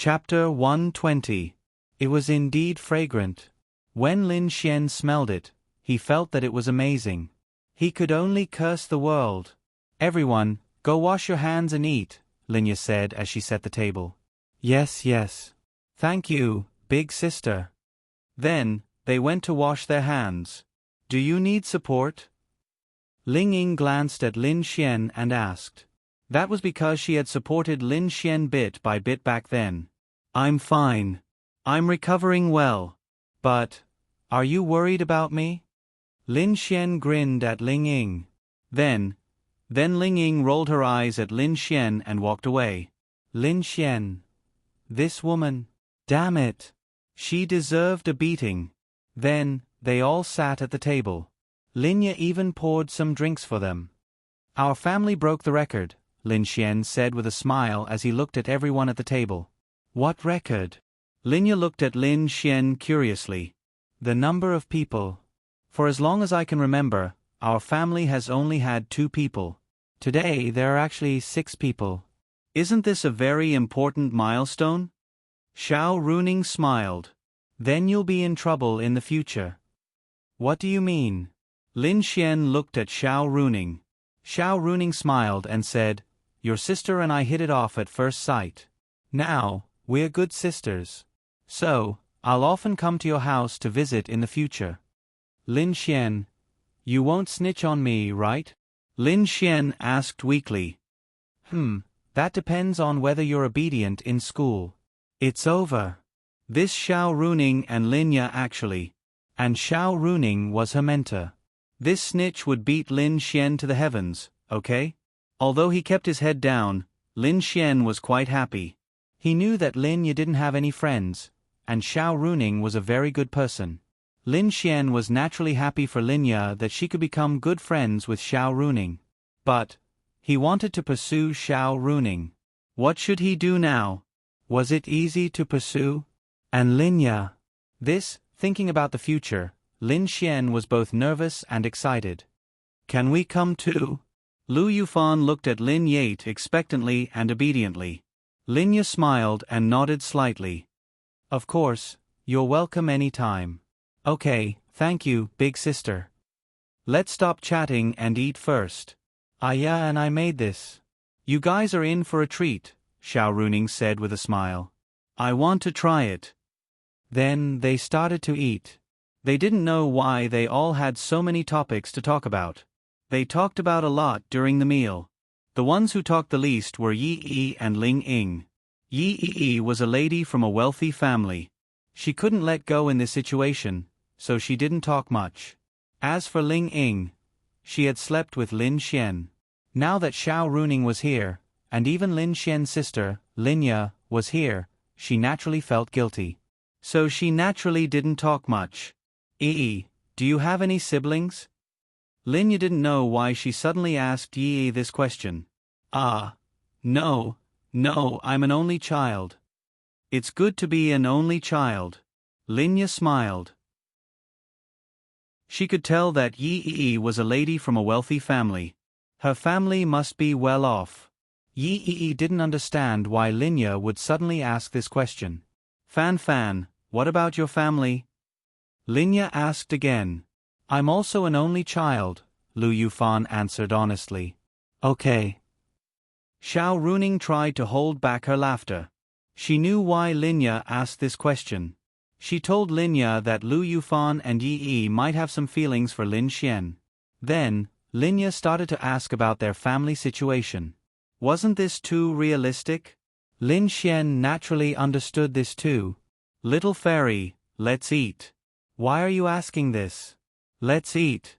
Chapter 120. It was indeed fragrant. When Lin Xian smelled it, he felt that it was amazing. He could only curse the world. "Everyone, go wash your hands and eat," Linya said as she set the table. "Yes, yes. Thank you, big sister." Then, they went to wash their hands. "Do you need support?" Ling Ying glanced at Lin Xian and asked. That was because she had supported Lin Xian bit by bit back then. "I'm fine. I'm recovering well. But, are you worried about me?" Lin Xian grinned at Ling Ying. Then Ling Ying rolled her eyes at Lin Xian and walked away. Lin Xian. This woman. Damn it. She deserved a beating. Then, they all sat at the table. Linya even poured some drinks for them. "Our family broke the record," Lin Xian said with a smile as he looked at everyone at the table. "What record?" Linya looked at Lin Xian curiously. "The number of people. For as long as I can remember, our family has only had 2 people. Today there are actually 6 people. Isn't this a very important milestone?" Xiao Runing smiled. "Then you'll be in trouble in the future." "What do you mean?" Lin Xian looked at Xiao Runing. Xiao Runing smiled and said, "Your sister and I hit it off at first sight. Now, we're good sisters. So, I'll often come to your house to visit in the future." Lin Xian. "You won't snitch on me, right?" Lin Xian asked weakly. That depends on whether you're obedient in school." "It's over." This Xiao Runing and Linya actually. And Xiao Runing was her mentor. This snitch would beat Lin Xian to the heavens, okay? Although he kept his head down, Lin Xian was quite happy. He knew that Linya didn't have any friends, and Xiao Runing was a very good person. Lin Xian was naturally happy for Linya that she could become good friends with Xiao Runing. But he wanted to pursue Xiao Runing. What should he do now? Was it easy to pursue? And Linya? Thinking about the future, Lin Xian was both nervous and excited. "Can we come too?" Lu Yufan looked at Lin Yate expectantly and obediently. Linya smiled and nodded slightly. "Of course, you're welcome any time." "Okay, thank you, big sister. Let's stop chatting and eat first." "Yeah, and I made this." "You guys are in for a treat," Xiao Runing said with a smile. "I want to try it." Then they started to eat. They didn't know why they all had so many topics to talk about. They talked about a lot during the meal. The ones who talked the least were Yi Yi and Ling Ying. Yi Yi was a lady from a wealthy family. She couldn't let go in this situation, so she didn't talk much. As for Ling Ying, she had slept with Lin Xian. Now that Xiao Runing was here, and even Lin Xian's sister, Linya, was here, she naturally felt guilty. So she naturally didn't talk much. "Yi, do you have any siblings?" Linya didn't know why she suddenly asked Yi this question. No, I'm an only child." "It's good to be an only child." Linya smiled. She could tell that Yi was a lady from a wealthy family. Her family must be well off. Yi didn't understand why Linya would suddenly ask this question. Fan, what about your family?" Linya asked again. "I'm also an only child," Lu Yufan answered honestly. "Okay." Xiao Runing tried to hold back her laughter. She knew why Linya asked this question. She told Linya that Lu Yufan and Yi might have some feelings for Lin Xian. Then, Linya started to ask about their family situation. Wasn't this too realistic? Lin Xian naturally understood this too. "Little fairy, let's eat." "Why are you asking this?" "Let's eat,"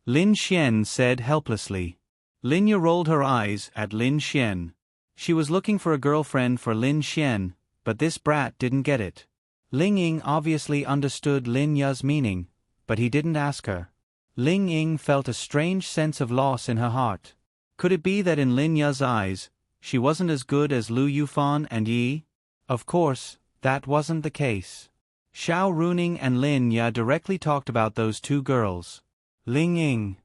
Lin Xian said helplessly. Linya rolled her eyes at Lin Xian. She was looking for a girlfriend for Lin Xian, but this brat didn't get it. Ling Ying obviously understood Linya's meaning, but he didn't ask her. Ling Ying felt a strange sense of loss in her heart. Could it be that in Linya's eyes, she wasn't as good as Lu Yufan and Yi? Of course, that wasn't the case. Xiao Runing and Linya directly talked about those 2 girls. Ling Ying.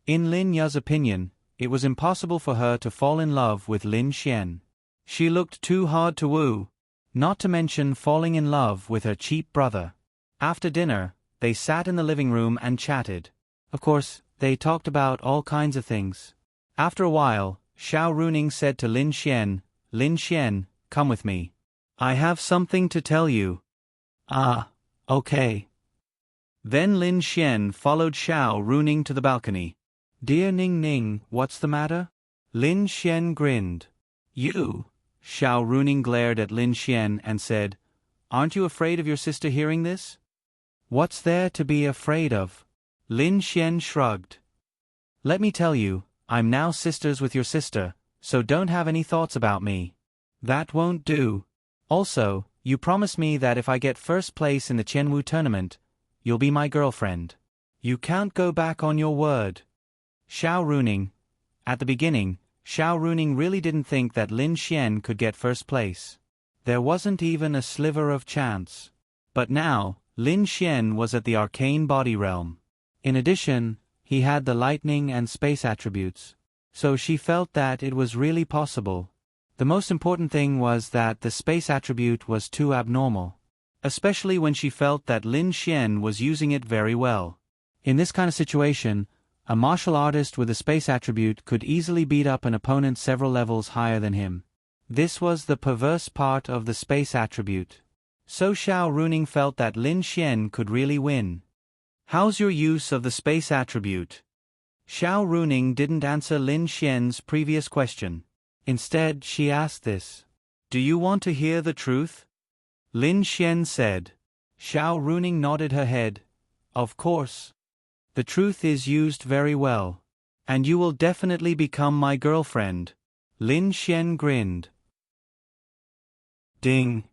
In Linya's opinion, it was impossible for her to fall in love with Lin Xian. She looked too hard to woo. not to mention falling in love with her cheap brother. After dinner, they sat in the living room and chatted. Of course, they talked about all kinds of things. After a while, Xiao Runing said to Lin Xian, "Lin Xian, come with me. I have something to tell you." "Ah, okay." Then Lin Xian followed Xiao Runing to the balcony. "Dear Ning Ning, what's the matter?" Lin Xian grinned. "You?" Xiao Runing glared at Lin Xian and said, "Aren't you afraid of your sister hearing this?" "What's there to be afraid of?" Lin Xian shrugged. "Let me tell you, I'm now sisters with your sister, so don't have any thoughts about me. That won't do. Also, you promised me that if I get first place in the Qianwu tournament, you'll be my girlfriend. You can't go back on your word." Xiao Runing. At the beginning, Xiao Runing really didn't think that Lin Xian could get first place. There wasn't even a sliver of chance. But now, Lin Xian was at the arcane body realm. In addition, he had the lightning and space attributes. So she felt that it was really possible. The most important thing was that the space attribute was too abnormal. Especially when she felt that Lin Xian was using it very well. In this kind of situation, a martial artist with a space attribute could easily beat up an opponent several levels higher than him. This was the perverse part of the space attribute. So Xiao Runing felt that Lin Xian could really win. "How's your use of the space attribute?" Xiao Runing didn't answer Lin Xian's previous question. Instead, she asked this. "Do you want to hear the truth?" Lin Xian said. Xiao Runing nodded her head. "Of course. The truth is used very well. And you will definitely become my girlfriend." Lin Xian grinned. Ding.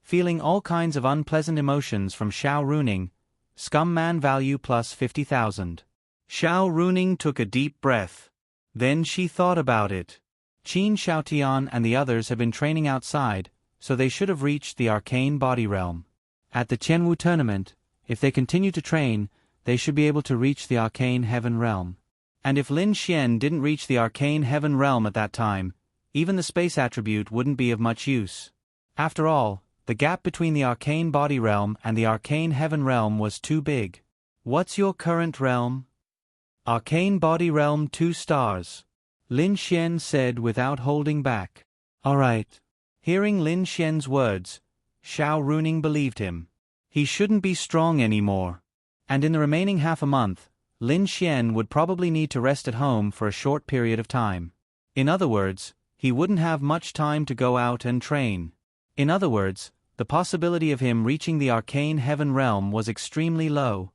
Feeling all kinds of unpleasant emotions from Xiao Runing. Scum man value plus 50,000. Xiao Runing took a deep breath. Then she thought about it. Qin Xiaotian and the others have been training outside, so they should have reached the arcane body realm. At the Qianwu tournament, if they continue to train, they should be able to reach the arcane heaven realm. And if Lin Xian didn't reach the arcane heaven realm at that time, even the space attribute wouldn't be of much use. After all, the gap between the arcane body realm and the arcane heaven realm was too big. "What's your current realm?" "Arcane body realm 2 stars. Lin Xian said without holding back. "All right." Hearing Lin Xian's words, Xiao Runing believed him. He shouldn't be strong anymore. And in the remaining half a month, Lin Xian would probably need to rest at home for a short period of time. In other words, he wouldn't have much time to go out and train. In other words, the possibility of him reaching the arcane heaven realm was extremely low.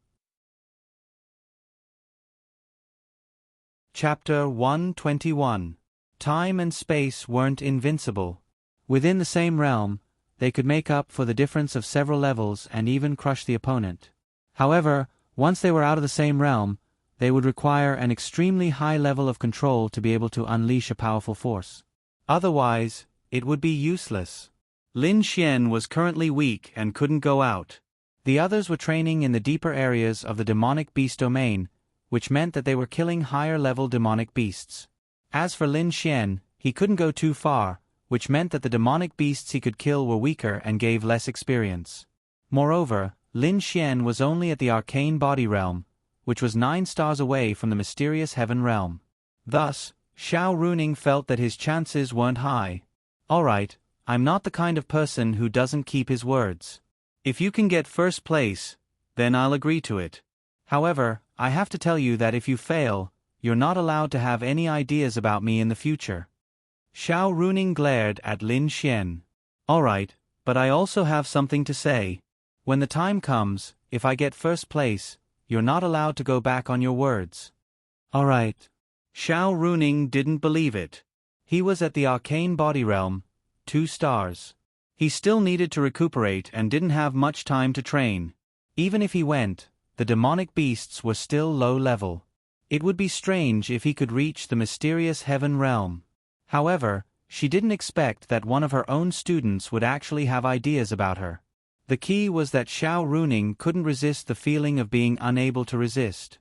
Chapter 121. Time and space weren't invincible. Within the same realm, they could make up for the difference of several levels and even crush the opponent. However, once they were out of the same realm, they would require an extremely high level of control to be able to unleash a powerful force. Otherwise, it would be useless. Lin Xian was currently weak and couldn't go out. The others were training in the deeper areas of the demonic beast domain, which meant that they were killing higher-level demonic beasts. As for Lin Xian, he couldn't go too far, which meant that the demonic beasts he could kill were weaker and gave less experience. Moreover, Lin Xian was only at the arcane body realm, which was 9 stars away from the mysterious heaven realm. Thus, Xiao Runing felt that his chances weren't high. "Alright, I'm not the kind of person who doesn't keep his words. If you can get first place, then I'll agree to it. However, I have to tell you that if you fail, you're not allowed to have any ideas about me in the future." Xiao Runing glared at Lin Xian. "Alright, but I also have something to say. When the time comes, if I get first place, you're not allowed to go back on your words." "Alright." Xiao Runing didn't believe it. He was at the arcane body realm, 2 stars. He still needed to recuperate and didn't have much time to train. Even if he went, the demonic beasts were still low level. It would be strange if he could reach the mysterious heaven realm. However, she didn't expect that one of her own students would actually have ideas about her. The key was that Xiao Runing couldn't resist the feeling of being unable to resist.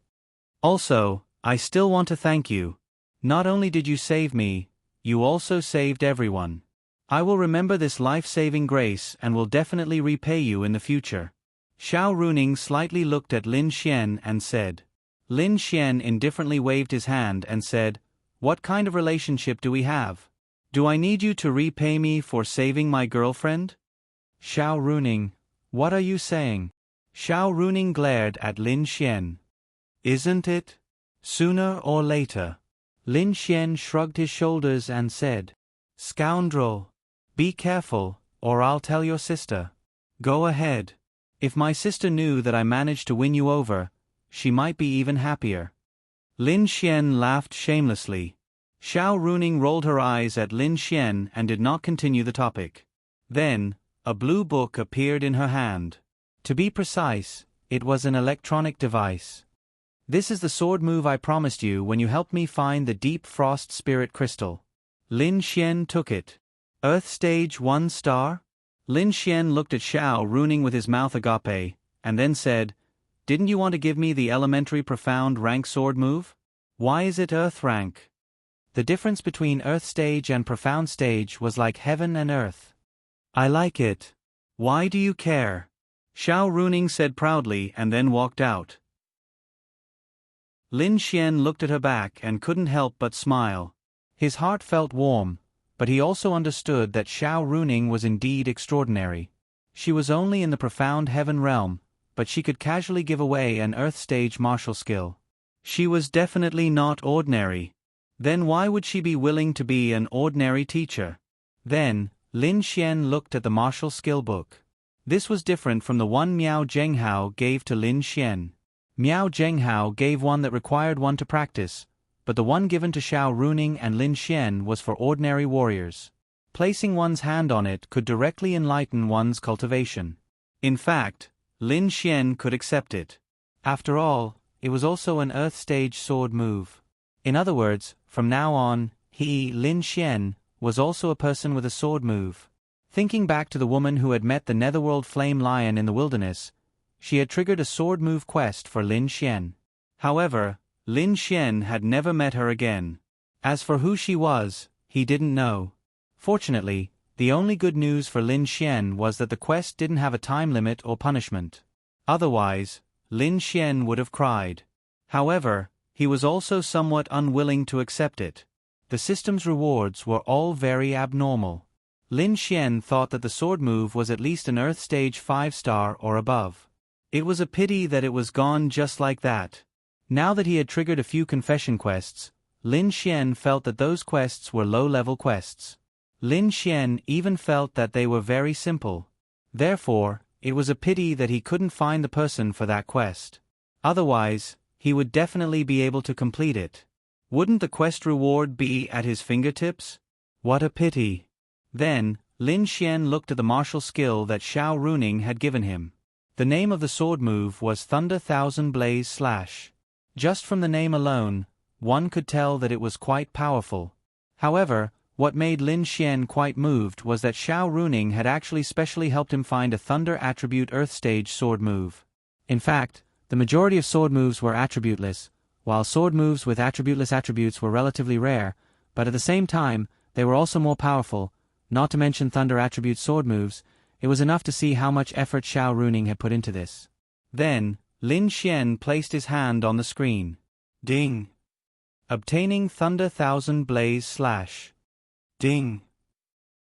"Also, I still want to thank you. Not only did you save me, you also saved everyone." I will remember this life-saving grace and will definitely repay you in the future. Xiao Runing slightly looked at Lin Xian and said. Lin Xian indifferently waved his hand and said, "What kind of relationship do we have? Do I need you to repay me for saving my girlfriend?" Xiao Runing, what are you saying? Xiao Runing glared at Lin Xian. Isn't it? Sooner or later. Lin Xian shrugged his shoulders and said, "Scoundrel. Be careful, or I'll tell your sister." "Go ahead. If my sister knew that I managed to win you over, she might be even happier." Lin Xian laughed shamelessly. Xiao Runing rolled her eyes at Lin Xian and did not continue the topic. Then, a blue book appeared in her hand. To be precise, it was an electronic device. "This is the sword move I promised you when you helped me find the Deep Frost Spirit Crystal." Lin Xian took it. "Earth Stage 1 star?" Lin Xian looked at Xiao Runing with his mouth agape, and then said, "Didn't you want to give me the elementary profound rank sword move? Why is it Earth rank?" The difference between Earth Stage and Profound Stage was like heaven and earth. "I like it. Why do you care?" Xiao Runing said proudly and then walked out. Lin Xian looked at her back and couldn't help but smile. His heart felt warm, but he also understood that Xiao Runing was indeed extraordinary. She was only in the profound heaven realm, but she could casually give away an Earth Stage martial skill. She was definitely not ordinary. Then why would she be willing to be an ordinary teacher? Then, Lin Xian looked at the martial skill book. This was different from the one Miao Zhenghao gave to Lin Xian. Miao Zhenghao gave one that required one to practice, but the one given to Xiao Runing and Lin Xian was for ordinary warriors. Placing one's hand on it could directly enlighten one's cultivation. In fact, Lin Xian could accept it. After all, it was also an Earth Stage sword move. In other words, from now on, he, Lin Xian, was also a person with a sword move. Thinking back to the woman who had met the Netherworld Flame Lion in the wilderness, she had triggered a sword move quest for Lin Xian. However, Lin Xian had never met her again. As for who she was, he didn't know. Fortunately, the only good news for Lin Xian was that the quest didn't have a time limit or punishment. Otherwise, Lin Xian would have cried. However, he was also somewhat unwilling to accept it. The system's rewards were all very abnormal. Lin Xian thought that the sword move was at least an Earth Stage 5 star or above. It was a pity that it was gone just like that. Now that he had triggered a few confession quests, Lin Xian felt that those quests were low-level quests. Lin Xian even felt that they were very simple. Therefore, it was a pity that he couldn't find the person for that quest. Otherwise, he would definitely be able to complete it. Wouldn't the quest reward be at his fingertips? What a pity. Then, Lin Xian looked at the martial skill that Xiao Runing had given him. The name of the sword move was Thunder Thousand Blaze Slash. Just from the name alone, one could tell that it was quite powerful. However, what made Lin Xian quite moved was that Xiao Runing had actually specially helped him find a Thunder Attribute Earth Stage sword move. In fact, the majority of sword moves were attributeless, while sword moves with attributeless attributes were relatively rare, but at the same time, they were also more powerful. Not to mention Thunder Attribute sword moves, it was enough to see how much effort Xiao Runing had put into this. Then, Lin Xian placed his hand on the screen. Ding! Obtaining Thunder Thousand Blaze Slash. Ding!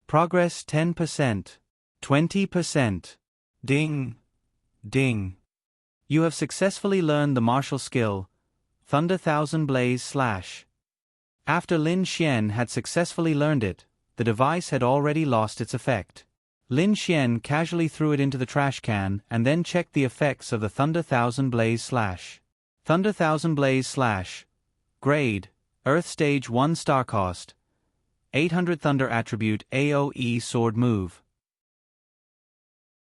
Progress 10%. 20%. Ding! Ding! You have successfully learned the martial skill, Thunder Thousand Blaze Slash. After Lin Xian had successfully learned it, the device had already lost its effect. Lin Xian casually threw it into the trash can and then checked the effects of the Thunder Thousand Blaze Slash. Thunder Thousand Blaze Slash. Grade, Earth Stage 1 star cost. 800 Thunder Attribute AoE sword move.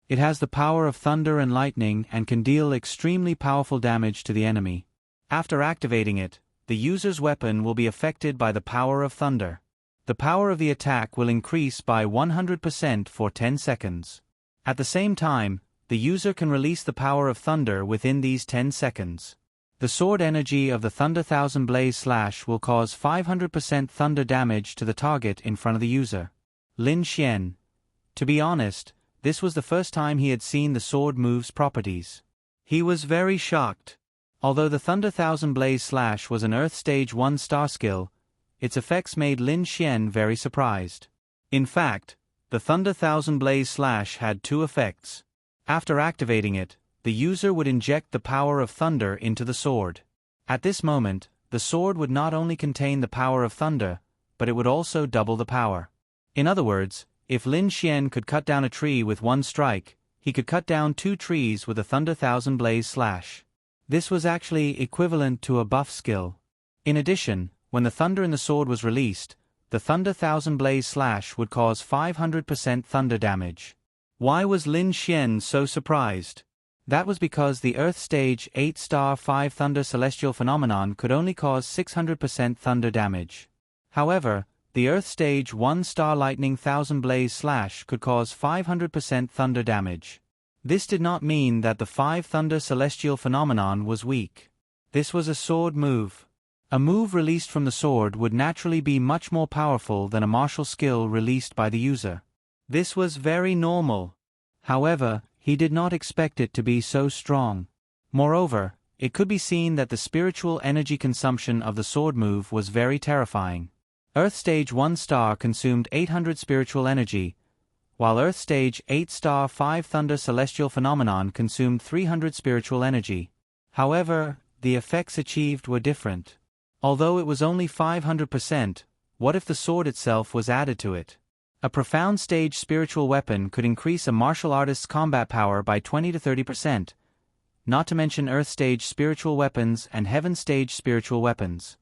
It has the power of thunder and lightning and can deal extremely powerful damage to the enemy. After activating it, the user's weapon will be affected by the power of thunder. The power of the attack will increase by 100% for 10 seconds. At the same time, the user can release the power of thunder within these 10 seconds. The sword energy of the Thunder Thousand Blaze Slash will cause 500% thunder damage to the target in front of the user. Lin Xian. To be honest, this was the first time he had seen the sword move's properties. He was very shocked. Although the Thunder Thousand Blaze Slash was an Earth Stage 1 star skill, its effects made Lin Xian very surprised. In fact, the Thunder Thousand Blaze Slash had two effects. After activating it, the user would inject the power of thunder into the sword. At this moment, the sword would not only contain the power of thunder, but it would also double the power. In other words, if Lin Xian could cut down a tree with one strike, he could cut down 2 trees with a Thunder Thousand Blaze Slash. This was actually equivalent to a buff skill. In addition, when the thunder in the sword was released, the Thunder Thousand Blaze Slash would cause 500% thunder damage. Why was Lin Xian so surprised? That was because the Earth Stage 8 star 5 Thunder Celestial Phenomenon could only cause 600% thunder damage. However, the Earth Stage 1 star Lightning Thousand Blaze Slash could cause 500% thunder damage. This did not mean that the 5 Thunder Celestial Phenomenon was weak. This was a sword move. A move released from the sword would naturally be much more powerful than a martial skill released by the user. This was very normal. However, he did not expect it to be so strong. Moreover, it could be seen that the spiritual energy consumption of the sword move was very terrifying. Earth Stage 1 star consumed 800 spiritual energy, while Earth Stage 8 star 5 Thunder Celestial Phenomenon consumed 300 spiritual energy. However, the effects achieved were different. Although it was only 500%, what if the sword itself was added to it? A profound stage spiritual weapon could increase a martial artist's combat power by 20 to 30%, not to mention Earth Stage spiritual weapons and Heaven Stage spiritual weapons.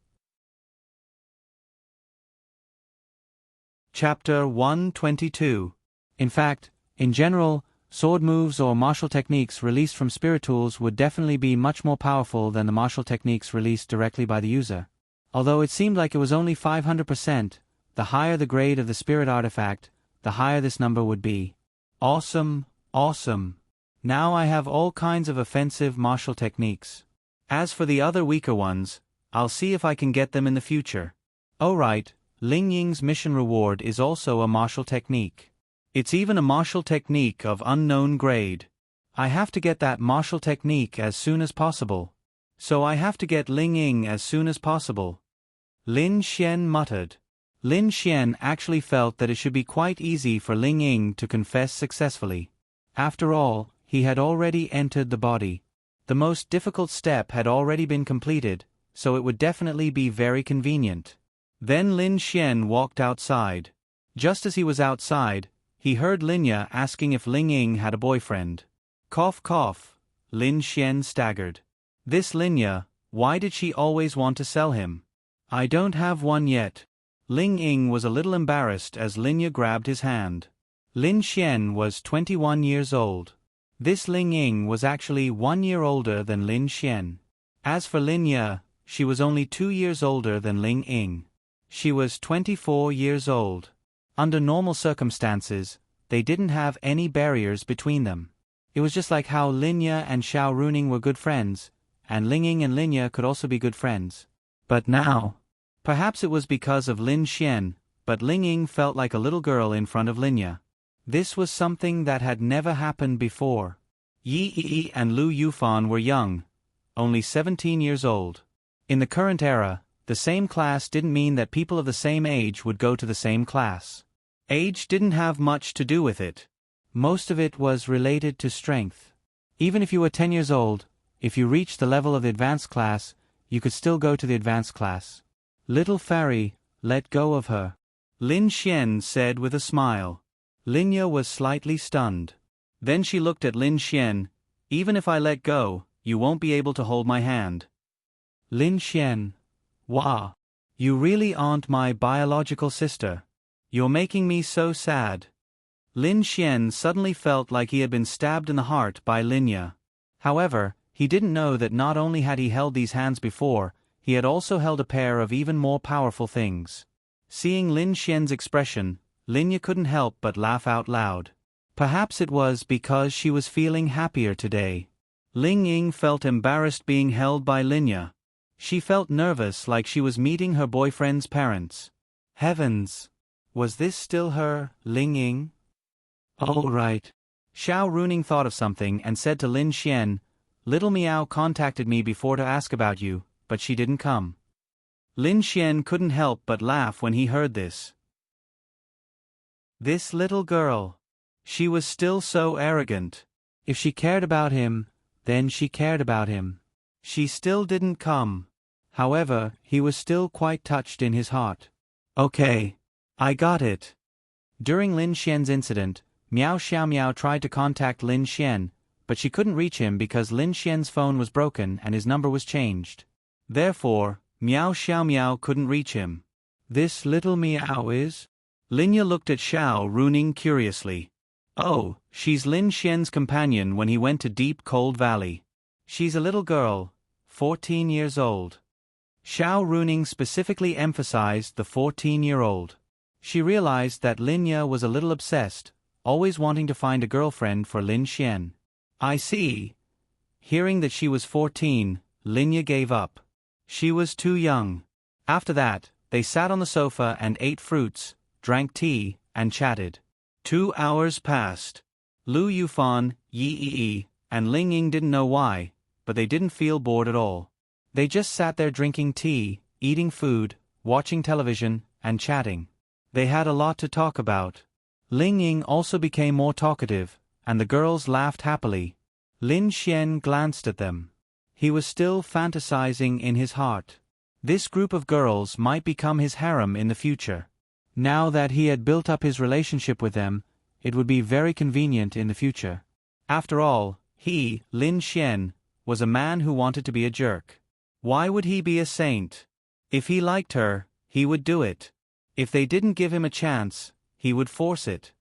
Chapter 122. In fact, in general, sword moves or martial techniques released from spirit tools would definitely be much more powerful than the martial techniques released directly by the user. Although it seemed like it was only 500%, the higher the grade of the spirit artifact, the higher this number would be. Awesome, awesome. Now I have all kinds of offensive martial techniques. As for the other weaker ones, I'll see if I can get them in the future. Oh right, Ling Ying's mission reward is also a martial technique. It's even a martial technique of unknown grade. I have to get that martial technique as soon as possible. So I have to get Ling Ying as soon as possible. Lin Xian muttered. Lin Xian actually felt that it should be quite easy for Ling Ying to confess successfully. After all, he had already entered the body. The most difficult step had already been completed, so it would definitely be very convenient. Then Lin Xian walked outside. Just as he was outside, he heard Linya asking if Ling Ying had a boyfriend. Cough cough, Lin Xian staggered. This Linya, why did she always want to sell him? I don't have one yet. Ling Ying was a little embarrassed as Linya grabbed his hand. Lin Xian was 21 years old. This Ling Ying was actually 1 year older than Lin Xian. As for Linya, she was only 2 years older than Ling Ying. She was 24 years old. Under normal circumstances, they didn't have any barriers between them. It was just like how Linya and Xiao Runing were good friends, and Ling Ying and Linya could also be good friends. But now, perhaps it was because of Lin Xian, but Ling Ying felt like a little girl in front of Linya. This was something that had never happened before. Yi Yi and Lu Yufan were young, only 17 years old. In the current era, the same class didn't mean that people of the same age would go to the same class. Age didn't have much to do with it. Most of it was related to strength. Even if you were 10 years old, if you reached the level of the advanced class, you could still go to the advanced class. Little fairy, let go of her. Lin Xian said with a smile. Linya was slightly stunned. Then she looked at Lin Xian. Even if I let go, you won't be able to hold my hand. Lin Xian. Wah. You really aren't my biological sister. You're making me so sad. Lin Xian suddenly felt like he had been stabbed in the heart by Linya. However, he didn't know that not only had he held these hands before, he had also held a pair of even more powerful things. Seeing Lin Xian's expression, Linya couldn't help but laugh out loud. Perhaps it was because she was feeling happier today. Ling Ying felt embarrassed being held by Linya. She felt nervous like she was meeting her boyfriend's parents. Heavens! Was this still her, Ling Ying? Oh right. Xiao Runing thought of something and said to Lin Xian, "Little Meow contacted me before to ask about you, but she didn't come." Lin Xian couldn't help but laugh when he heard this. This little girl. She was still so arrogant. If she cared about him, then she cared about him. She still didn't come. However, he was still quite touched in his heart. Okay. I got it. During Lin Xian's incident, Miao Xiaomiao tried to contact Lin Xian, but she couldn't reach him because Lin Xian's phone was broken and his number was changed. Therefore, Miao Xiaomiao couldn't reach him. This little Miao is? Linya looked at Xiao Runing curiously. Oh, she's Lin Xian's companion when he went to Deep Cold Valley. She's a little girl, 14 years old. Xiao Runing specifically emphasized the 14-year-old. She realized that Linya was a little obsessed, always wanting to find a girlfriend for Lin Xian. I see. Hearing that she was 14, Linya gave up. She was too young. After that, they sat on the sofa and ate fruits, drank tea, and chatted. 2 hours passed. Lu Yufan, Yi Yi, and Ling Ying didn't know why, but they didn't feel bored at all. They just sat there drinking tea, eating food, watching television, and chatting. They had a lot to talk about. Ling Ying also became more talkative, and the girls laughed happily. Lin Xian glanced at them. He was still fantasizing in his heart. This group of girls might become his harem in the future. Now that he had built up his relationship with them, it would be very convenient in the future. After all, he, Lin Xian, was a man who wanted to be a jerk. Why would he be a saint? If he liked her, he would do it. If they didn't give him a chance, he would force it.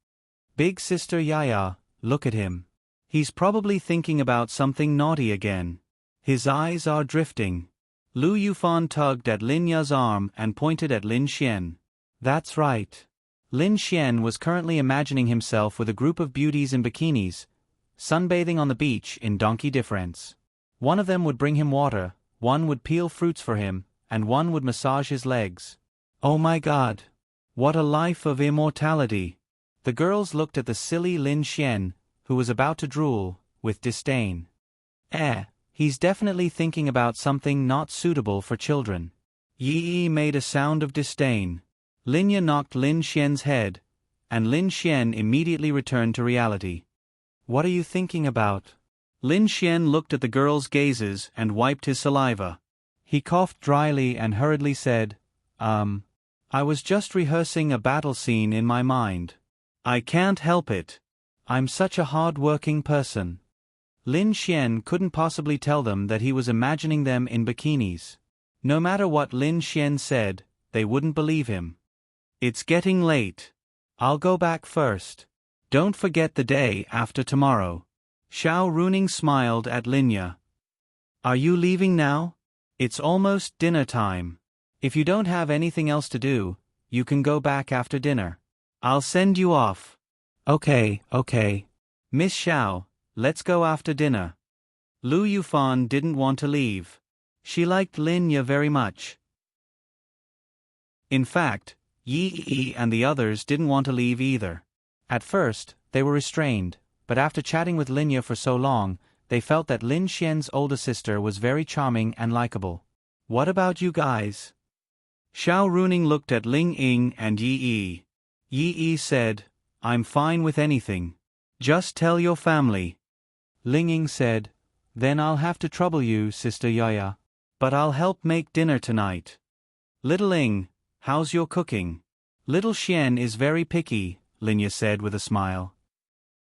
Big sister Yaya, look at him. He's probably thinking about something naughty again. His eyes are drifting. Lu Yufan tugged at Lin Ya's arm and pointed at Lin Xian. That's right. Lin Xian was currently imagining himself with a group of beauties in bikinis, sunbathing on the beach in Donkey Difference. One of them would bring him water, one would peel fruits for him, and one would massage his legs. Oh my God! What a life of immortality! The girls looked at the silly Lin Xian, who was about to drool, with disdain. He's definitely thinking about something not suitable for children. Yi Yi made a sound of disdain. Linya knocked Lin Xian's head, and Lin Xian immediately returned to reality. What are you thinking about? Lin Xian looked at the girl's gazes and wiped his saliva. He coughed dryly and hurriedly said, I was just rehearsing a battle scene in my mind. I can't help it. I'm such a hard-working person. Lin Xian couldn't possibly tell them that he was imagining them in bikinis. No matter what Lin Xian said, they wouldn't believe him. It's getting late. I'll go back first. Don't forget the day after tomorrow. Xiao Runing smiled at Linya. Are you leaving now? It's almost dinner time. If you don't have anything else to do, you can go back after dinner. I'll send you off. Okay. Miss Xiao, let's go after dinner. Lu Yufan didn't want to leave. She liked Linya very much. In fact, Yi Yi and the others didn't want to leave either. At first, they were restrained, but after chatting with Linya for so long, they felt that Lin Xian's older sister was very charming and likable. What about you guys? Xiao Runing looked at Ling Ying and Yi Yi. Yi Yi said, I'm fine with anything. Just tell your family. Ling Ying said, then I'll have to trouble you, Sister Yaya. But I'll help make dinner tonight. Little Ying, how's your cooking? Little Xian is very picky, Linya said with a smile.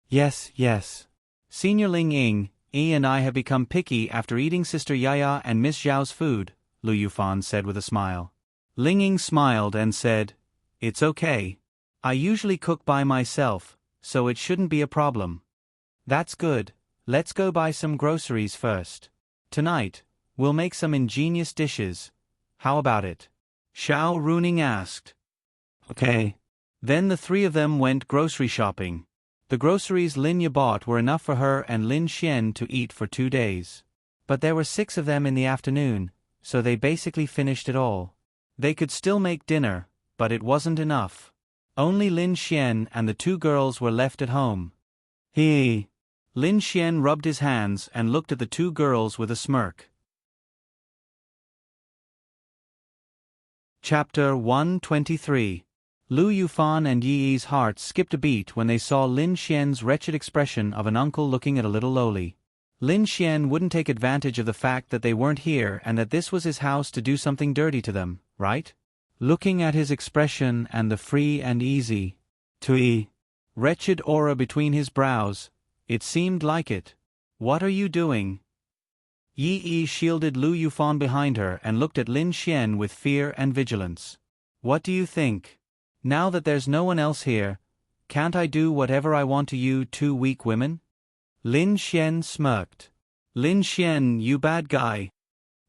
Yes. Senior Ling Ying, and I have become picky after eating Sister Yaya and Miss Zhao's food, Lu Yufan said with a smile. Ling Ying smiled and said, it's okay. I usually cook by myself, so it shouldn't be a problem. That's good. Let's go buy some groceries first. Tonight, we'll make some ingenious dishes. How about it? Xiao Runing asked. Okay. Then the three of them went grocery shopping. The groceries Linya bought were enough for her and Lin Xian to eat for 2 days. But there were 6 of them in the afternoon, so they basically finished it all. They could still make dinner, but it wasn't enough. Only Lin Xian and the two girls were left at home. He. Lin Xian rubbed his hands and looked at the two girls with a smirk. Chapter 123. Lu Yufan and Yi Yi's hearts skipped a beat when they saw Lin Xian's wretched expression of an uncle looking at a little lowly. Lin Xian wouldn't take advantage of the fact that they weren't here and that this was his house to do something dirty to them, right? Looking at his expression and the free and easy, wretched aura between his brows, it seemed like it. What are you doing? Yi Yi shielded Lu Yufan behind her and looked at Lin Xian with fear and vigilance. What do you think? Now that there's no one else here, can't I do whatever I want to you two weak women? Lin Xian smirked. Lin Xian, you bad guy.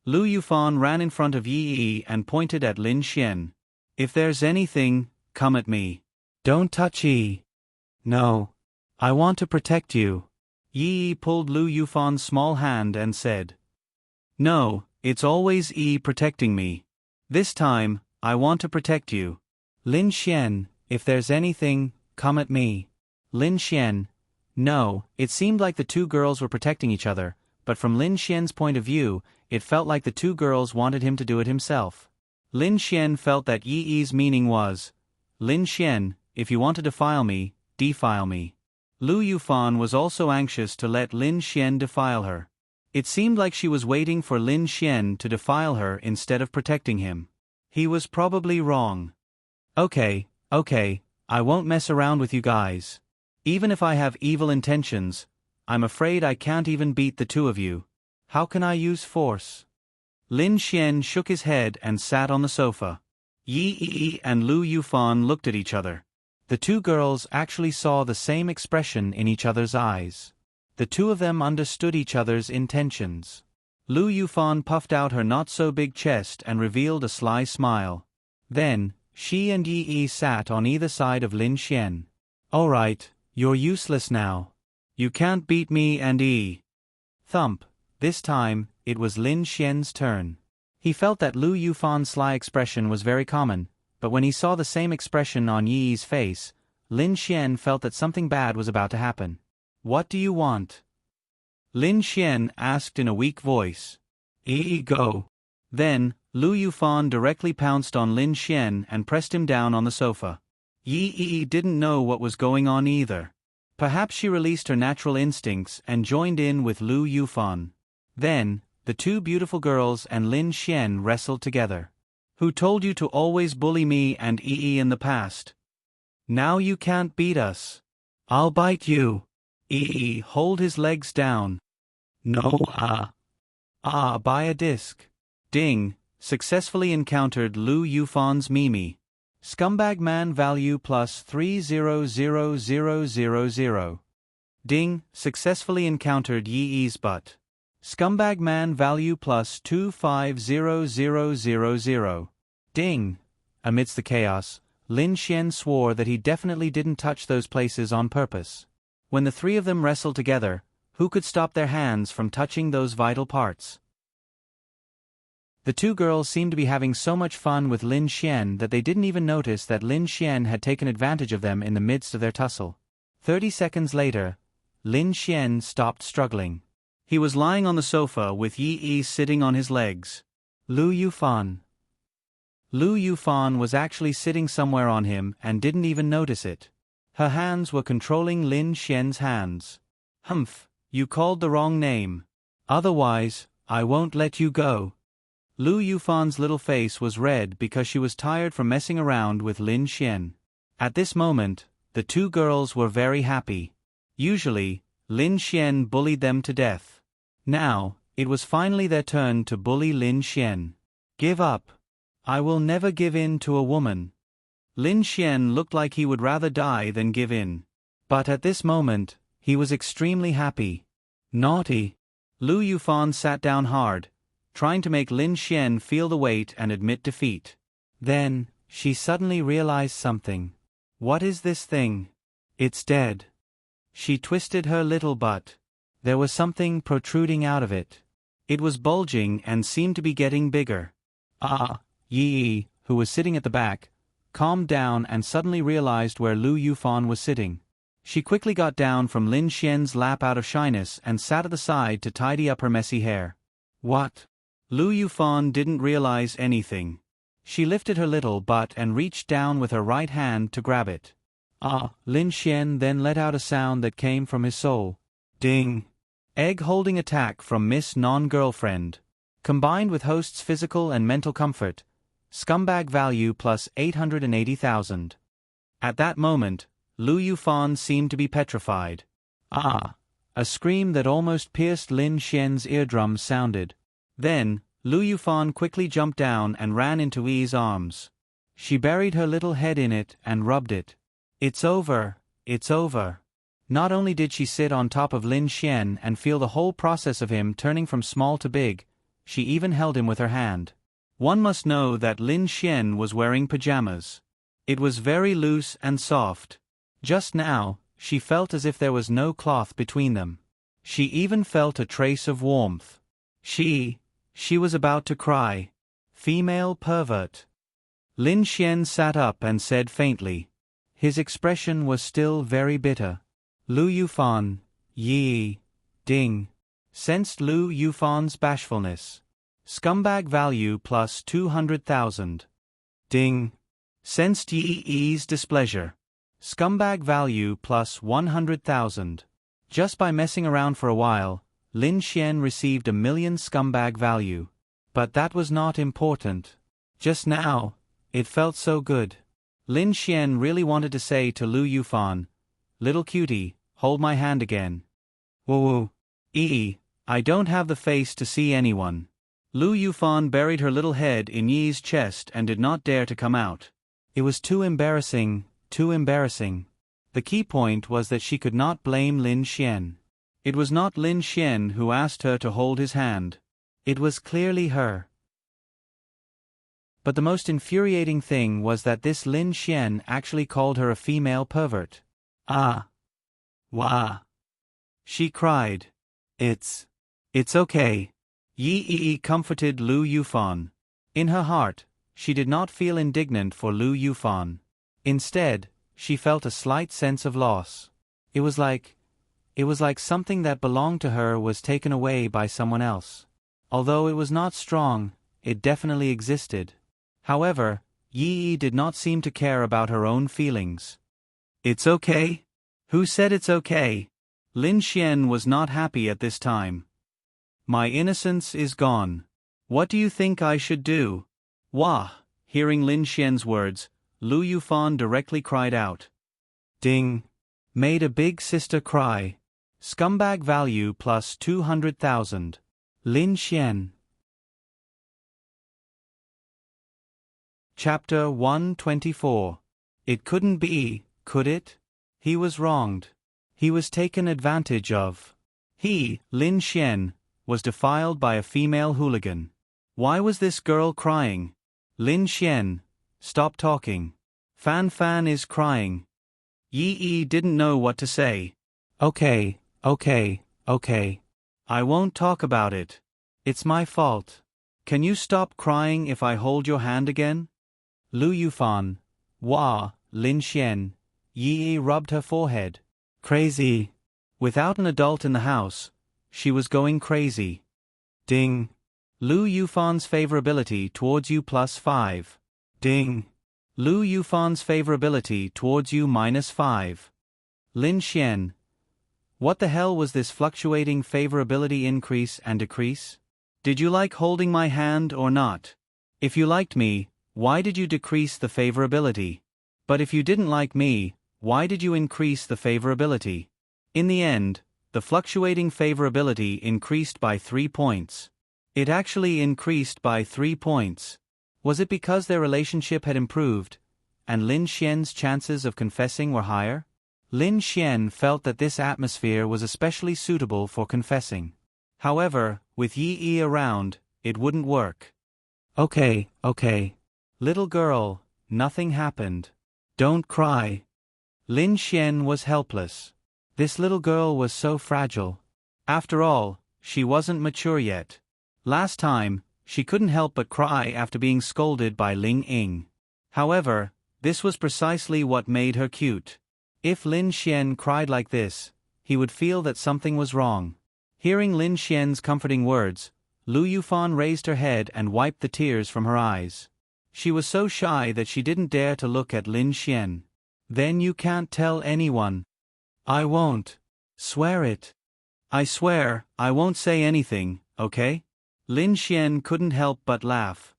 Lu Yufan ran in front of Yi Yi and pointed at Lin Xian. If there's anything, come at me. Don't touch Yi. No. I want to protect you. Yi Yi pulled Lu Yufan's small hand and said. No, it's always Yi protecting me. This time, I want to protect you. Lin Xian, if there's anything, come at me. Lin Xian. No, it seemed like the two girls were protecting each other, but from Lin Xian's point of view, it felt like the two girls wanted him to do it himself. Lin Xian felt that Yi Yi's meaning was, Lin Xian, if you want to defile me, defile me. Lu Yufan was also anxious to let Lin Xian defile her. It seemed like she was waiting for Lin Xian to defile her instead of protecting him. He was probably wrong. Okay, I won't mess around with you guys. Even if I have evil intentions, I'm afraid I can't even beat the two of you. How can I use force? Lin Xian shook his head and sat on the sofa. Yi Yi and Lu Yufan looked at each other. The two girls actually saw the same expression in each other's eyes. The two of them understood each other's intentions. Lu Yufan puffed out her not-so-big chest and revealed a sly smile. Then, she and Yi Yi sat on either side of Lin Xian. All right, you're useless now. You can't beat me and Yi. Thump. This time, it was Lin Xian's turn. He felt that Lu Yufan's sly expression was very common, but when he saw the same expression on Yi Yi's face, Lin Xian felt that something bad was about to happen. What do you want? Lin Xian asked in a weak voice. Yi, go. Then, Lu Yufan directly pounced on Lin Xian and pressed him down on the sofa. Yi Yi didn't know what was going on either. Perhaps she released her natural instincts and joined in with Lu Yufan. Then, the two beautiful girls and Lin Xian wrestled together. Who told you to always bully me and Yi in the past? Now you can't beat us. I'll bite you. Yi, hold his legs down. No, buy a disc. Ding, successfully encountered Lu Yufan's Mimi. Scumbag man value plus 300000. Ding, successfully encountered Yi Yi's butt. Scumbag man value plus 250000. Ding. Amidst the chaos, Lin Xian swore that he definitely didn't touch those places on purpose. When the three of them wrestled together, who could stop their hands from touching those vital parts? The two girls seemed to be having so much fun with Lin Xian that they didn't even notice that Lin Xian had taken advantage of them in the midst of their tussle. 30 seconds later, Lin Xian stopped struggling. He was lying on the sofa with Yi Yi sitting on his legs. Lu Yufan. Lu Yufan was actually sitting somewhere on him and didn't even notice it. Her hands were controlling Lin Xian's hands. Humph, you called the wrong name. Otherwise, I won't let you go. Lu Yufan's little face was red because she was tired from messing around with Lin Xian. At this moment, the two girls were very happy. Usually, Lin Xian bullied them to death. Now, it was finally their turn to bully Lin Xian. Give up. I will never give in to a woman. Lin Xian looked like he would rather die than give in. But at this moment, he was extremely happy. Naughty. Lu Yufan sat down hard, trying to make Lin Xian feel the weight and admit defeat. Then, she suddenly realized something. What is this thing? It's dead. She twisted her little butt. There was something protruding out of it. It was bulging and seemed to be getting bigger. Yi Yi, who was sitting at the back, calmed down and suddenly realized where Lu Yufan was sitting. She quickly got down from Lin Xian's lap out of shyness and sat at the side to tidy up her messy hair. What? Lu Yufan didn't realize anything. She lifted her little butt and reached down with her right hand to grab it. Ah! Lin Xian then let out a sound that came from his soul. Ding! Egg-holding attack from Miss Non-Girlfriend. Combined with host's physical and mental comfort. Scumbag value plus 880,000. At that moment, Lu Yufan seemed to be petrified. Ah! A scream that almost pierced Lin Xian's eardrums sounded. Then, Lu Yufan quickly jumped down and ran into Yi's arms. She buried her little head in it and rubbed it. It's over, it's over. Not only did she sit on top of Lin Xian and feel the whole process of him turning from small to big, she even held him with her hand. One must know that Lin Xian was wearing pajamas. It was very loose and soft. Just now, she felt as if there was no cloth between them. She even felt a trace of warmth. She was about to cry. Female pervert. Lin Xian sat up and said faintly. His expression was still very bitter. Lu Yufan, Yi, Ding. Sensed Lu Yufan's bashfulness. Scumbag value plus 200,000. Ding. Sensed Yi's displeasure. Scumbag value plus 100,000. Just by messing around for a while, Lin Xian received 1,000,000 scumbag value. But that was not important. Just now, it felt so good. Lin Xian really wanted to say to Lu Yufan, "Little cutie, hold my hand again." Woo-woo. I don't have the face to see anyone. Lu Yufan buried her little head in Yi's chest and did not dare to come out. It was too embarrassing, too embarrassing. The key point was that she could not blame Lin Xian. It was not Lin Xian who asked her to hold his hand. It was clearly her. But the most infuriating thing was that this Lin Xian actually called her a female pervert. Ah. Wah. She cried. It's okay. Yi comforted Lu Yufan. In her heart, she did not feel indignant for Lu Yufan. Instead, she felt a slight sense of loss. It was like something that belonged to her was taken away by someone else. Although it was not strong, it definitely existed. However, Yi did not seem to care about her own feelings. It's okay? Who said it's okay? Lin Xian was not happy at this time. My innocence is gone. What do you think I should do? Wah! Hearing Lin Xian's words, Lu Yufan directly cried out. Ding! Made a big sister cry. Scumbag value plus 200,000. Lin Xian. Chapter 124. It couldn't be, could it? He was wronged. He was taken advantage of. He, Lin Xian, was defiled by a female hooligan. Why was this girl crying? Lin Xian, stop talking. Fan is crying. Yi didn't know what to say. Okay. I won't talk about it. It's my fault. Can you stop crying if I hold your hand again? Lu Yufan. Wah, Lin Xian. Yi rubbed her forehead. Crazy. Without an adult in the house, she was going crazy. Ding. Lu Yufan's favorability towards you plus 5. Ding. Lu Yufan's favorability towards you minus 5. Lin Xian. What the hell was this fluctuating favorability increase and decrease? Did you like holding my hand or not? If you liked me, why did you decrease the favorability? But if you didn't like me, why did you increase the favorability? In the end, the fluctuating favorability increased by 3 points. It actually increased by 3 points. Was it because their relationship had improved, and Lin Xian's chances of confessing were higher? Lin Xian felt that this atmosphere was especially suitable for confessing. However, with Yi around, it wouldn't work. Okay. Little girl, nothing happened. Don't cry. Lin Xian was helpless. This little girl was so fragile. After all, she wasn't mature yet. Last time, she couldn't help but cry after being scolded by Ling Ying. However, This was precisely what made her cute. If Lin Xian cried like this, he would feel that something was wrong. Hearing Lin Xian's comforting words, Lu Yufan raised her head and wiped the tears from her eyes. She was so shy that she didn't dare to look at Lin Xian. Then you can't tell anyone. I won't. Swear it. I swear, I won't say anything, okay? Lin Xian couldn't help but laugh.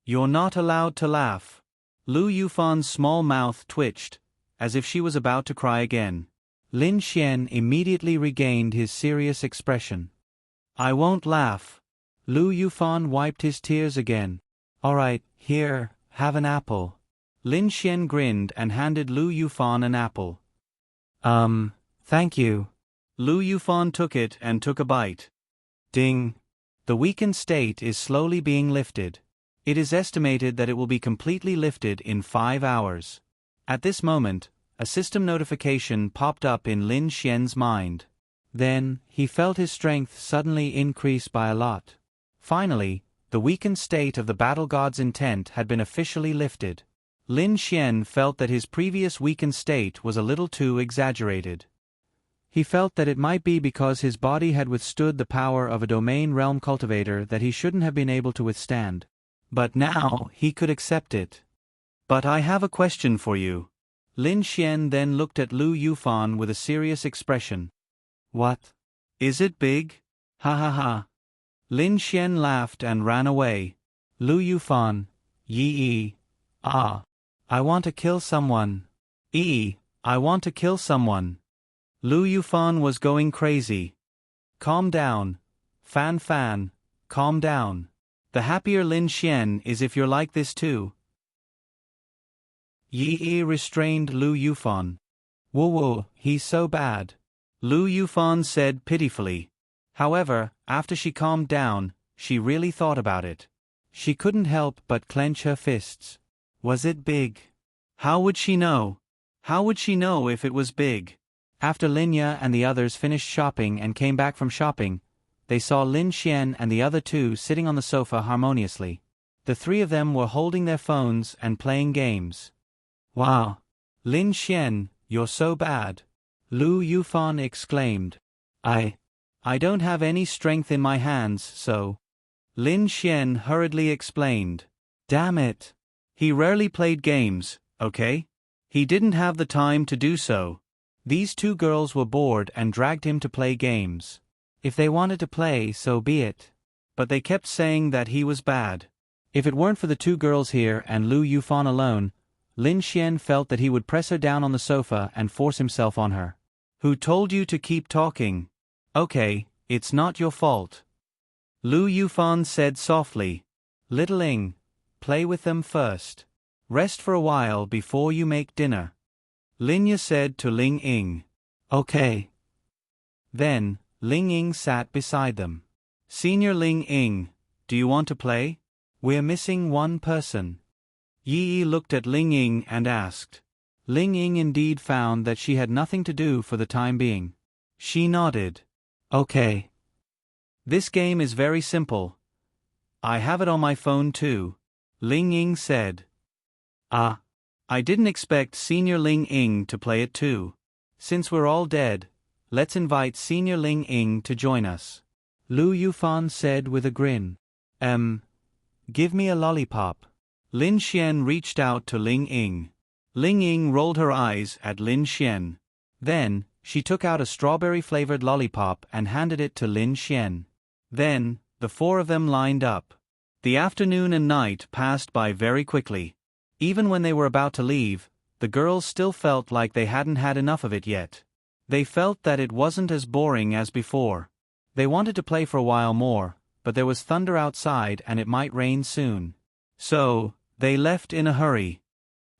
You're not allowed to laugh. Lu Yufan's small mouth twitched, as if she was about to cry again. Lin Xian immediately regained his serious expression. I won't laugh. Lu Yufan wiped his tears again. All right, here, have an apple. Lin Xian grinned and handed Lu Yufan an apple. Thank you. Lu Yufan took it and took a bite. Ding. The weakened state is slowly being lifted. It is estimated that it will be completely lifted in 5 hours. At this moment, a system notification popped up in Lin Xian's mind. Then, he felt his strength suddenly increase by a lot. Finally, the weakened state of the battle god's intent had been officially lifted. Lin Xian felt that his previous weakened state was a little too exaggerated. He felt that it might be because his body had withstood the power of a domain realm cultivator that he shouldn't have been able to withstand. But now, he could accept it. But I have a question for you. Lin Xian then looked at Lu Yufan with a serious expression. What? Is it big? Ha ha ha. Lin Xian laughed and ran away. Lu Yufan. Yi. Ah. I want to kill someone. I want to kill someone. Lu Yufan was going crazy. Calm down. Fan, calm down. The happier Lin Xian is if you're like this too. Yi restrained Lu Yufan. Whoa, he's so bad. Lu Yufan said pitifully. However, after she calmed down, she really thought about it. She couldn't help but clench her fists. Was it big? How would she know? How would she know if it was big? After Linya and the others finished shopping and came back from shopping, they saw Lin Xian and the other two sitting on the sofa harmoniously. The three of them were holding their phones and playing games. Wow! Lin Xian, you're so bad! Lu Yufan exclaimed. I don't have any strength in my hands, so... Lin Xian hurriedly explained. Damn it! He rarely played games, okay? He didn't have the time to do so. These two girls were bored and dragged him to play games. If they wanted to play, so be it. But they kept saying that he was bad. If it weren't for the two girls here and Lu Yufan alone, Lin Xian felt that he would press her down on the sofa and force himself on her. Who told you to keep talking? Okay, it's not your fault. Lu Yufan said softly. Little Ing, play with them first. Rest for a while before you make dinner. Linya said to Ling Ying. Okay. Then, Ling Ying sat beside them. Senior Ling Ying, do you want to play? We're missing one person. Yi looked at Ling Ying and asked. Ling Ying indeed found that she had nothing to do for the time being. She nodded. Okay. This game is very simple. I have it on my phone too. Ling Ying said. Ah. I didn't expect Senior Ling Ying to play it too. Since we're all dead, let's invite Senior Ling Ying to join us. Lu Yufan said with a grin. Give me a lollipop. Lin Xian reached out to Ling Ying. Ling Ying rolled her eyes at Lin Xian. Then, she took out a strawberry-flavored lollipop and handed it to Lin Xian. Then, the four of them lined up. The afternoon and night passed by very quickly. Even when they were about to leave, the girls still felt like they hadn't had enough of it yet. They felt that it wasn't as boring as before. They wanted to play for a while more, but there was thunder outside and it might rain soon. So, they left in a hurry.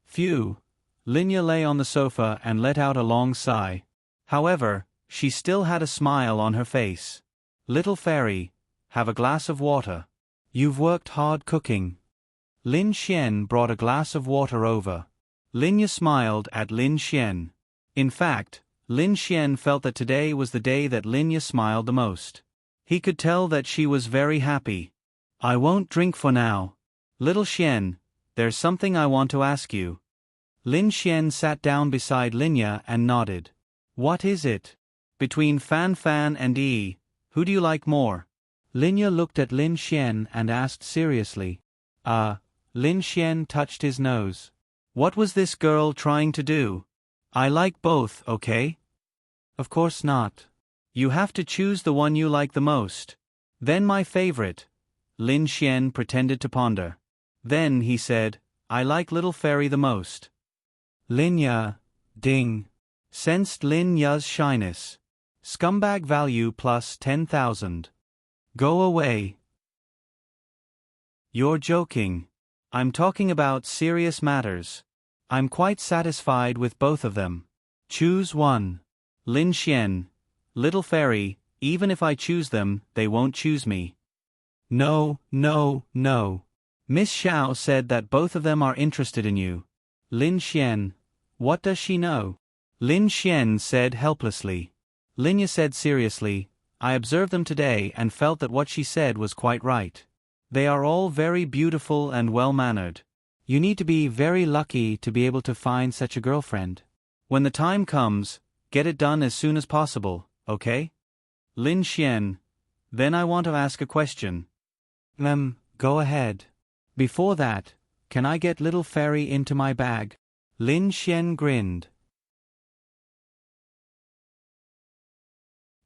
Phew! Linya lay on the sofa and let out a long sigh. However, she still had a smile on her face. Little fairy, have a glass of water. You've worked hard cooking. Lin Xian brought a glass of water over. Linya smiled at Lin Xian. In fact, Lin Xian felt that today was the day that Linya smiled the most. He could tell that she was very happy. I won't drink for now. Little Xian, there's something I want to ask you. Lin Xian sat down beside Linya and nodded. What is it? Between Fan Fan and Yi, who do you like more? Linya looked at Lin Xian and asked seriously. Lin Xian touched his nose. What was this girl trying to do? I like both, okay? Of course not. You have to choose the one you like the most. Then my favorite. Lin Xian pretended to ponder. Then he said, I like Little Fairy the most. Linya, ding. Sensed Lin Ya's shyness. Scumbag value plus 10,000. Go away. You're joking. I'm talking about serious matters. I'm quite satisfied with both of them. Choose one. Lin Xian. Little Fairy, even if I choose them, they won't choose me. No, no, no. Miss Xiao said that both of them are interested in you. Lin Xian. What does she know? Lin Xian said helplessly. Linya said seriously, I observed them today and felt that what she said was quite right. They are all very beautiful and well-mannered. You need to be very lucky to be able to find such a girlfriend. When the time comes, get it done as soon as possible, okay? Lin Xian. Then I want to ask a question. Go ahead. Before that, can I get Little Fairy into my bag? Lin Xian grinned.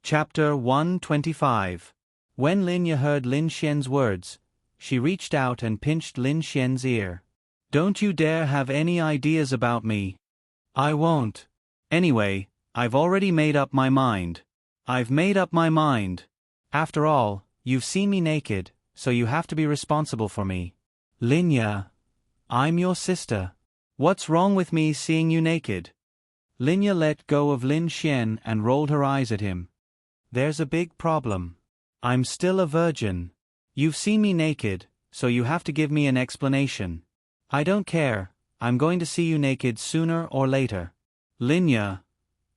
Chapter 125. When Linya heard Lin Xian's words, she reached out and pinched Lin Xian's ear. Don't you dare have any ideas about me. I won't. Anyway, I've already made up my mind. I've made up my mind. After all, you've seen me naked, so you have to be responsible for me. Linya. I'm your sister. What's wrong with me seeing you naked? Linya let go of Lin Xian and rolled her eyes at him. There's a big problem. I'm still a virgin. You've seen me naked, so you have to give me an explanation. I don't care, I'm going to see you naked sooner or later. Linya.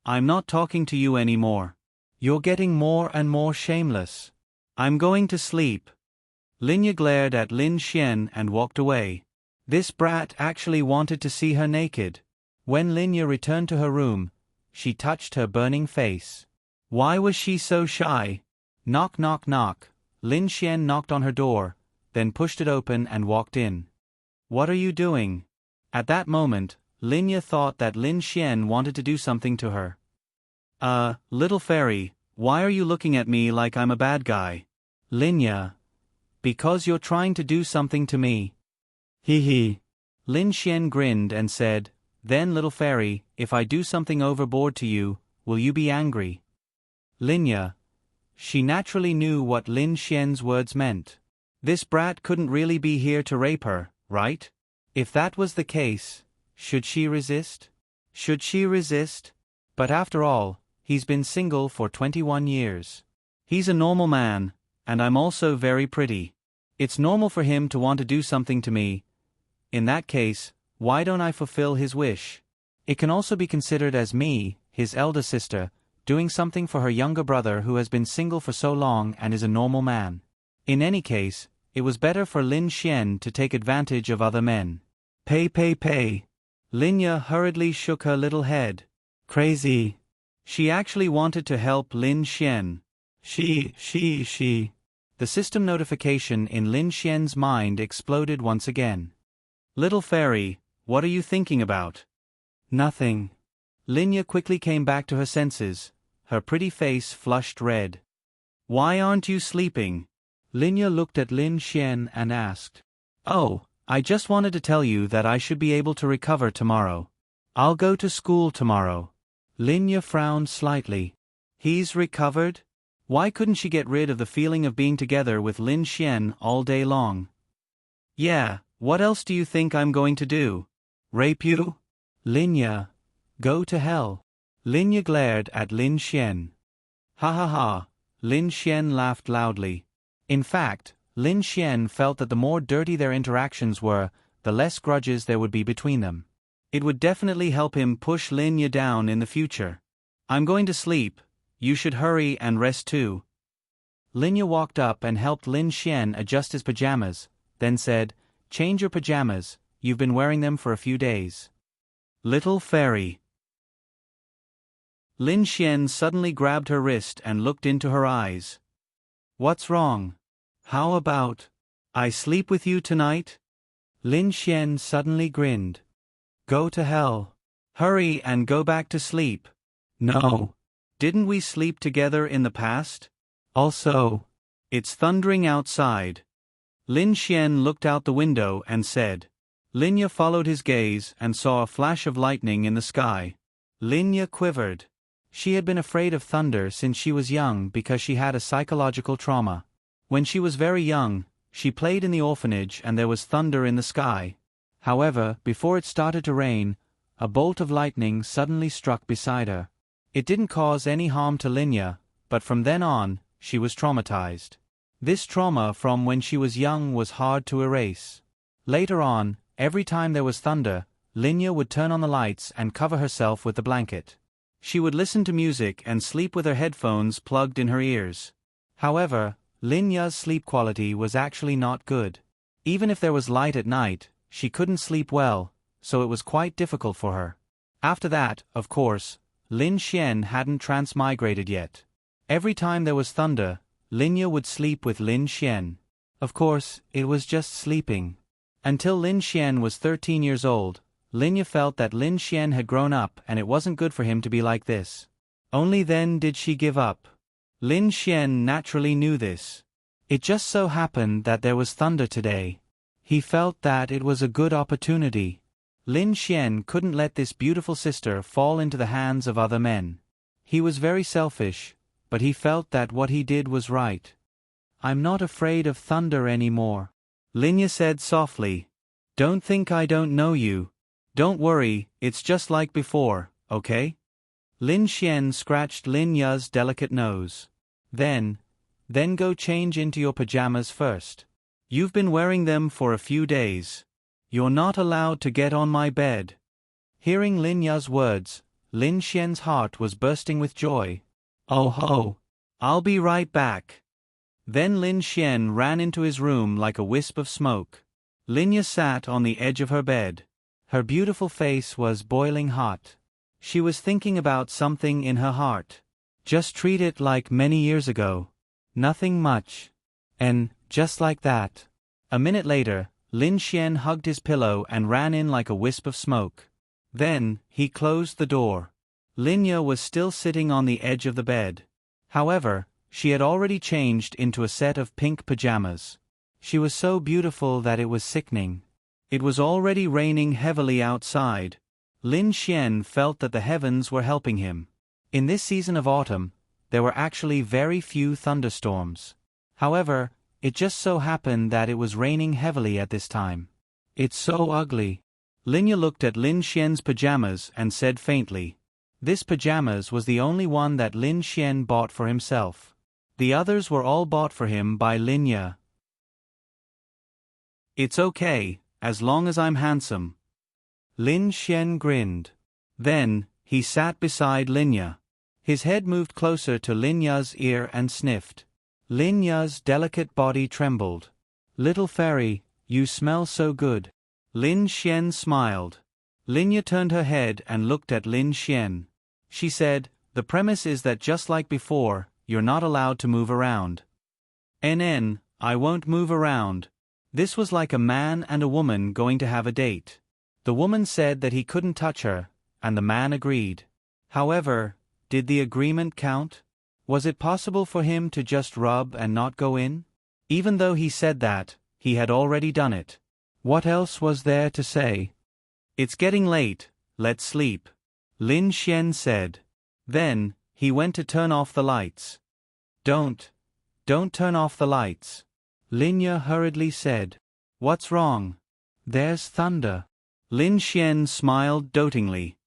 I'm not talking to you anymore. You're getting more and more shameless. I'm going to sleep. Linya glared at Lin Xian and walked away. This brat actually wanted to see her naked. When Linya returned to her room, she touched her burning face. Why was she so shy? Knock knock knock. Lin Xian knocked on her door, then pushed it open and walked in. What are you doing? At that moment, Linya thought that Lin Xian wanted to do something to her. Little Fairy, why are you looking at me like I'm a bad guy? Linya. Because you're trying to do something to me. Hee hee. Lin Xian grinned and said, Then Little Fairy, if I do something overboard to you, will you be angry? Linya. She naturally knew what Lin Xian's words meant. This brat couldn't really be here to rape her, right? If that was the case, should she resist? Should she resist? But after all, he's been single for 21 years. He's a normal man, and I'm also very pretty. It's normal for him to want to do something to me. In that case, why don't I fulfill his wish? It can also be considered as me, his elder sister, doing something for her younger brother who has been single for so long and is a normal man. In any case, it was better for Lin Xian to take advantage of other men. Pay. Linya hurriedly shook her little head. Crazy. She actually wanted to help Lin Xian. She. The system notification in Lin Xian's mind exploded once again. Little Fairy, what are you thinking about? Nothing. Linya quickly came back to her senses, her pretty face flushed red. Why aren't you sleeping? Linya looked at Lin Xian and asked. Oh, I just wanted to tell you that I should be able to recover tomorrow. I'll go to school tomorrow. Linya frowned slightly. He's recovered? Why couldn't she get rid of the feeling of being together with Lin Xian all day long? Yeah, what else do you think I'm going to do? Rape you? Linya. Go to hell. Linya glared at Lin Xian. Ha ha ha. Lin Xian laughed loudly. In fact, Lin Xian felt that the more dirty their interactions were, the less grudges there would be between them. It would definitely help him push Linya down in the future. I'm going to sleep. You should hurry and rest too. Linya walked up and helped Lin Xian adjust his pajamas, then said, Change your pajamas, you've been wearing them for a few days. Little Fairy. Lin Xian suddenly grabbed her wrist and looked into her eyes. What's wrong? How about I sleep with you tonight? Lin Xian suddenly grinned. Go to hell. Hurry and go back to sleep. No. Didn't we sleep together in the past? Also, it's thundering outside. Lin Xian looked out the window and said. Linya followed his gaze and saw a flash of lightning in the sky. Linya quivered. She had been afraid of thunder since she was young because she had a psychological trauma. When she was very young, she played in the orphanage and there was thunder in the sky. However, before it started to rain, a bolt of lightning suddenly struck beside her. It didn't cause any harm to Linya, but from then on, she was traumatized. This trauma from when she was young was hard to erase. Later on, every time there was thunder, Linya would turn on the lights and cover herself with the blanket. She would listen to music and sleep with her headphones plugged in her ears. However, Linya's sleep quality was actually not good. Even if there was light at night, she couldn't sleep well, so it was quite difficult for her. After that, of course, Lin Xian hadn't transmigrated yet. Every time there was thunder, Linya would sleep with Lin Xian. Of course, it was just sleeping. Until Lin Xian was 13 years old, Linya felt that Lin Xian had grown up and it wasn't good for him to be like this. Only then did she give up. Lin Xian naturally knew this. It just so happened that there was thunder today. He felt that it was a good opportunity. Lin Xian couldn't let this beautiful sister fall into the hands of other men. He was very selfish, but he felt that what he did was right. I'm not afraid of thunder anymore. Linya said softly. Don't think I don't know you. Don't worry, it's just like before, okay? Lin Xian scratched Linya's delicate nose. Then go change into your pajamas first. You've been wearing them for a few days. You're not allowed to get on my bed. Hearing Linya's words, Lin Xian's heart was bursting with joy. Oh ho! I'll be right back. Then Lin Xian ran into his room like a wisp of smoke. Linya sat on the edge of her bed. Her beautiful face was boiling hot. She was thinking about something in her heart. Just treat it like many years ago. Nothing much. And, just like that. A minute later, Lin Xian hugged his pillow and ran in like a wisp of smoke. Then, he closed the door. Linya was still sitting on the edge of the bed. However, she had already changed into a set of pink pajamas. She was so beautiful that it was sickening. It was already raining heavily outside. Lin Xian felt that the heavens were helping him. In this season of autumn, there were actually very few thunderstorms. However, it just so happened that it was raining heavily at this time. It's so ugly. Linya looked at Lin Xian's pajamas and said faintly. This pajamas was the only one that Lin Xian bought for himself. The others were all bought for him by Linya. It's okay, as long as I'm handsome. Lin Xian grinned. Then, he sat beside Linya. His head moved closer to Linya's ear and sniffed. Linya's delicate body trembled. Little fairy, you smell so good. Lin Xian smiled. Linya turned her head and looked at Lin Xian. She said, the premise is that just like before, you're not allowed to move around. I won't move around. This was like a man and a woman going to have a date. The woman said that he couldn't touch her, and the man agreed. However, did the agreement count? Was it possible for him to just rub and not go in? Even though he said that, he had already done it. What else was there to say? It's getting late, let's sleep. Lin Xian said. Then, he went to turn off the lights. Don't turn off the lights. Linya hurriedly said. What's wrong? There's thunder. Lin Xian smiled dotingly.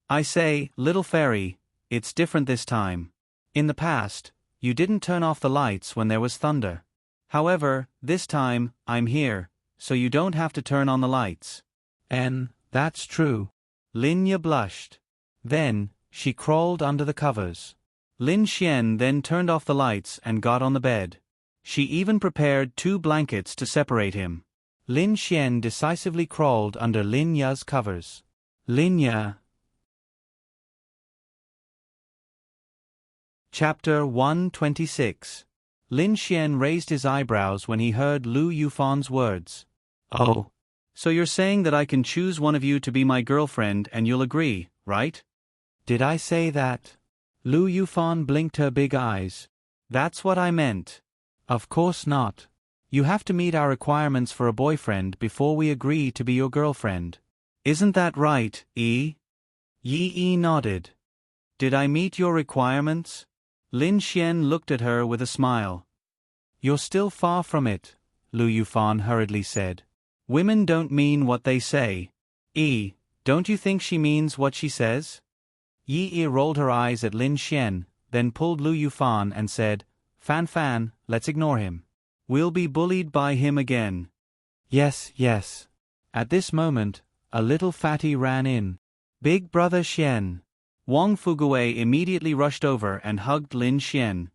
I say, little fairy, it's different this time. In the past, you didn't turn off the lights when there was thunder. However, this time, I'm here, so you don't have to turn on the lights. That's true. Linya blushed. Then, she crawled under the covers. Lin Xian then turned off the lights and got on the bed. She even prepared 2 blankets to separate him. Lin Xian decisively crawled under Linya's covers. Linya. Chapter 126. Lin Xian raised his eyebrows when he heard Lu Yufan's words. Oh. So you're saying that I can choose one of you to be my girlfriend and you'll agree, right? Did I say that? Lu Yufan blinked her big eyes. That's what I meant. Of course not. You have to meet our requirements for a boyfriend before we agree to be your girlfriend. Isn't that right, Yi? Yi nodded. Did I meet your requirements? Lin Xian looked at her with a smile. You're still far from it, Lu Yufan hurriedly said. Women don't mean what they say. Yi, don't you think she means what she says? Yi rolled her eyes at Lin Xian, then pulled Lu Yufan and said, Fan, let's ignore him. We'll be bullied by him again. Yes. At this moment, a little fatty ran in. Big brother Xian. Wang Fuguei immediately rushed over and hugged Lin Xian.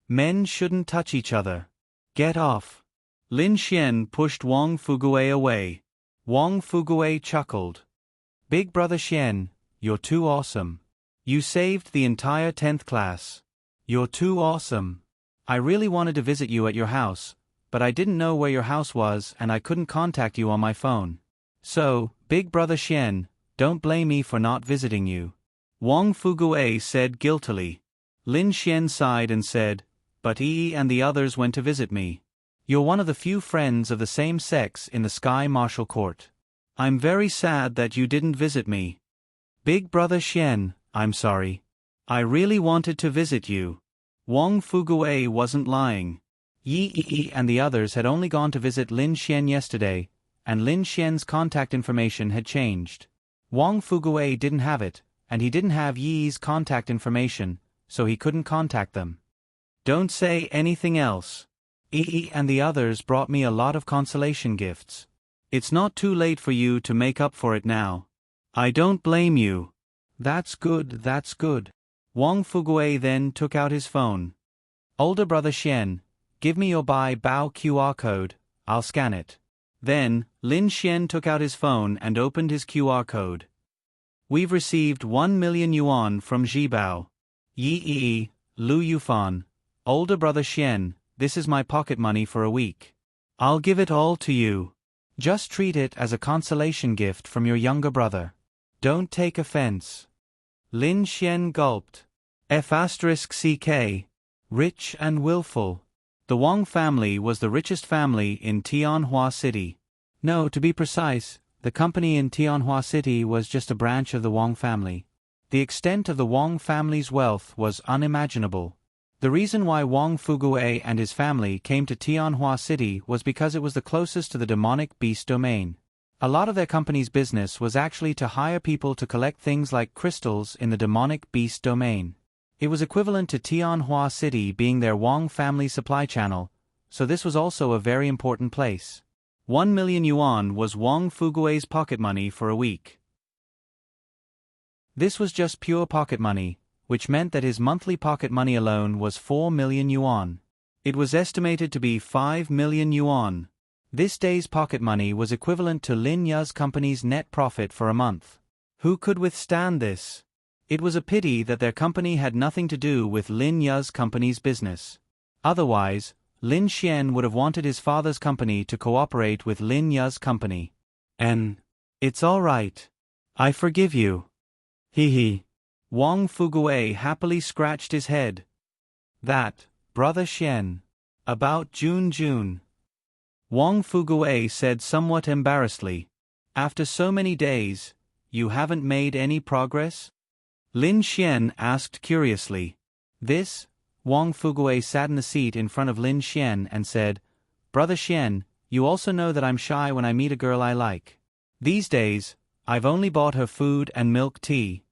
Men shouldn't touch each other. Get off. Lin Xian pushed Wang Fuguei away. Wang Fuguei chuckled. Big brother Xian, you're too awesome. You saved the entire 10th class. You're too awesome. I really wanted to visit you at your house, but I didn't know where your house was and I couldn't contact you on my phone. So, big brother Xian, don't blame me for not visiting you. Wang Fuguei said guiltily. Lin Xian sighed and said, But Yi and the others went to visit me. You're one of the few friends of the same sex in the Sky Martial Court. I'm very sad that you didn't visit me. Big brother Xian, I'm sorry. I really wanted to visit you. Wang Fuguei wasn't lying. Yi and the others had only gone to visit Lin Xian yesterday, and Lin Xian's contact information had changed. Wang Fuguei didn't have it, and he didn't have Yi's contact information, so he couldn't contact them. Don't say anything else. Yi and the others brought me a lot of consolation gifts. It's not too late for you to make up for it now. I don't blame you. That's good. Wang Fuguei then took out his phone. Older brother Xian, give me your Bai Bao QR code, I'll scan it. Then, Lin Xian took out his phone and opened his QR code. We've received 1 million yuan from Zhibao. Yi, Lu Yufan. Older brother Xian, this is my pocket money for a week. I'll give it all to you. Just treat it as a consolation gift from your younger brother. Don't take offense. Lin Xian gulped. F***CK. Rich and willful. The Wang family was the richest family in Tianhua City. No, to be precise, the company in Tianhua City was just a branch of the Wang family. The extent of the Wang family's wealth was unimaginable. The reason why Wang Fuguei and his family came to Tianhua City was because it was the closest to the demonic beast domain. A lot of their company's business was actually to hire people to collect things like crystals in the demonic beast domain. It was equivalent to Tianhua City being their Wang family supply channel, so this was also a very important place. 1 million yuan was Wang Fuguei's pocket money for a week. This was just pure pocket money, which meant that his monthly pocket money alone was 4 million yuan. It was estimated to be 5 million yuan. This day's pocket money was equivalent to Lin Ya's company's net profit for a month. Who could withstand this? It was a pity that their company had nothing to do with Lin Ya's company's business. Otherwise, Lin Xian would have wanted his father's company to cooperate with Lin Ya's company. It's all right. I forgive you. Hee. Wang Fuguei happily scratched his head. That, brother Xian. About June. Wang Fuguei said somewhat embarrassedly. After so many days, you haven't made any progress? Lin Xian asked curiously. This? Wang Fuguei sat in the seat in front of Lin Xian and said, Brother Xian, you also know that I'm shy when I meet a girl I like. These days, I've only bought her food and milk tea.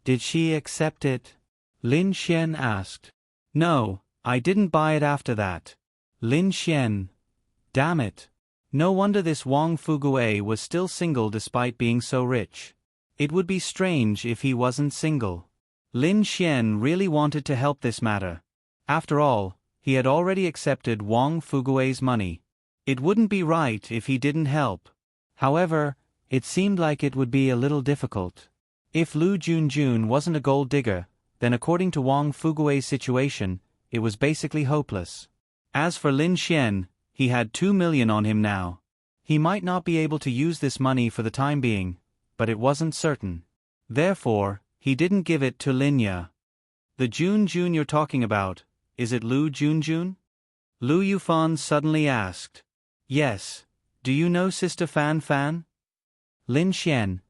Did she accept it? Lin Xian asked. No, I didn't buy it after that. Lin Xian. Damn it. No wonder this Wang Fuguei was still single despite being so rich. It would be strange if he wasn't single. Lin Xian really wanted to help this matter. After all, he had already accepted Wang Fuguei's money. It wouldn't be right if he didn't help. However, It seemed like it would be a little difficult. If Lu Junjun wasn't a gold digger, then according to Wang Fugui's situation, it was basically hopeless. As for Lin Xian, he had 2 million on him now. He might not be able to use this money for the time being, but it wasn't certain. Therefore, he didn't give it to Lin Ya. The Junjun you're talking about, is it Lu Junjun? Lu Yufan suddenly asked. Yes. Do you know Sister Fan Fan? Lin Xian.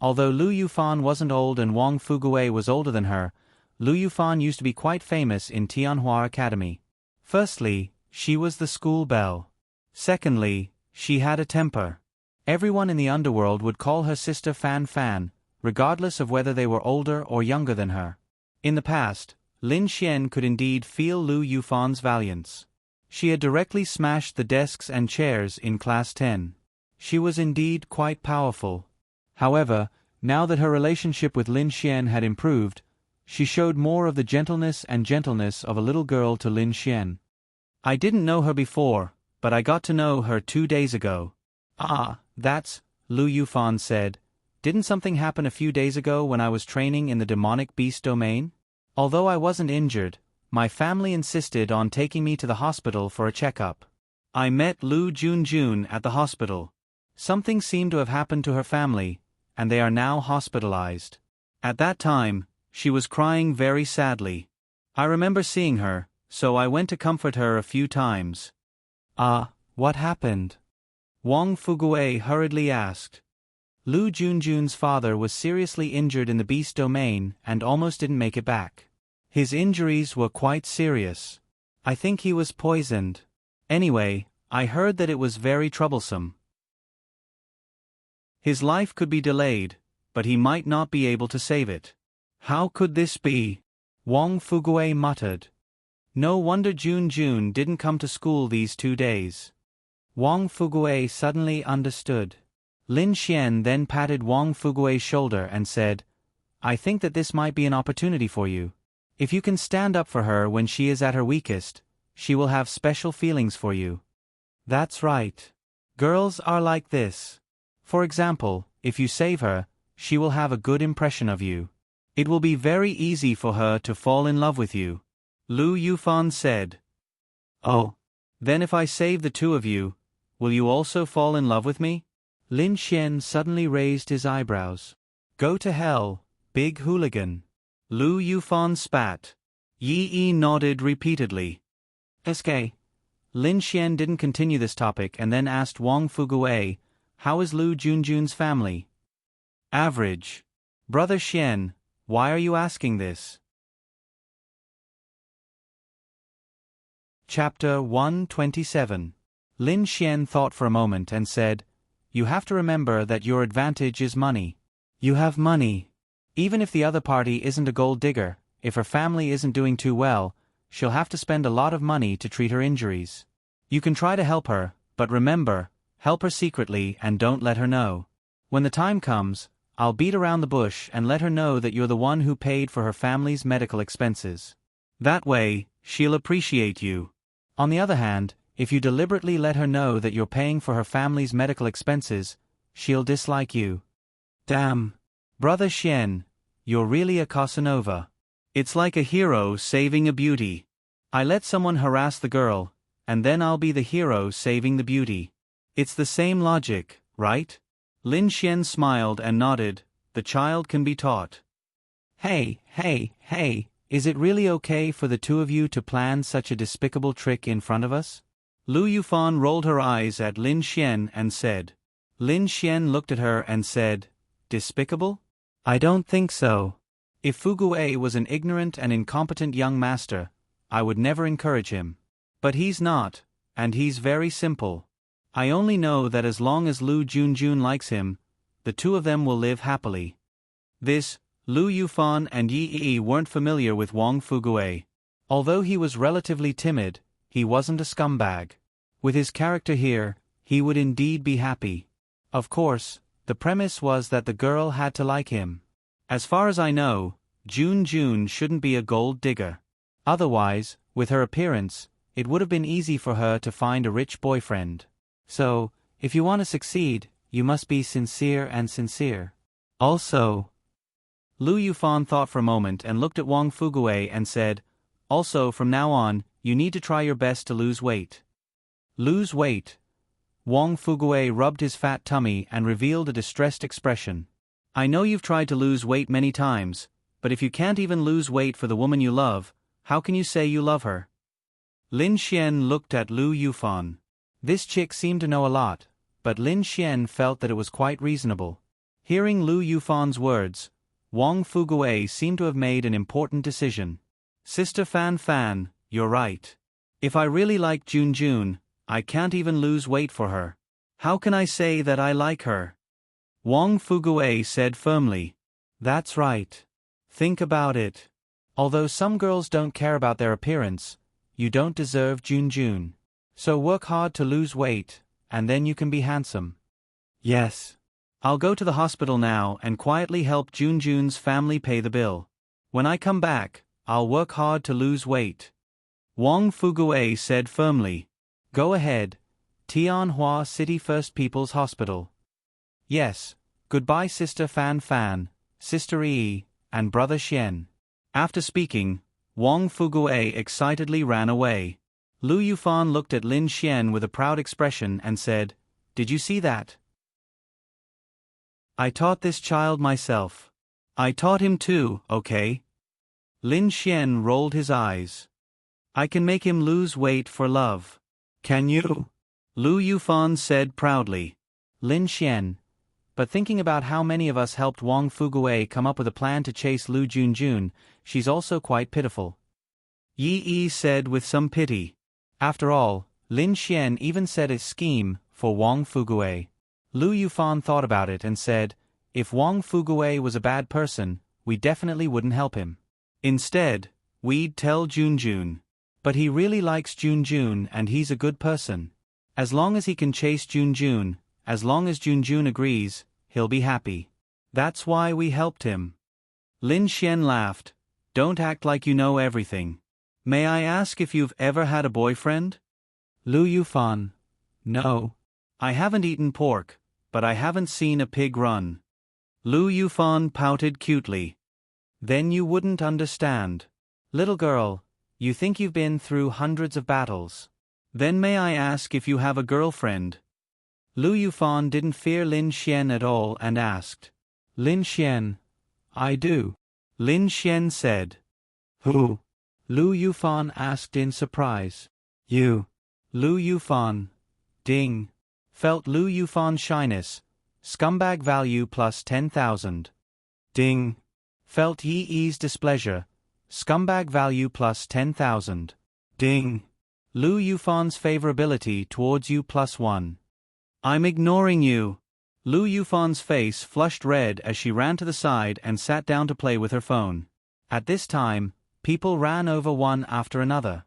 Although Lu Yufan wasn't old and Wang Fugui was older than her, Lu Yufan used to be quite famous in Tianhua Academy. Firstly, she was the school belle. Secondly, she had a temper. Everyone in the underworld would call her Sister Fan Fan, regardless of whether they were older or younger than her. In the past, Lin Xian could indeed feel Lu Yufan's valiance. She had directly smashed the desks and chairs in Class 10. She was indeed quite powerful. However, now that her relationship with Lin Xian had improved, she showed more of the gentleness of a little girl to Lin Xian. I didn't know her before, but I got to know her 2 days ago. Ah, that's, Lu Yufan said. Didn't something happen a few days ago when I was training in the demonic beast domain? Although I wasn't injured, my family insisted on taking me to the hospital for a checkup. I met Lu Junjun at the hospital. Something seemed to have happened to her family, and they are now hospitalized. At that time, she was crying very sadly. I remember seeing her, so I went to comfort her a few times. Ah, what happened? Wang Fugui hurriedly asked. Lu Junjun's father was seriously injured in the beast domain and almost didn't make it back. His injuries were quite serious. I think he was poisoned. Anyway, I heard that it was very troublesome. His life could be delayed, but he might not be able to save it. How could this be? Wang Fugui muttered. No wonder Junjun didn't come to school these 2 days. Wang Fugui suddenly understood. Lin Xian then patted Wang Fugui's shoulder and said, I think that this might be an opportunity for you. If you can stand up for her when she is at her weakest, she will have special feelings for you. That's right. Girls are like this. For example, if you save her, she will have a good impression of you. It will be very easy for her to fall in love with you. Lu Yufan said. Oh. Then if I save the 2 of you, will you also fall in love with me? Lin Xian suddenly raised his eyebrows. Go to hell, big hooligan. Lu Yufan spat. Yi nodded repeatedly. SK. Lin Xian didn't continue this topic and then asked Wang Fugui, how is Lu Junjun's family? Average. Brother Xian, why are you asking this? Chapter 127. Lin Xian thought for a moment and said, You have to remember that your advantage is money. You have money. Even if the other party isn't a gold digger, if her family isn't doing too well, she'll have to spend a lot of money to treat her injuries. You can try to help her, but remember, help her secretly and don't let her know. When the time comes, I'll beat around the bush and let her know that you're the one who paid for her family's medical expenses. That way, she'll appreciate you. On the other hand, if you deliberately let her know that you're paying for her family's medical expenses, she'll dislike you. Damn. Brother Xian, you're really a Casanova. It's like a hero saving a beauty. I let someone harass the girl, and then I'll be the hero saving the beauty. It's the same logic, right? Lin Xian smiled and nodded. The child can be taught. Hey, is it really okay for the 2 of you to plan such a despicable trick in front of us? Lu Yufan rolled her eyes at Lin Xian and said. Lin Xian looked at her and said, Despicable? I don't think so. If Fugui was an ignorant and incompetent young master, I would never encourage him. But he's not, and he's very simple. I only know that as long as Lu Junjun likes him, the 2 of them will live happily. This, Lu Yufan and Yi weren't familiar with Wang Fugui. Although he was relatively timid, he wasn't a scumbag. With his character here, he would indeed be happy. Of course, the premise was that the girl had to like him. As far as I know, Junjun shouldn't be a gold digger. Otherwise, with her appearance, it would have been easy for her to find a rich boyfriend. So, if you want to succeed, you must be sincere and sincere. Also, Lu Yufan thought for a moment and looked at Wang Fugui and said, also from now on, you need to try your best to lose weight. Lose weight? Wang Fugui rubbed his fat tummy and revealed a distressed expression. I know you've tried to lose weight many times, but if you can't even lose weight for the woman you love, how can you say you love her? Lin Xian looked at Lu Yufan. This chick seemed to know a lot, but Lin Xian felt that it was quite reasonable. Hearing Lu Yufan's words, Wang Fugui seemed to have made an important decision. Sister Fan Fan, you're right. If I really like Jun Jun, I can't even lose weight for her. How can I say that I like her? Wang Fugui said firmly. That's right. Think about it. Although some girls don't care about their appearance, you don't deserve Jun Jun. So work hard to lose weight, and then you can be handsome. Yes. I'll go to the hospital now and quietly help Jun Jun's family pay the bill. When I come back, I'll work hard to lose weight. Wang Fugui said firmly. Go ahead. Tianhua City First People's Hospital. Yes. Goodbye Sister Fan Fan, Sister Yi, and Brother Xian. After speaking, Wang Fugui excitedly ran away. Lu Yufan looked at Lin Xian with a proud expression and said, Did you see that? I taught this child myself. I taught him too, okay? Lin Xian rolled his eyes. I can make him lose weight for love. Can you? Lu Yufan said proudly. Lin Xian. But thinking about how many of us helped Wang Fugui come up with a plan to chase Lu Junjun, she's also quite pitiful. Yi Yi said with some pity. After all, Lin Xian even said a scheme for Wang Fugui. Lu Yufan thought about it and said, if Wang Fugui was a bad person, we definitely wouldn't help him. Instead, we'd tell Junjun. But he really likes Junjun and he's a good person. As long as he can chase Junjun, as long as Junjun agrees, he'll be happy. That's why we helped him. Lin Xian laughed. Don't act like you know everything. May I ask if you've ever had a boyfriend? Lu Yufan. No. I haven't eaten pork, but I haven't seen a pig run. Lu Yufan pouted cutely. Then you wouldn't understand. Little girl, you think you've been through hundreds of battles. Then may I ask if you have a girlfriend? Lu Yufan didn't fear Lin Xian at all and asked. Lin Xian. I do. Lin Xian said. Who? Lu Yufan asked in surprise. You. Lu Yufan. Ding. Felt Lu Yufan's shyness. Scumbag value plus 10,000. Ding. Felt Yi Yi's displeasure. Scumbag value plus 10,000. Ding. Lu Yufan's favorability towards you plus 1. I'm ignoring you. Lu Yufan's face flushed red as she ran to the side and sat down to play with her phone. At this time, people ran over one after another.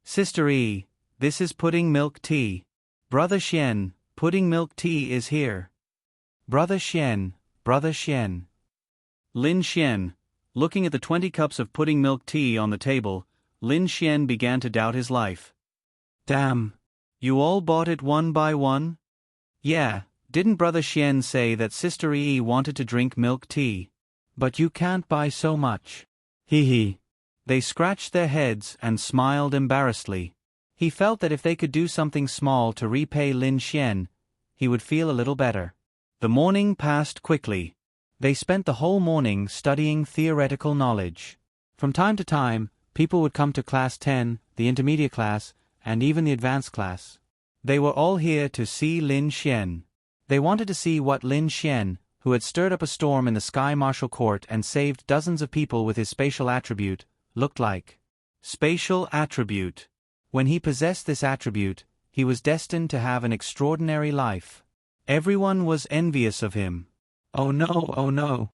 Sister Yi, this is pudding milk tea. Brother Xian, pudding milk tea is here. Brother Xian, Brother Xian. Lin Xian, looking at the 20 cups of pudding milk tea on the table, Lin Xian began to doubt his life. Damn. You all bought it one by one? Yeah, didn't Brother Xian say that Sister Yi wanted to drink milk tea? But you can't buy so much. Hee hee. They scratched their heads and smiled embarrassedly. He felt that if they could do something small to repay Lin Xian, he would feel a little better. The morning passed quickly. They spent the whole morning studying theoretical knowledge. From time to time, people would come to class 10, the intermediate class, and even the advanced class. They were all here to see Lin Xian. They wanted to see what Lin Xian, who had stirred up a storm in the Sky Marshal Court and saved dozens of people with his spatial attribute, looked like. Spatial attribute. When he possessed this attribute, he was destined to have an extraordinary life. Everyone was envious of him. Oh no, oh no.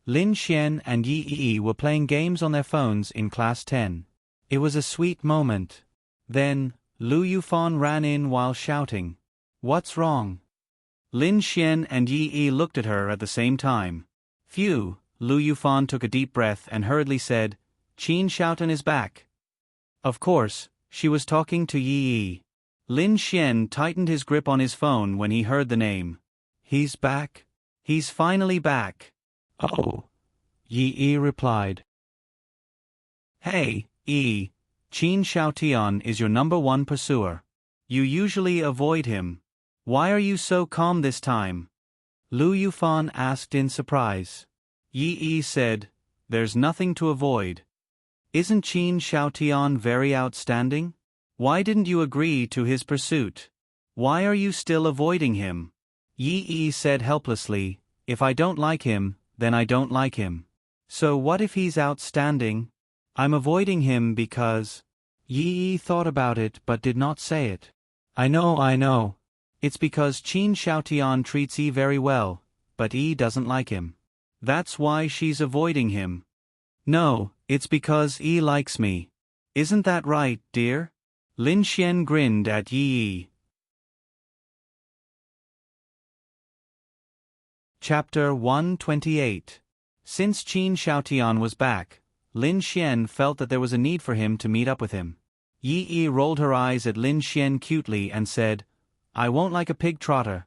Lin Xian and Yi Yi were playing games on their phones in class 10. It was a sweet moment. Then, Lu Yufan ran in while shouting. What's wrong? Lin Xian and Yi Yi looked at her at the same time. Phew, Lu Yufan took a deep breath and hurriedly said, Qin Xiaotan is back. Of course, she was talking to Yi Yi. Lin Xian tightened his grip on his phone when he heard the name. He's back? He's finally back. Oh, Yi replied. Hey, Yi, Qin Shaotian is your #1 pursuer. You usually avoid him. Why are you so calm this time? Lu Yufan asked in surprise. Yi said, There's nothing to avoid. Isn't Qin Shaotian very outstanding? Why didn't you agree to his pursuit? Why are you still avoiding him? Yi said helplessly, If I don't like him, then I don't like him. So what if he's outstanding? I'm avoiding him because… Yi thought about it but did not say it. I know. It's because Qin Shaotian treats Yi very well, but Yi doesn't like him. That's why she's avoiding him. No, it's because Yi likes me. Isn't that right, dear? Lin Xian grinned at Yi. Chapter 128. Since Qin Shaotian was back, Lin Xian felt that there was a need for him to meet up with him. Yi rolled her eyes at Lin Xian cutely and said, I won't like a pig trotter.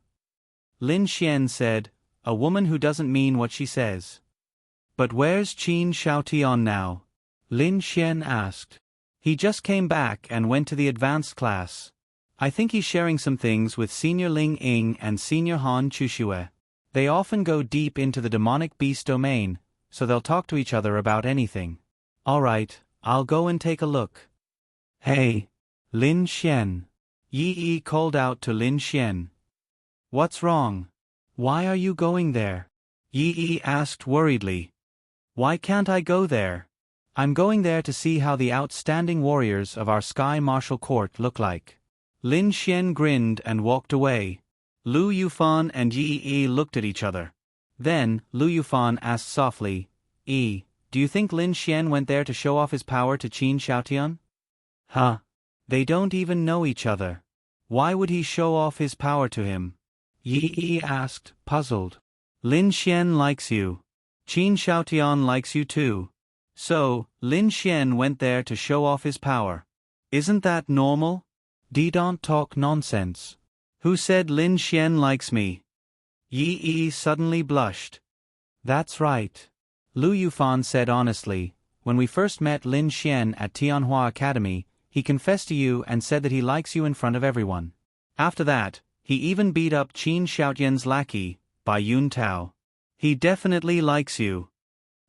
Lin Xian said, A woman who doesn't mean what she says. But where's Qin Shaotian now? Lin Xian asked. He just came back and went to the advanced class. I think he's sharing some things with Senior Ling Ying and Senior Han Chuxue. They often go deep into the demonic beast domain, so they'll talk to each other about anything. Alright, I'll go and take a look. Hey, Lin Xian. Yi called out to Lin Xian. What's wrong? Why are you going there? Yi asked worriedly. Why can't I go there? I'm going there to see how the outstanding warriors of our Sky Martial Court look like. Lin Xian grinned and walked away. Lu Yufan and Yi looked at each other. Then, Lu Yufan asked softly, Yi, do you think Lin Xian went there to show off his power to Qin Shaotian? Huh. They don't even know each other. Why would he show off his power to him? Yi asked, puzzled. Lin Xian likes you. Qin Shaotian likes you too. So, Lin Xian went there to show off his power. Isn't that normal? Don't talk nonsense. Who said Lin Xian likes me? Yi suddenly blushed. That's right. Lu Yufan said honestly, when we first met Lin Xian at Tianhua Academy, he confessed to you and said that he likes you in front of everyone. After that, he even beat up Qin Shaotian's lackey, Bai Yun Tao. He definitely likes you.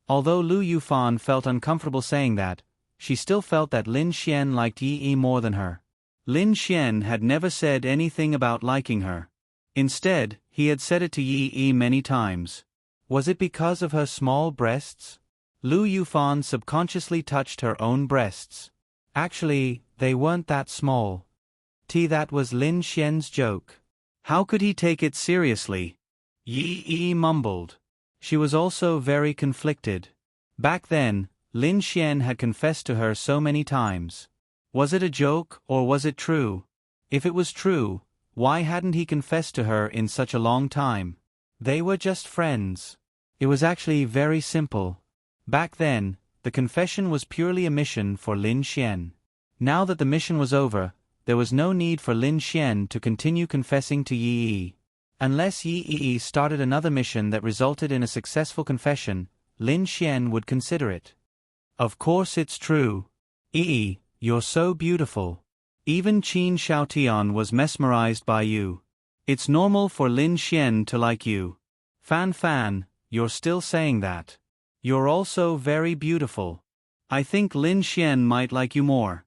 Although Lu Yufan felt uncomfortable saying that, she still felt that Lin Xian liked Yi more than her. Lin Xian had never said anything about liking her. Instead, he had said it to Yi many times. Was it because of her small breasts? Lu Yufan subconsciously touched her own breasts. Actually, they weren't that small. That was Lin Xian's joke. How could he take it seriously? Yi mumbled. She was also very conflicted. Back then, Lin Xian had confessed to her so many times. Was it a joke or was it true? If it was true, why hadn't he confessed to her in such a long time? They were just friends. It was actually very simple. Back then, the confession was purely a mission for Lin Xian. Now that the mission was over, there was no need for Lin Xian to continue confessing to Yi. Unless Yi started another mission that resulted in a successful confession, Lin Xian would consider it. Of course it's true. Yi, you're so beautiful. Even Qin Shaotian was mesmerized by you. It's normal for Lin Xian to like you. Fan, you're still saying that. You're also very beautiful. I think Lin Xian might like you more.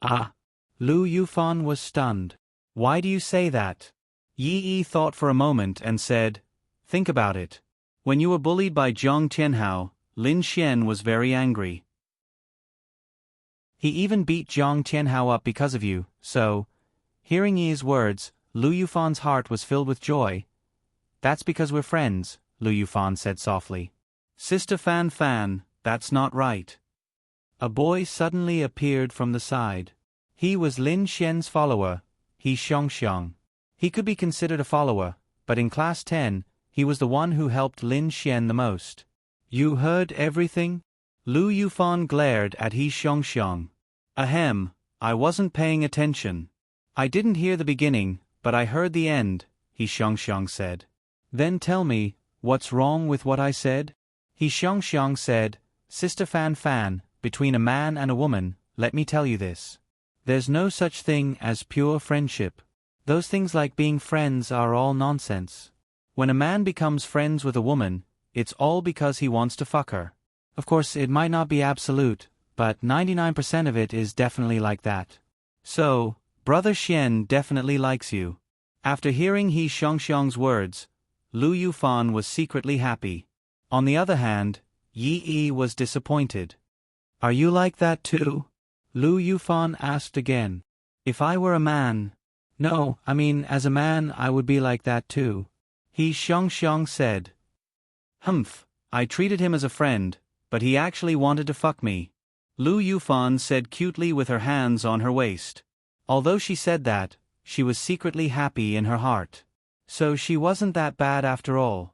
Ah. Lu Yufan was stunned. Why do you say that? Yi thought for a moment and said, Think about it. When you were bullied by Zhang Tianhao, Lin Xian was very angry. He even beat Zhang Tianhao up because of you, so… Hearing Yi's words, Lu Yufan's heart was filled with joy. That's because we're friends, Lu Yufan said softly. Sister Fan, that's not right. A boy suddenly appeared from the side. He was Lin Xian's follower, He Xiongxiong. He could be considered a follower, but in Class 10, he was the one who helped Lin Xian the most. You heard everything? Lu Yufan glared at He Xiongxiong. Ahem, I wasn't paying attention. I didn't hear the beginning, but I heard the end, He Xiongxiong said. Then tell me, what's wrong with what I said? He Xiong said, Sister Fan Fan, between a man and a woman, let me tell you this. There's no such thing as pure friendship. Those things like being friends are all nonsense. When a man becomes friends with a woman, it's all because he wants to fuck her. Of course, it might not be absolute, but 99% of it is definitely like that. So, Brother Xian definitely likes you. After hearing He Xiong's words, Lu Yufan was secretly happy. On the other hand, Yi Yi was disappointed. Are you like that too? Lu Yufan asked again. If I were a man. No, I mean, as a man I would be like that too. He Xiong said. Humph, I treated him as a friend, but he actually wanted to fuck me. Lu Yufan said cutely with her hands on her waist. Although she said that, she was secretly happy in her heart. So she wasn't that bad after all.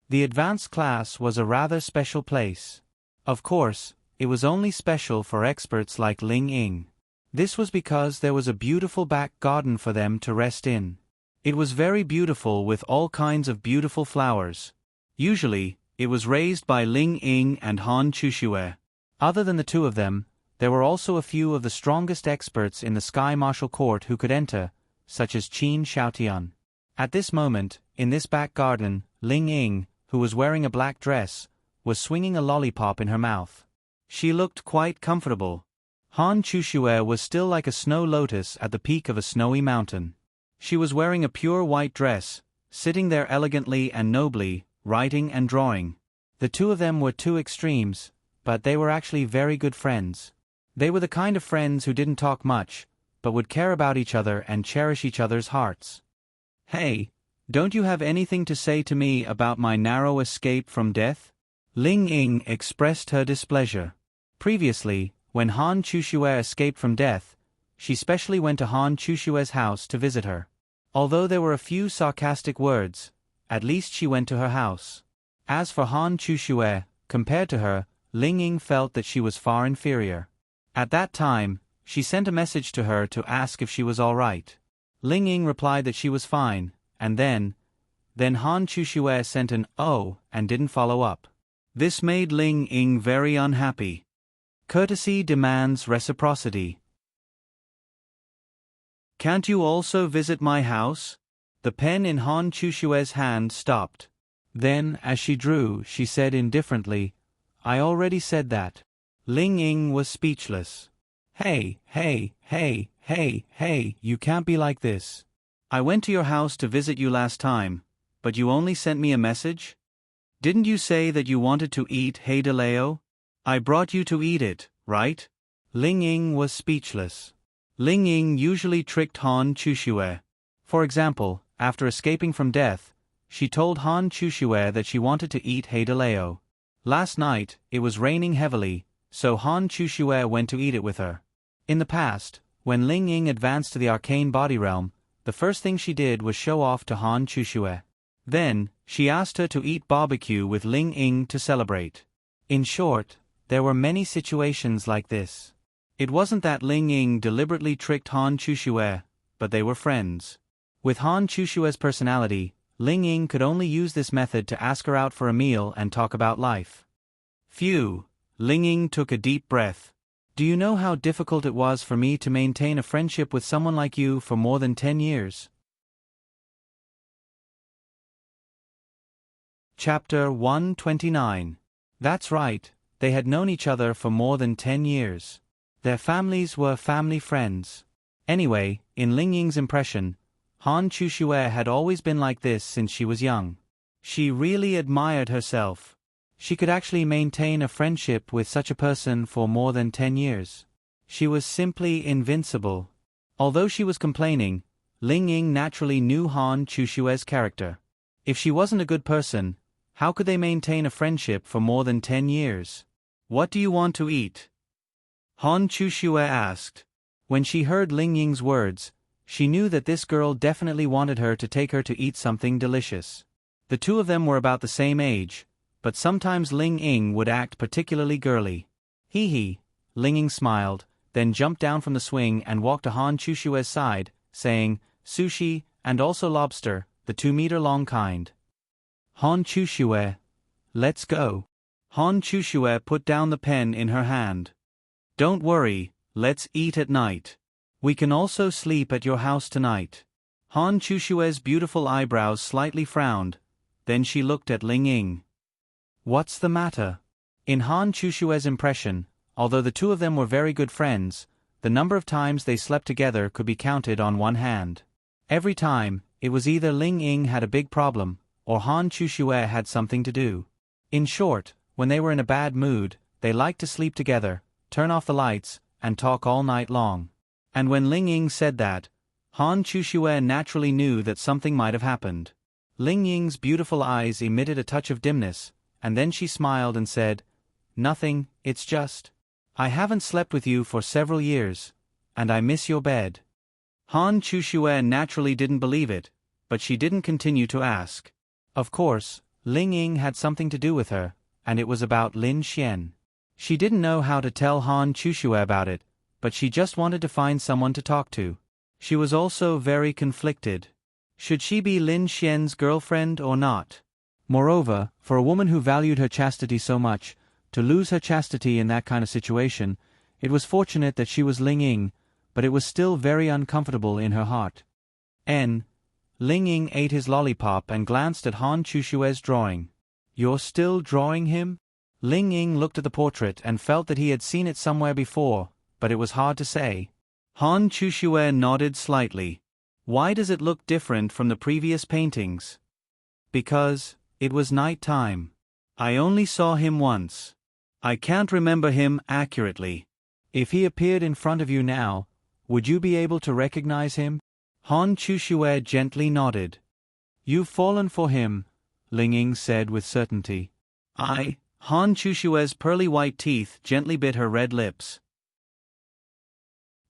The advanced class was a rather special place. Of course, it was only special for experts like Ling Ying. This was because there was a beautiful back garden for them to rest in. It was very beautiful with all kinds of beautiful flowers. Usually, it was raised by Ling Ying and Han Chuxue. Other than the two of them, there were also a few of the strongest experts in the Sky Martial Court who could enter, such as Qin Xiaotian. At this moment, in this back garden, Ling Ying, who was wearing a black dress, was swinging a lollipop in her mouth. She looked quite comfortable. Han Chuxue was still like a snow lotus at the peak of a snowy mountain. She was wearing a pure white dress, sitting there elegantly and nobly, writing and drawing. The two of them were two extremes, but they were actually very good friends. They were the kind of friends who didn't talk much, but would care about each other and cherish each other's hearts. Hey, don't you have anything to say to me about my narrow escape from death? Ling Ying expressed her displeasure. Previously, when Han Chuxue escaped from death, she specially went to Han Chuxue's house to visit her. Although there were a few sarcastic words, at least she went to her house. As for Han Chuxue, compared to her, Ling Ying felt that she was far inferior. At that time, she sent a message to her to ask if she was all right. Ling Ying replied that she was fine, and then Han Chuxue sent an "oh" and didn't follow up. This made Ling Ying very unhappy. Courtesy demands reciprocity. Can't you also visit my house? The pen in Han Chuxue's hand stopped. Then, as she drew, she said indifferently, I already said that. Ling Ying was speechless. Hey, you can't be like this. I went to your house to visit you last time, but you only sent me a message? Didn't you say that you wanted to eat hay de leo? I brought you to eat it, right? Ling Ying was speechless. Ling Ying usually tricked Han Chuxue. For example, after escaping from death, she told Han Chuxue that she wanted to eat hay de leo. Last night, it was raining heavily, so Han Chuxue went to eat it with her. In the past, when Ling Ying advanced to the arcane body realm, the first thing she did was show off to Han Chuxue. Then, she asked her to eat barbecue with Ling Ying to celebrate. In short, there were many situations like this. It wasn't that Ling Ying deliberately tricked Han Chuxue, but they were friends. With Han Chuxue's personality, Ling Ying could only use this method to ask her out for a meal and talk about life. Phew, Ling Ying took a deep breath. Do you know how difficult it was for me to maintain a friendship with someone like you for more than 10 years? Chapter 129. That's right, they had known each other for more than 10 years. Their families were family friends. Anyway, in Ling Ying's impression, Han Chuxue had always been like this since she was young. She really admired herself. She could actually maintain a friendship with such a person for more than 10 years. She was simply invincible. Although she was complaining, Ling Ying naturally knew Han Chuxue's character. If she wasn't a good person, how could they maintain a friendship for more than 10 years? What do you want to eat? Han Chuxue asked. When she heard Ling Ying's words, she knew that this girl definitely wanted her to take her to eat something delicious. The two of them were about the same age, but sometimes Ling Ying would act particularly girly. Hee, Ling Ying smiled, then jumped down from the swing and walked to Han Chuxue's side, saying, sushi, and also lobster, the 2-meter-long kind. Han Chushue, let's go. Han Chushue put down the pen in her hand. Don't worry, let's eat at night. We can also sleep at your house tonight. Han Chushue's beautiful eyebrows slightly frowned, then she looked at Ling Ying. What's the matter? In Han Chushue's impression, although the two of them were very good friends, the number of times they slept together could be counted on one hand. Every time, it was either Ling Ying had a big problem, or Han Chushue had something to do. In short, when they were in a bad mood, they liked to sleep together, turn off the lights, and talk all night long. And when Ling Ying said that, Han Chushue naturally knew that something might have happened. Ling Ying's beautiful eyes emitted a touch of dimness, and then she smiled and said, "Nothing, it's just. I haven't slept with you for several years, and I miss your bed." Han Chushue naturally didn't believe it, but she didn't continue to ask. Of course, Ling Ying had something to do with her, and it was about Lin Xian. She didn't know how to tell Han Chushue about it, but she just wanted to find someone to talk to. She was also very conflicted. Should she be Lin Xian's girlfriend or not? Moreover, for a woman who valued her chastity so much, to lose her chastity in that kind of situation, it was fortunate that she was Ling Ying, but it was still very uncomfortable in her heart. Ling Ying ate his lollipop and glanced at Han Chushue's drawing. "You're still drawing him?" Ling Ying looked at the portrait and felt that he had seen it somewhere before, but it was hard to say. Han Chushue nodded slightly. "Why does it look different from the previous paintings?" "Because it was night time. I only saw him once. I can't remember him accurately. If he appeared in front of you now, would you be able to recognize him?" Han Chushue gently nodded. "You've fallen for him," Ling Ying said with certainty. Han Chushue's pearly white teeth gently bit her red lips.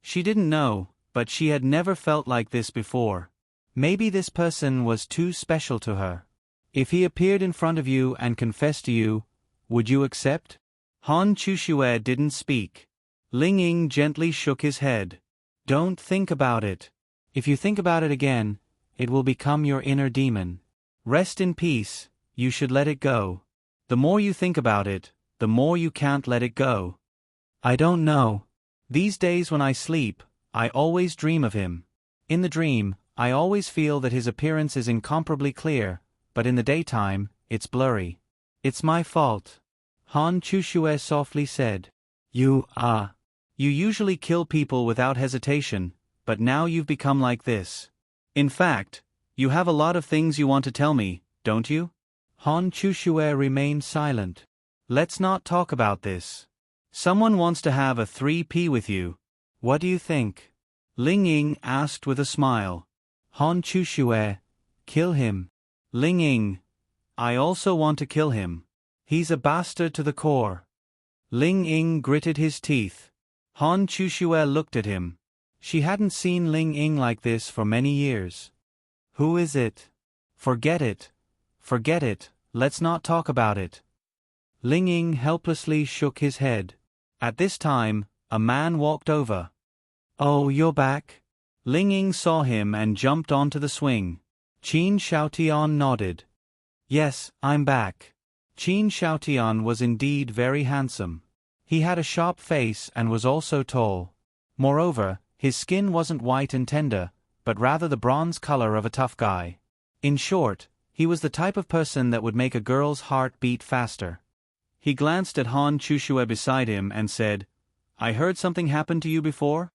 She didn't know, but she had never felt like this before. Maybe this person was too special to her. If he appeared in front of you and confessed to you, would you accept? Han Chushue didn't speak. Ling Ying gently shook his head. "Don't think about it. If you think about it again, it will become your inner demon. Rest in peace, you should let it go. The more you think about it, the more you can't let it go." "I don't know. These days when I sleep, I always dream of him. In the dream, I always feel that his appearance is incomparably clear, but in the daytime, it's blurry. It's my fault." Han Chushue softly said. You usually kill people without hesitation, but now you've become like this. In fact, you have a lot of things you want to tell me, don't you?" Han Chushue remained silent. "Let's not talk about this. Someone wants to have a 3P with you. What do you think?" Ling Ying asked with a smile. Han Chushue, "Kill him." Ling Ying, "I also want to kill him. He's a bastard to the core." Ling Ying gritted his teeth. Han Chushue looked at him. She hadn't seen Ling Ying like this for many years. "Who is it?" Forget it, let's not talk about it." Ling Ying helplessly shook his head. At this time, a man walked over. "Oh, you're back?" Ling Ying saw him and jumped onto the swing. Qin Xiaotian nodded. "Yes, I'm back." Qin Xiaotian was indeed very handsome. He had a sharp face and was also tall. Moreover, his skin wasn't white and tender, but rather the bronze color of a tough guy. In short, he was the type of person that would make a girl's heart beat faster. He glanced at Han Chushue beside him and said, "I heard something happened to you before?"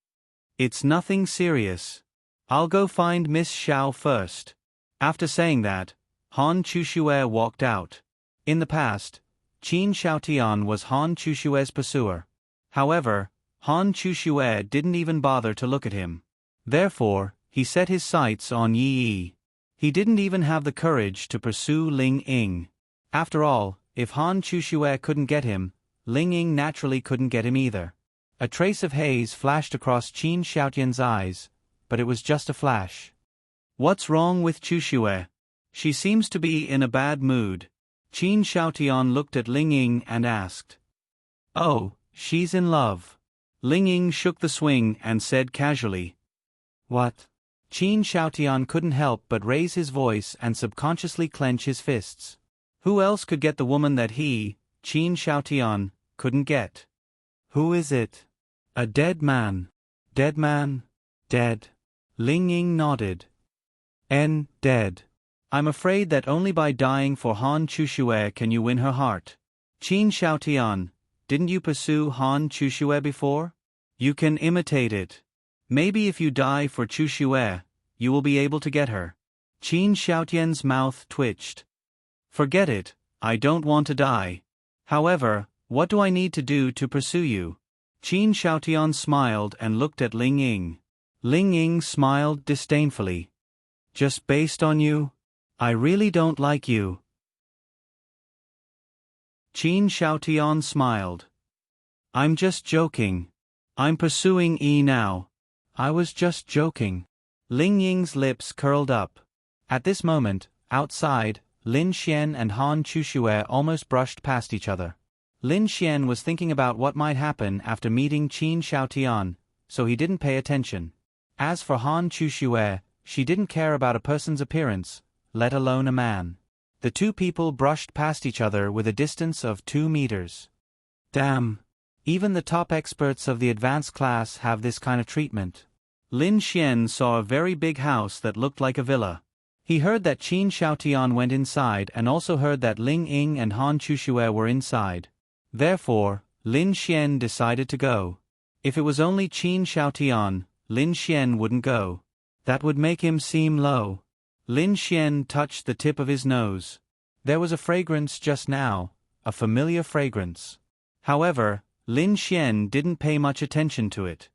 "It's nothing serious. I'll go find Miss Xiao first." After saying that, Han Chushue walked out. In the past, Qin Xiaotian was Han Chushue's pursuer. However, Han Chushue didn't even bother to look at him. Therefore, he set his sights on Yi Yi. He didn't even have the courage to pursue Ling Ying. After all, if Han Chushue couldn't get him, Ling Ying naturally couldn't get him either. A trace of haze flashed across Qin Xiaotian's eyes, but it was just a flash. "What's wrong with Chushue? She seems to be in a bad mood." Qin Xiaotian looked at Ling Ying and asked. "Oh, she's in love." Ling Ying shook the swing and said casually. "What?" Qin Xiaotian couldn't help but raise his voice and subconsciously clench his fists. Who else could get the woman that he, Qin Xiaotian, couldn't get? Who is it? A dead man. Dead man? Dead. Ling Ying nodded. Dead. I'm afraid that only by dying for Han Chushue can you win her heart. Qin Xiaotian, didn't you pursue Han Chushue before? You can imitate it. Maybe if you die for Chushue, you will be able to get her. Qin Xiaotian's mouth twitched. Forget it, I don't want to die. However, what do I need to do to pursue you? Qin Xiaotian smiled and looked at Ling Ying. Ling Ying smiled disdainfully. Just based on you? I really don't like you. Qin Xiaotian smiled. I'm just joking. I'm pursuing Yi now. I was just joking. Ling Ying's lips curled up. At this moment, outside, Lin Xian and Han Chushue almost brushed past each other. Lin Xian was thinking about what might happen after meeting Qin Xiaotian, so he didn't pay attention. As for Han Chushue, she didn't care about a person's appearance, let alone a man. The two people brushed past each other with a distance of 2 meters. Damn. Even the top experts of the advanced class have this kind of treatment. Lin Xian saw a very big house that looked like a villa. He heard that Qin Xiaotian went inside and also heard that Ling Ying and Han Chushue were inside. Therefore, Lin Xian decided to go. If it was only Qin Xiaotian, Lin Xian wouldn't go. That would make him seem low. Lin Xian touched the tip of his nose. There was a fragrance just now, a familiar fragrance. However, Lin Xian didn't pay much attention to it.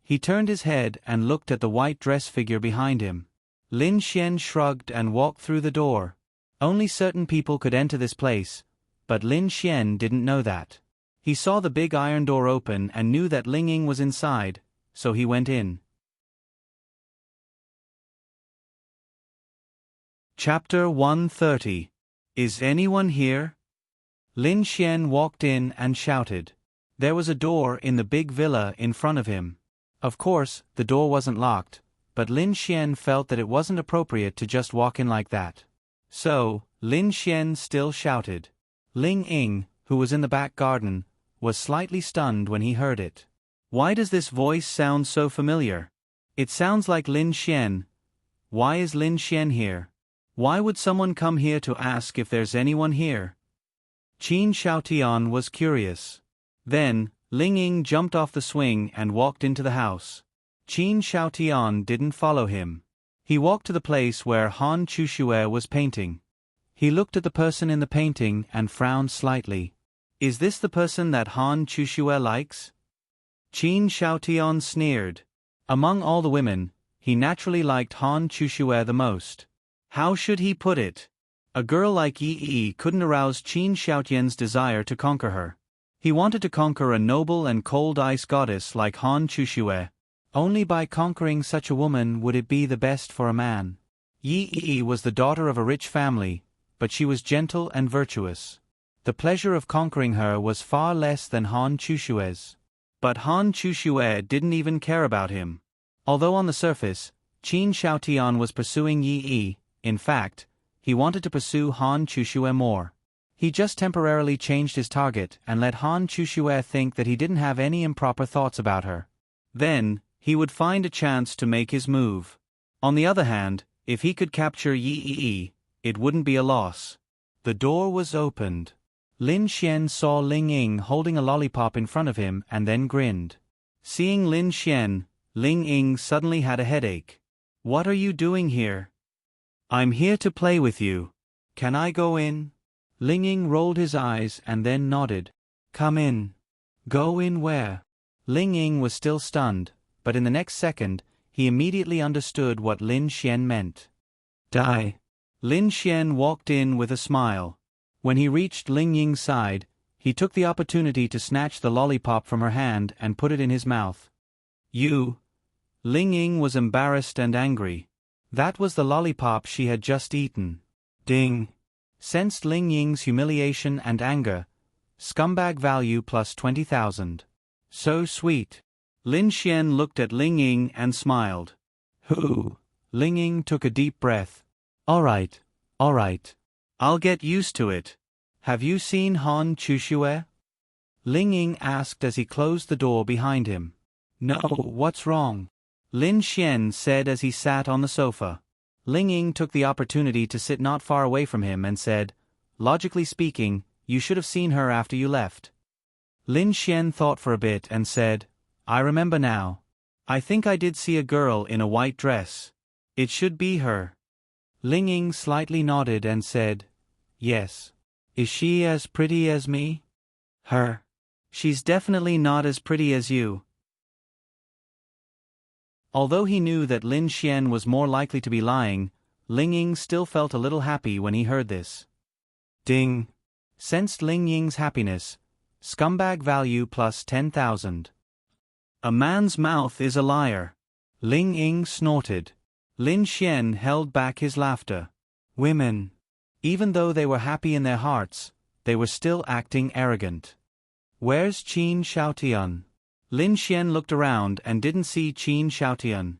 He turned his head and looked at the white dress figure behind him. Lin Xian shrugged and walked through the door. Only certain people could enter this place, but Lin Xian didn't know that. He saw the big iron door open and knew that Ling Ying was inside, so he went in. Chapter 130. Is anyone here? Lin Xian walked in and shouted. There was a door in the big villa in front of him. Of course, the door wasn't locked, but Lin Xian felt that it wasn't appropriate to just walk in like that. So, Lin Xian still shouted. Ling Ying, who was in the back garden, was slightly stunned when he heard it. Why does this voice sound so familiar? It sounds like Lin Xian. Why is Lin Xian here? Why would someone come here to ask if there's anyone here? Qin Xiaotian was curious. Then, Ling Ying jumped off the swing and walked into the house. Qin Xiaotian didn't follow him. He walked to the place where Han Chushue was painting. He looked at the person in the painting and frowned slightly. Is this the person that Han Chushue likes? Qin Xiaotian sneered. Among all the women, he naturally liked Han Chushue the most. How should he put it? A girl like Yi couldn't arouse Qin Xiaotian's desire to conquer her. He wanted to conquer a noble and cold ice goddess like Han Chushue. Only by conquering such a woman would it be the best for a man. Yi was the daughter of a rich family, but she was gentle and virtuous. The pleasure of conquering her was far less than Han Chushue's. But Han Chushue didn't even care about him. Although on the surface, Qin Xiaotian was pursuing Yi, in fact, he wanted to pursue Han Chushue more. He just temporarily changed his target and let Han Chushue think that he didn't have any improper thoughts about her. Then, he would find a chance to make his move. On the other hand, if he could capture Yi, it wouldn't be a loss. The door was opened. Lin Xian saw Ling Ying holding a lollipop in front of him and then grinned. Seeing Lin Xian, Ling Ying suddenly had a headache. What are you doing here? I'm here to play with you. Can I go in? Ling Ying rolled his eyes and then nodded. Come in. Go in where? Ling Ying was still stunned, but in the next second, he immediately understood what Lin Xian meant. Die. Lin Xian walked in with a smile. When he reached Ling Ying's side, he took the opportunity to snatch the lollipop from her hand and put it in his mouth. You. Ling Ying was embarrassed and angry. That was the lollipop she had just eaten. Ding. Sensed Ling Ying's humiliation and anger. Scumbag value plus 20,000. So sweet. Lin Xian looked at Ling Ying and smiled. Who? Ling Ying took a deep breath. All right. I'll get used to it. Have you seen Han Chuxue? Ling Ying asked as he closed the door behind him. No, what's wrong? Lin Xian said as he sat on the sofa. Ling Ying took the opportunity to sit not far away from him and said, logically speaking, you should have seen her after you left. Lin Xian thought for a bit and said, I remember now. I think I did see a girl in a white dress. It should be her. Ling Ying slightly nodded and said, yes. Is she as pretty as me? Her. She's definitely not as pretty as you. Although he knew that Lin Xian was more likely to be lying, Ling Ying still felt a little happy when he heard this. Ding. Sensed Ling Ying's happiness. Scumbag value plus 10,000. A man's mouth is a liar. Ling Ying snorted. Lin Xian held back his laughter. Women. Even though they were happy in their hearts, they were still acting arrogant. Where's Qin Xiaotian? Lin Xian looked around and didn't see Qin Xiaotian.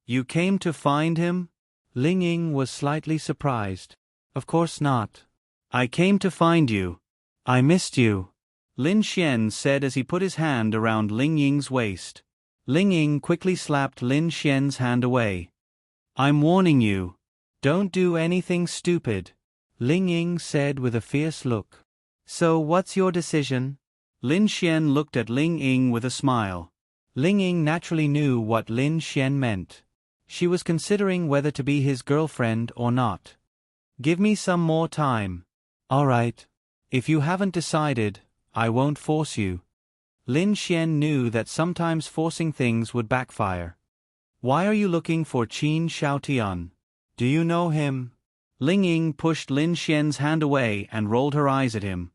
You came to find him? Ling Ying was slightly surprised. Of course not. I came to find you. I missed you. Lin Xian said as he put his hand around Ling Ying's waist. Ling Ying quickly slapped Lin Xian's hand away. I'm warning you. Don't do anything stupid. Ling Ying said with a fierce look. So what's your decision? Lin Xian looked at Ling Ying with a smile. Ling Ying naturally knew what Lin Xian meant. She was considering whether to be his girlfriend or not. Give me some more time. All right. If you haven't decided, I won't force you. Lin Xian knew that sometimes forcing things would backfire. Why are you looking for Qin Xiaotian? Do you know him? Ling Ying pushed Lin Xian's hand away and rolled her eyes at him.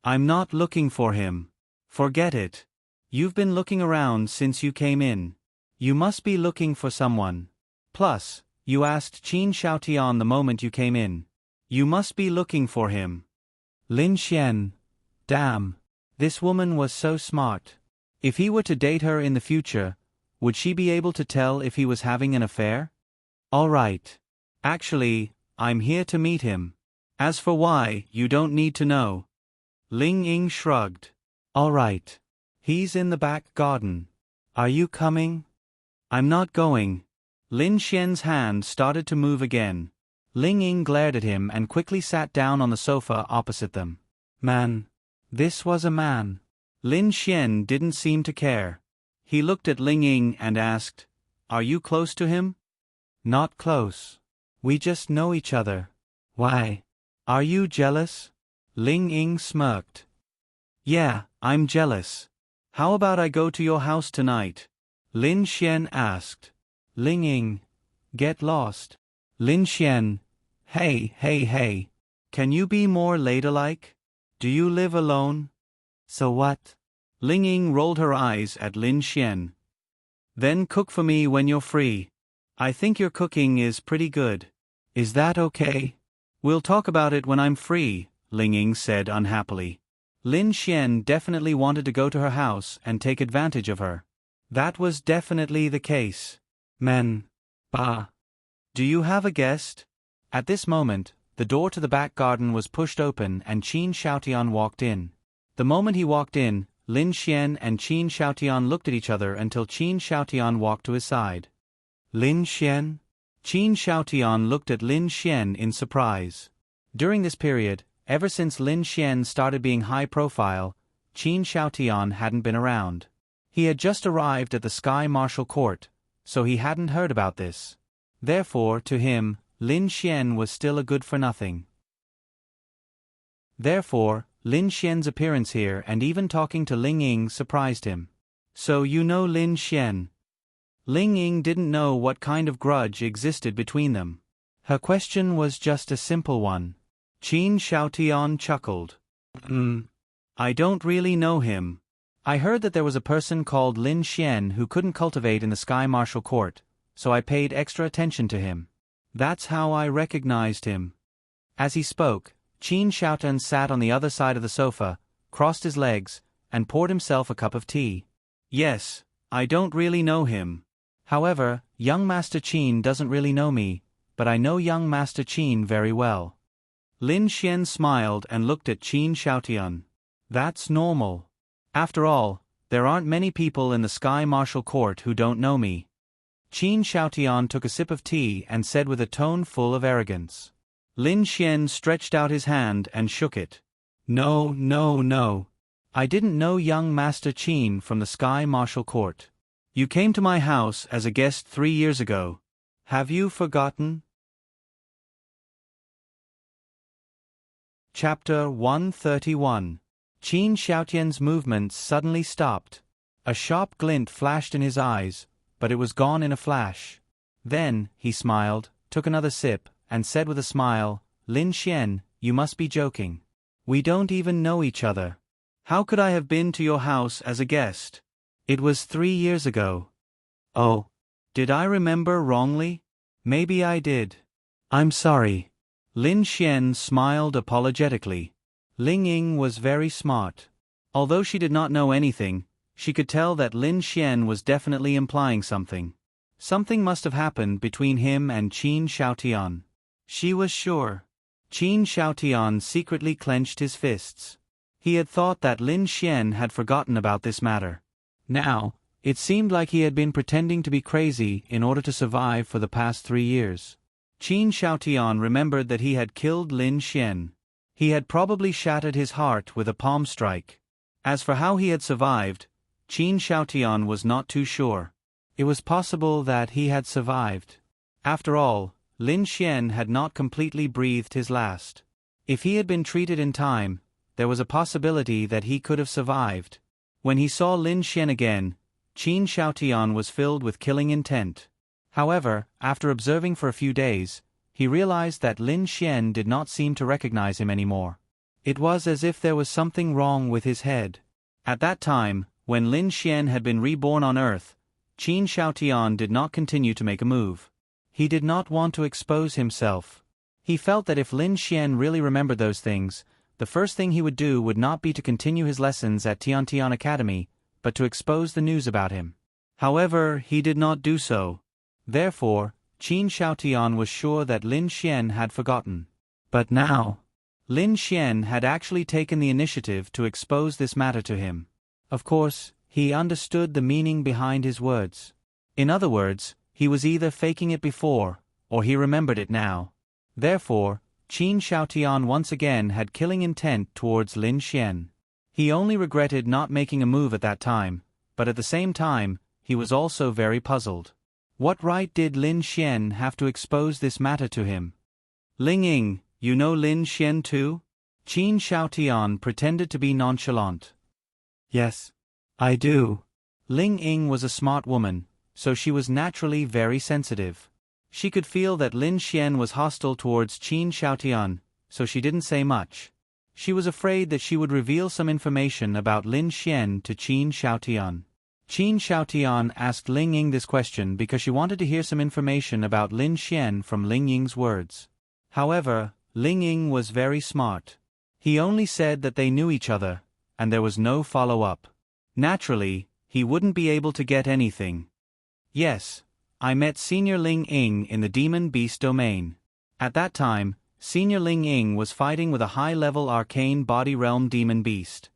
I'm not looking for him. Forget it. You've been looking around since you came in. You must be looking for someone. Plus, you asked Qin Xiaotian the moment you came in. You must be looking for him. Lin Xian. Damn. This woman was so smart. If he were to date her in the future, would she be able to tell if he was having an affair? All right. Actually, I'm here to meet him. As for why, you don't need to know. Ling Ying shrugged. All right. He's in the back garden. Are you coming? I'm not going. Lin Xian's hand started to move again. Ling Ying glared at him and quickly sat down on the sofa opposite them. Man. This was a man. Lin Xian didn't seem to care. He looked at Ling Ying and asked, Are you close to him? Not close. We just know each other. Why? Are you jealous? Ling Ying smirked. Yeah, I'm jealous. How about I go to your house tonight? Lin Xian asked. Ling Ying. Get lost. Lin Xian. Hey. Can you be more ladylike? Do you live alone? So what? Ling Ying rolled her eyes at Lin Xian. Then cook for me when you're free. I think your cooking is pretty good. Is that okay? We'll talk about it when I'm free, Ling Ying said unhappily. Lin Xian definitely wanted to go to her house and take advantage of her. That was definitely the case. Men. Bah. Do you have a guest? At this moment, the door to the back garden was pushed open and Qin Xiaotian walked in. The moment he walked in, Lin Xian and Qin Xiaotian looked at each other until Qin Xiaotian walked to his side. Lin Xian? Qin Xiaotian looked at Lin Xian in surprise. During this period, ever since Lin Xian started being high profile, Qin Xiaotian hadn't been around. He had just arrived at the Sky Martial Court, so he hadn't heard about this. Therefore, to him, Lin Xian was still a good-for-nothing. Therefore, Lin Xian's appearance here and even talking to Ling Ying surprised him. So you know Lin Xian? Ling Ying didn't know what kind of grudge existed between them. Her question was just a simple one. Qin Xiaotian chuckled. I don't really know him. I heard that there was a person called Lin Xian who couldn't cultivate in the Sky Martial Court, so I paid extra attention to him. That's how I recognized him. As he spoke, Qin Xiaotian sat on the other side of the sofa, crossed his legs, and poured himself a cup of tea. Yes, I don't really know him. However, young Master Qin doesn't really know me, but I know young Master Qin very well. Lin Xian smiled and looked at Qin Xiaotian. That's normal. After all, there aren't many people in the Sky Martial Court who don't know me. Qin Xiaotian took a sip of tea and said with a tone full of arrogance. Lin Xian stretched out his hand and shook it. No, no, no. I didn't know young Master Qin from the Sky Martial Court. You came to my house as a guest 3 years ago. Have you forgotten? Chapter 131. Qin Xiaotian's movements suddenly stopped. A sharp glint flashed in his eyes, but it was gone in a flash. Then, he smiled, took another sip, and said with a smile, Lin Xian, you must be joking. We don't even know each other. How could I have been to your house as a guest? It was 3 years ago. Oh. Did I remember wrongly? Maybe I did. I'm sorry. Lin Xian smiled apologetically. Ling Ying was very smart. Although she did not know anything, she could tell that Lin Xian was definitely implying something. Something must have happened between him and Qin Xiaotian. She was sure. Qin Xiaotian secretly clenched his fists. He had thought that Lin Xian had forgotten about this matter. Now, it seemed like he had been pretending to be crazy in order to survive for the past 3 years. Qin Xiaotian remembered that he had killed Lin Xian. He had probably shattered his heart with a palm strike. As for how he had survived, Qin Xiaotian was not too sure. It was possible that he had survived. After all, Lin Xian had not completely breathed his last. If he had been treated in time, there was a possibility that he could have survived. When he saw Lin Xian again, Qin Xiaotian was filled with killing intent. However, after observing for a few days, he realized that Lin Xian did not seem to recognize him anymore. It was as if there was something wrong with his head. At that time, when Lin Xian had been reborn on Earth, Qin Xiaotian did not continue to make a move. He did not want to expose himself. He felt that if Lin Xian really remembered those things, the first thing he would do would not be to continue his lessons at Tiantian Academy, but to expose the news about him. However, he did not do so. Therefore, Qin Xiaotian was sure that Lin Xian had forgotten. But now, Lin Xian had actually taken the initiative to expose this matter to him. Of course, he understood the meaning behind his words. In other words, he was either faking it before, or he remembered it now. Therefore, Qin Xiaotian once again had killing intent towards Lin Xian. He only regretted not making a move at that time, but at the same time, he was also very puzzled. What right did Lin Xian have to expose this matter to him? Ling Ying, you know Lin Xian too? Qin Xiaotian pretended to be nonchalant. Yes, I do. Ling Ying was a smart woman, so she was naturally very sensitive. She could feel that Lin Xian was hostile towards Qin Xiaotian, so she didn't say much. She was afraid that she would reveal some information about Lin Xian to Qin Xiaotian. Qin Xiaotian asked Ling Ying this question because she wanted to hear some information about Lin Xian from Ling Ying's words. However, Ling Ying was very smart. He only said that they knew each other, and there was no follow-up. Naturally, he wouldn't be able to get anything. Yes, I met Senior Ling Ying in the Demon Beast domain. At that time, Senior Ling Ying was fighting with a high-level arcane body realm demon beast.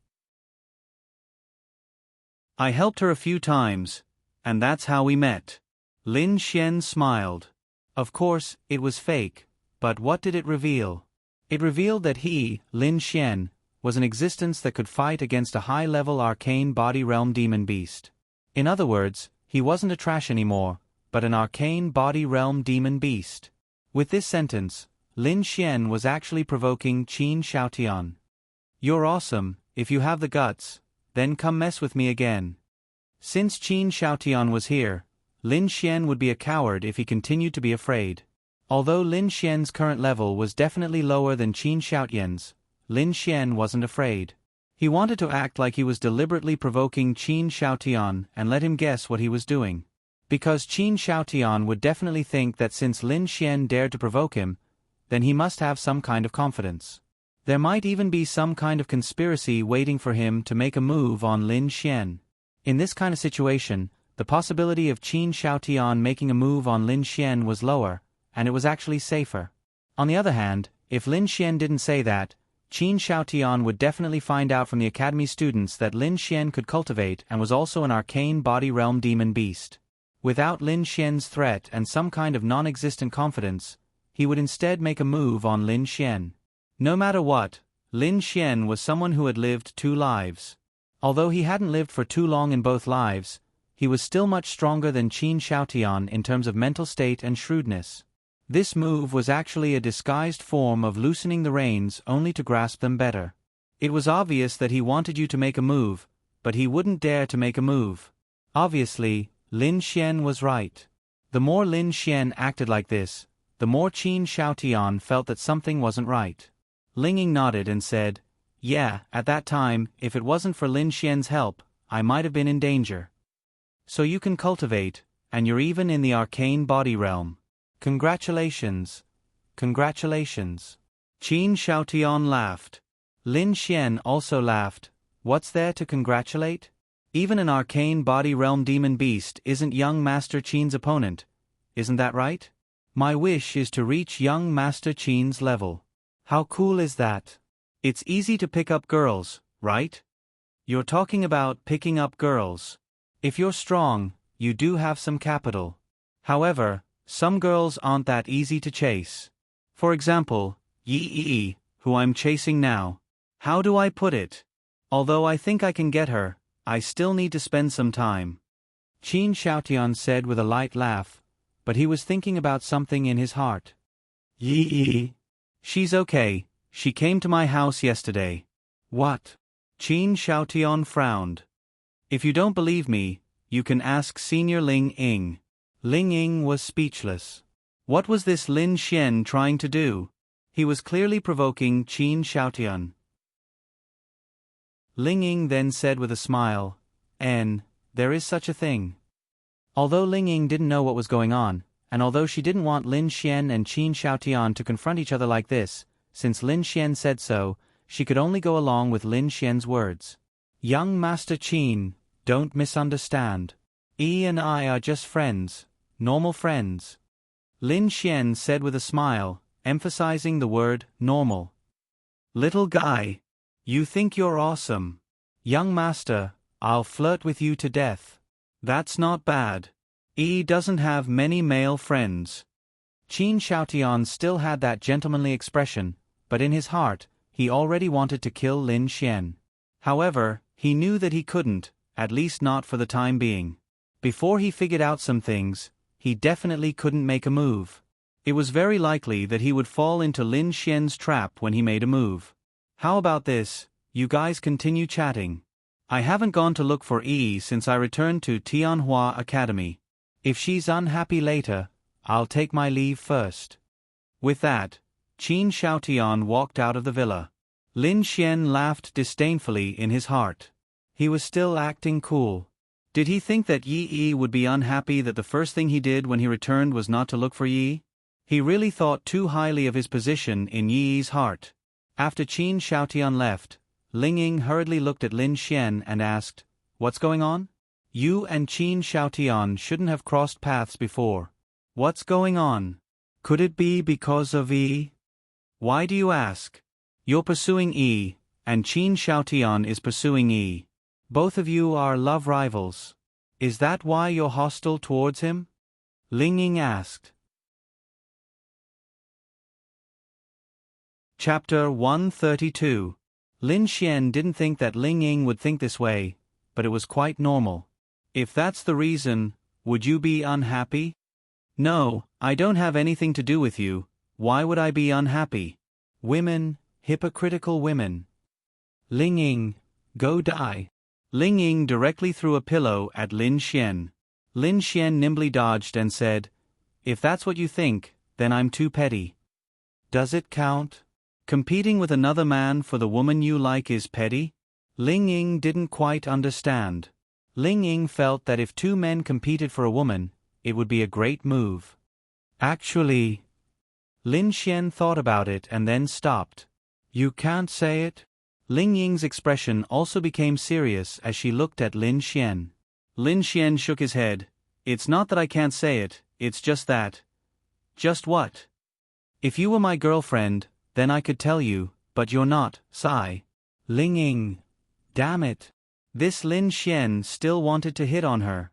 I helped her a few times, and that's how we met. Lin Xian smiled. Of course, it was fake, but what did it reveal? It revealed that he, Lin Xian, was an existence that could fight against a high-level arcane body realm demon beast. In other words, he wasn't a trash anymore, but an arcane body realm demon beast. With this sentence, Lin Xian was actually provoking Qin Xiaotian. You're awesome, if you have the guts, then come mess with me again. Since Qin Xiaotian was here, Lin Xian would be a coward if he continued to be afraid. Although Lin Xian's current level was definitely lower than Qin Xiaotian's, Lin Xian wasn't afraid. He wanted to act like he was deliberately provoking Qin Xiaotian and let him guess what he was doing. Because Qin Xiaotian would definitely think that since Lin Xian dared to provoke him, then he must have some kind of confidence. There might even be some kind of conspiracy waiting for him to make a move on Lin Xian. In this kind of situation, the possibility of Qin Xiaotian making a move on Lin Xian was lower, and it was actually safer. On the other hand, if Lin Xian didn't say that, Qin Xiaotian would definitely find out from the academy students that Lin Xian could cultivate and was also an arcane body realm demon beast. Without Lin Xian's threat and some kind of non-existent confidence, he would instead make a move on Lin Xian. No matter what, Lin Xian was someone who had lived 2 lives. Although he hadn't lived for too long in both lives, he was still much stronger than Qin Xiaotian in terms of mental state and shrewdness. This move was actually a disguised form of loosening the reins only to grasp them better. It was obvious that he wanted you to make a move, but he wouldn't dare to make a move. Obviously, Lin Xian was right. The more Lin Xian acted like this, the more Qin Xiaotian felt that something wasn't right. Ling Ying nodded and said, "Yeah, at that time, if it wasn't for Lin Xian's help, I might have been in danger. So you can cultivate, and you're even in the arcane body realm. Congratulations. Congratulations." Qin Xiaotian laughed. Lin Xian also laughed. What's there to congratulate? Even an arcane body realm demon beast isn't young Master Qin's opponent, isn't that right? My wish is to reach young Master Qin's level. How cool is that? It's easy to pick up girls, right? You're talking about picking up girls. If you're strong, you do have some capital. However, some girls aren't that easy to chase. For example, Yi, who I'm chasing now. How do I put it? Although I think I can get her, I still need to spend some time. Qin Xiaotian said with a light laugh, but he was thinking about something in his heart. Yi. She's okay, she came to my house yesterday. What? Qin Xiaotian frowned. If you don't believe me, you can ask Senior Ling Ying. Ling Ying was speechless. What was this Lin Xian trying to do? He was clearly provoking Qin Xiaotian. Ling Ying then said with a smile, there is such a thing. Although Ling Ying didn't know what was going on, and although she didn't want Lin Xian and Qin Xiaotian to confront each other like this, since Lin Xian said so, she could only go along with Lin Xian's words. Young Master Qin, don't misunderstand. Yi and I are just friends, normal friends. Lin Xian said with a smile, emphasizing the word normal. Little guy. You think you're awesome. Young master, I'll flirt with you to death. That's not bad. Yi doesn't have many male friends. Qin Xiaotian still had that gentlemanly expression, but in his heart, he already wanted to kill Lin Xian. However, he knew that he couldn't, at least not for the time being. Before he figured out some things, he definitely couldn't make a move. It was very likely that he would fall into Lin Xian's trap when he made a move. How about this, you guys continue chatting. I haven't gone to look for Yi since I returned to Tianhua Academy. If she's unhappy later, I'll take my leave first. With that, Qin Xiaotian walked out of the villa. Lin Xian laughed disdainfully in his heart. He was still acting cool. Did he think that Yi would be unhappy that the first thing he did when he returned was not to look for Yi? He really thought too highly of his position in Yi's heart. After Qin Xiaotian left, Ling Ying hurriedly looked at Lin Xian and asked, "What's going on? You and Qin Xiaotian shouldn't have crossed paths before. What's going on? Could it be because of Yi? Why do you ask? You're pursuing Yi, and Qin Xiaotian is pursuing Yi. Both of you are love rivals. Is that why you're hostile towards him?" Ling Ying asked. Chapter 132. Lin Xian didn't think that Ling Ying would think this way, but it was quite normal. If that's the reason, would you be unhappy? No, I don't have anything to do with you. Why would I be unhappy? Women, hypocritical women. Ling Ying, go die. Ling Ying directly threw a pillow at Lin Xian. Lin Xian nimbly dodged and said, "If that's what you think, then I'm too petty." Does it count? Competing with another man for the woman you like is petty? Ling Ying didn't quite understand. Ling Ying felt that if 2 men competed for a woman, it would be a great move. Actually, Lin Xian thought about it and then stopped. You can't say it? Ling Ying's expression also became serious as she looked at Lin Xian. Lin Xian shook his head. It's not that I can't say it, it's just that. Just what? If you were my girlfriend, then I could tell you, but you're not, sigh. Ling Ying. Damn it. This Lin Xian still wanted to hit on her.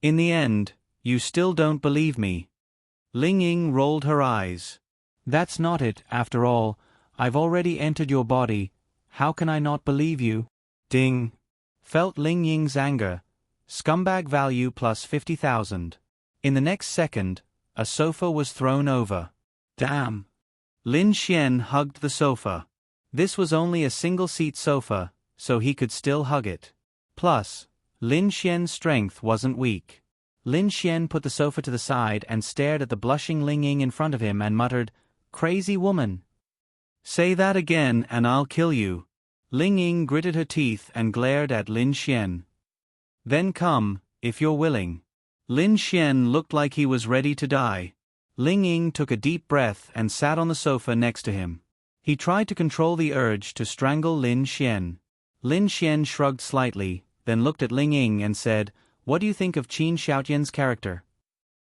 In the end, you still don't believe me. Ling Ying rolled her eyes. That's not it, after all, I've already entered your body, how can I not believe you? Ding. Felt Ling Ying's anger. Scumbag value plus 50,000. In the next second, a sofa was thrown over. Damn. Lin Xian hugged the sofa. This was only a single-seat sofa, so he could still hug it. Plus, Lin Xian's strength wasn't weak. Lin Xian put the sofa to the side and stared at the blushing Ling Ying in front of him and muttered, "Crazy woman. Say that again and I'll kill you." Ling Ying gritted her teeth and glared at Lin Xian. Then come, if you're willing. Lin Xian looked like he was ready to die. Ling Ying took a deep breath and sat on the sofa next to him. He tried to control the urge to strangle Lin Xian. Lin Xian shrugged slightly, then looked at Ling Ying and said, "What do you think of Qin Xiaotian's character?"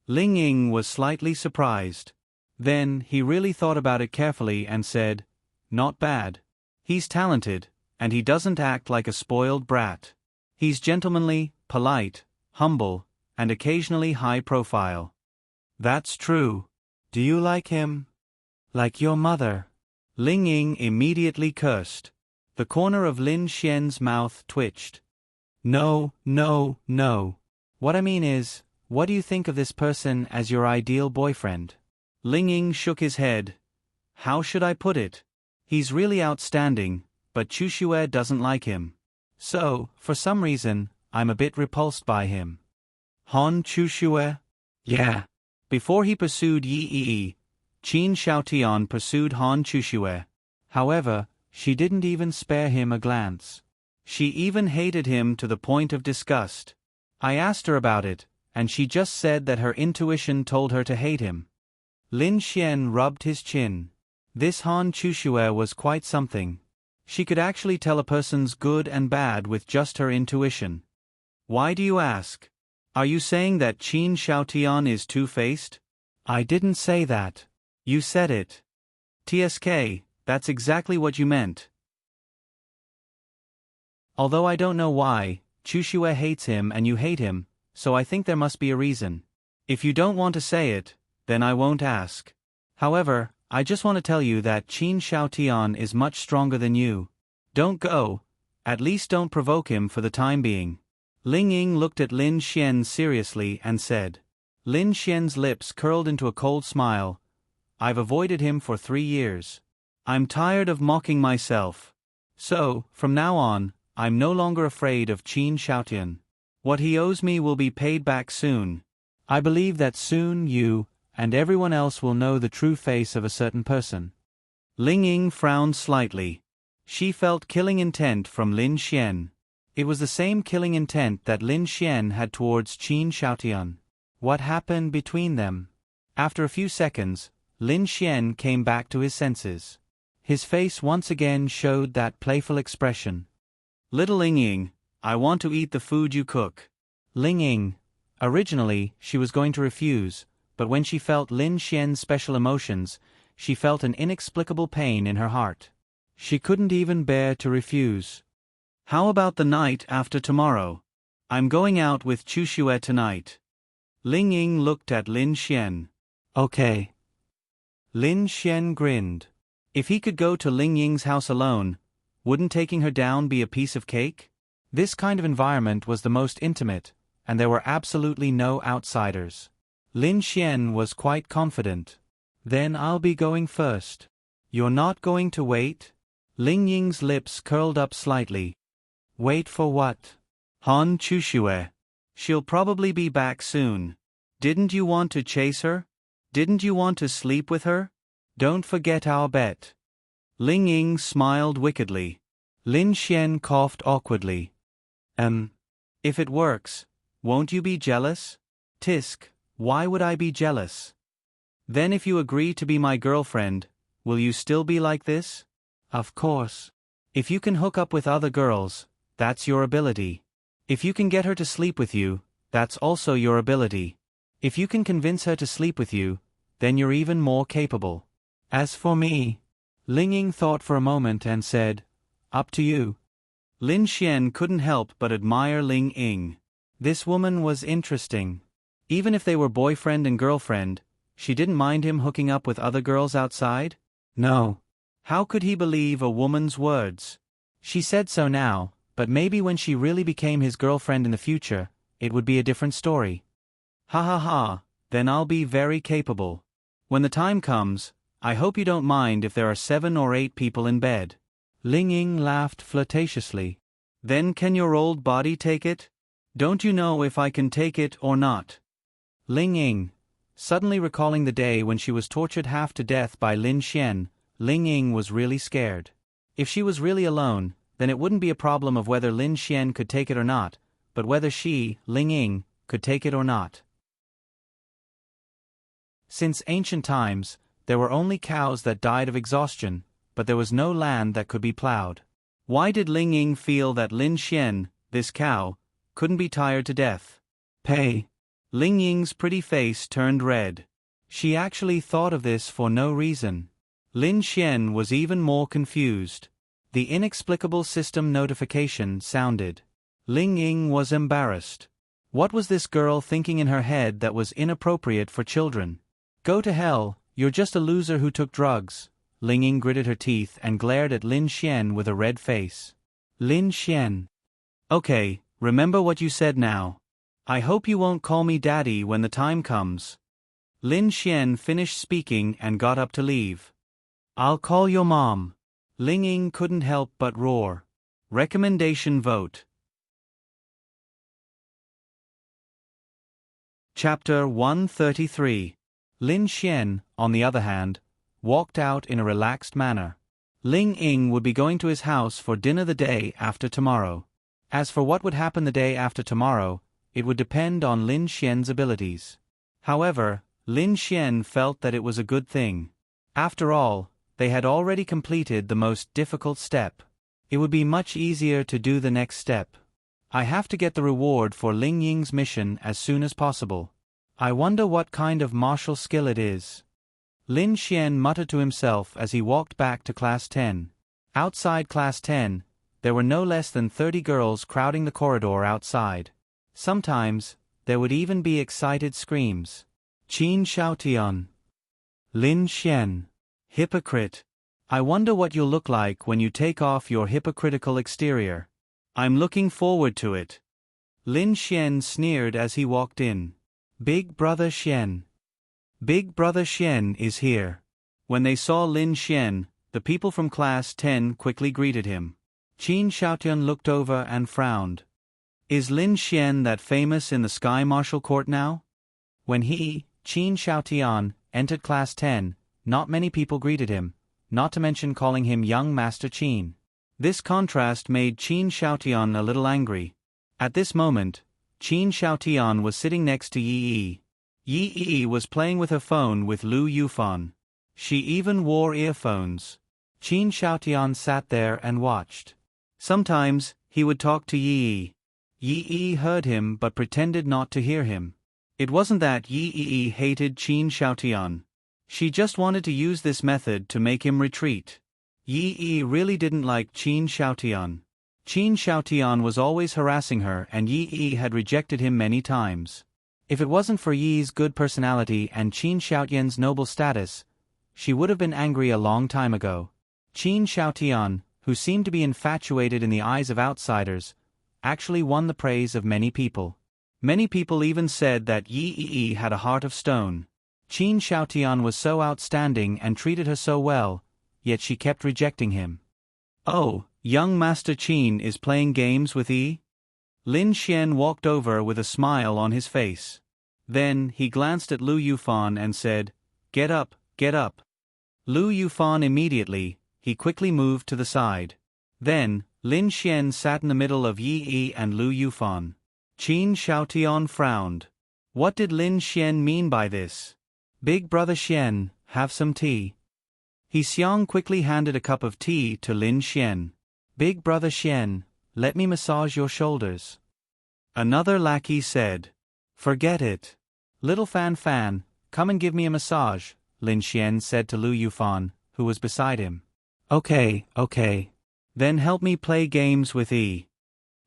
Ling Ying was slightly surprised. Then he really thought about it carefully and said, "Not bad. He's talented, and he doesn't act like a spoiled brat. He's gentlemanly, polite, humble, and occasionally high profile." "That's true. Do you like him?" "Like your mother." Ling Ying immediately cursed. The corner of Lin Xian's mouth twitched. No. What I mean is, what do you think of this person as your ideal boyfriend?" Ling Ying shook his head. "How should I put it? He's really outstanding, but Chu Xue doesn't like him. So, for some reason, I'm a bit repulsed by him." Han Chu Xue? Yeah. Before he pursued Yi Yi, Qin Xiaotian pursued Han Chu Xue. However, she didn't even spare him a glance. She even hated him to the point of disgust. I asked her about it, and she just said that her intuition told her to hate him. Lin Xian rubbed his chin. This Han Chu Xue was quite something. She could actually tell a person's good and bad with just her intuition. Why do you ask? Are you saying that Qin Xiaotian is two-faced? I didn't say that. You said it. TSK, that's exactly what you meant. Although I don't know why, Chu Xue hates him and you hate him, so I think there must be a reason. If you don't want to say it, then I won't ask. However, I just want to tell you that Qin Xiaotian is much stronger than you. Don't go. At least don't provoke him for the time being. Ling Ying looked at Lin Xian seriously and said. Lin Xian's lips curled into a cold smile. I've avoided him for 3 years. I'm tired of mocking myself. So, from now on, I'm no longer afraid of Qin Xiaotian. What he owes me will be paid back soon. I believe that soon you and everyone else will know the true face of a certain person. Ling Ying frowned slightly. She felt killing intent from Lin Xian. It was the same killing intent that Lin Xian had towards Qin Xiaotian. What happened between them? After a few seconds, Lin Xian came back to his senses. His face once again showed that playful expression. Little Ling Ying, I want to eat the food you cook. Ling Ying. Originally, she was going to refuse, but when she felt Lin Xian's special emotions, she felt an inexplicable pain in her heart. She couldn't even bear to refuse. How about the night after tomorrow? I'm going out with Chu Xue tonight. Ling Ying looked at Lin Xian. Okay. Lin Xian grinned. If he could go to Ling Ying's house alone, wouldn't taking her down be a piece of cake? This kind of environment was the most intimate, and there were absolutely no outsiders. Lin Xian was quite confident. Then I'll be going first. You're not going to wait? Ling Ying's lips curled up slightly. Wait for what? Han Chu Xue. She'll probably be back soon. Didn't you want to chase her? Didn't you want to sleep with her? Don't forget our bet. Ling Ying smiled wickedly. Lin Xian coughed awkwardly. If it works, won't you be jealous? Tisk, why would I be jealous? Then if you agree to be my girlfriend, will you still be like this? Of course. If you can hook up with other girls, that's your ability. If you can get her to sleep with you, that's also your ability. If you can convince her to sleep with you, then you're even more capable. As for me, Ling Ying thought for a moment and said, up to you. Lin Xian couldn't help but admire Ling Ying. This woman was interesting. Even if they were boyfriend and girlfriend, she didn't mind him hooking up with other girls outside? No. How could he believe a woman's words? She said so now, but maybe when she really became his girlfriend in the future, it would be a different story. Ha ha ha, then I'll be very capable. When the time comes, I hope you don't mind if there are 7 or 8 people in bed. Ling Ying laughed flirtatiously. Then can your old body take it? Don't you know if I can take it or not? Ling Ying. Suddenly recalling the day when she was tortured half to death by Lin Xian, Ling Ying was really scared. If she was really alone, then it wouldn't be a problem of whether Lin Xian could take it or not, but whether she, Ling Ying, could take it or not. Since ancient times, there were only cows that died of exhaustion, but there was no land that could be plowed. Why did Ling Ying feel that Lin Xian, this cow, couldn't be tired to death? Pay. Ling Ying's pretty face turned red. She actually thought of this for no reason. Lin Xian was even more confused. The inexplicable system notification sounded. Ling Ying was embarrassed. What was this girl thinking in her head that was inappropriate for children? Go to hell, you're just a loser who took drugs. Ling Ying gritted her teeth and glared at Lin Xian with a red face. Lin Xian. Okay, remember what you said now. I hope you won't call me daddy when the time comes. Lin Xian finished speaking and got up to leave. I'll call your mom. Ling Ying couldn't help but roar. Recommendation vote. Chapter 133. Lin Xian, on the other hand, walked out in a relaxed manner. Ling Ying would be going to his house for dinner the day after tomorrow. As for what would happen the day after tomorrow, it would depend on Lin Xian's abilities. However, Lin Xian felt that it was a good thing. After all, they had already completed the most difficult step. It would be much easier to do the next step. I have to get the reward for Ling Ying's mission as soon as possible. I wonder what kind of martial skill it is. Lin Xian muttered to himself as he walked back to Class 10. Outside Class 10, there were no less than 30 girls crowding the corridor outside. Sometimes, there would even be excited screams. Qin Xiaotian. Lin Xian. Hypocrite. I wonder what you'll look like when you take off your hypocritical exterior. I'm looking forward to it. Lin Xian sneered as he walked in. Big Brother Xian. Big Brother Xian is here. When they saw Lin Xian, the people from Class 10 quickly greeted him. Qin Xiaotian looked over and frowned. Is Lin Xian that famous in the Sky Martial Court now? When he, Qin Xiaotian, entered Class 10, not many people greeted him, not to mention calling him young Master Qin. This contrast made Qin Xiaotian a little angry. At this moment, Qin Xiaotian was sitting next to Yi Yi. Yi Yi was playing with her phone with Lu Yufan. She even wore earphones. Qin Xiaotian sat there and watched. Sometimes, he would talk to Yi Yi. Yi Yi heard him but pretended not to hear him. It wasn't that Yi Yi hated Qin Xiaotian. She just wanted to use this method to make him retreat. Yi Yi really didn't like Qin Xiaotian. Qin Xiaotian was always harassing her and Yi Yi had rejected him many times. If it wasn't for Yi's good personality and Qin Xiaotian's noble status, she would have been angry a long time ago. Qin Xiaotian, who seemed to be infatuated in the eyes of outsiders, actually won the praise of many people. Many people even said that Yi Yi had a heart of stone. Qin Xiaotian was so outstanding and treated her so well, yet she kept rejecting him. Oh, young Master Qin is playing games with Yi? Lin Xian walked over with a smile on his face. Then, he glanced at Lu Yufan and said, Get up, get up. Lu Yufan immediately, he quickly moved to the side. Then, Lin Xian sat in the middle of Yi Yi and Lu Yufan. Qin Xiaotian frowned. What did Lin Xian mean by this? Big Brother Xian, have some tea. He Xiang quickly handed a cup of tea to Lin Xian. Big Brother Xian, let me massage your shoulders. Another lackey said. Forget it. Little Fan Fan, come and give me a massage, Lin Xian said to Lu Yufan, who was beside him. Okay. Then help me play games with E.